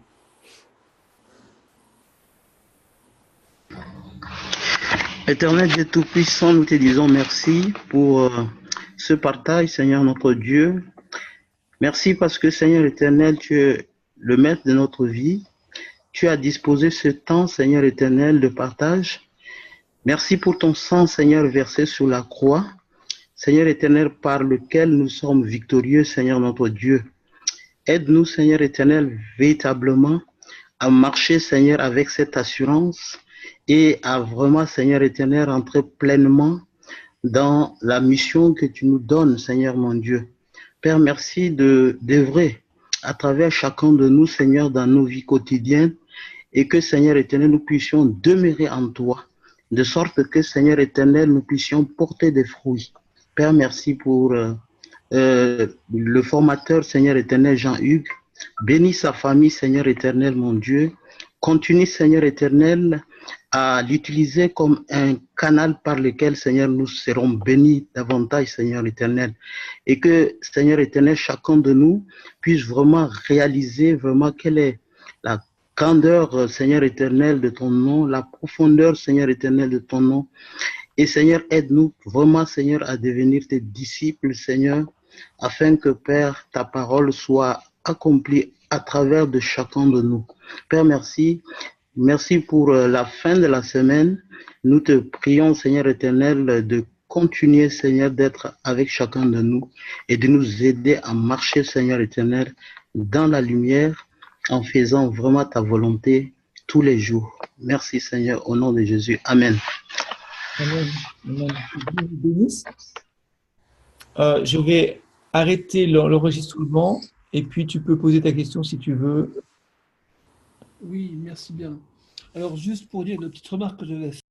Éternel Dieu Tout-Puissant, nous te disons merci pour ce partage, Seigneur notre Dieu. Merci parce que, Seigneur éternel, tu es le maître de notre vie. Tu as disposé ce temps, Seigneur éternel, de partage. Merci pour ton sang, Seigneur, versé sur la croix. Seigneur éternel, par lequel nous sommes victorieux, Seigneur notre Dieu. Aide-nous, Seigneur éternel, véritablement à marcher, Seigneur, avec cette assurance et à vraiment, Seigneur éternel, rentrer pleinement dans la mission que tu nous donnes, Seigneur mon Dieu. Père, merci d'œuvrer à travers chacun de nous, Seigneur, dans nos vies quotidiennes et que, Seigneur éternel, nous puissions demeurer en toi, de sorte que, Seigneur éternel, nous puissions porter des fruits. Père, merci pour le formateur, Seigneur éternel, Jean-Hugues. Bénis sa famille, Seigneur éternel, mon Dieu. Continue, Seigneur éternel, à l'utiliser comme un canal par lequel, Seigneur, nous serons bénis davantage, Seigneur éternel. Et que, Seigneur éternel, chacun de nous puisse vraiment réaliser vraiment quelle est la grandeur, Seigneur éternel, de ton nom, la profondeur, Seigneur éternel, de ton nom. Et Seigneur, aide-nous vraiment, Seigneur, à devenir tes disciples, Seigneur, afin que, Père, ta parole soit accomplie à travers de chacun de nous. Père, merci. Merci pour la fin de la semaine. Nous te prions, Seigneur éternel, de continuer, Seigneur, d'être avec chacun de nous et de nous aider à marcher, Seigneur éternel, dans la lumière, en faisant vraiment ta volonté tous les jours. Merci, Seigneur, au nom de Jésus. Amen. Amen. Amen. Que Dieu vous bénisse. Je vais arrêter l'enregistrement et puis tu peux poser ta question si tu veux. Oui, merci bien. Alors, juste pour dire une petite remarque que je vais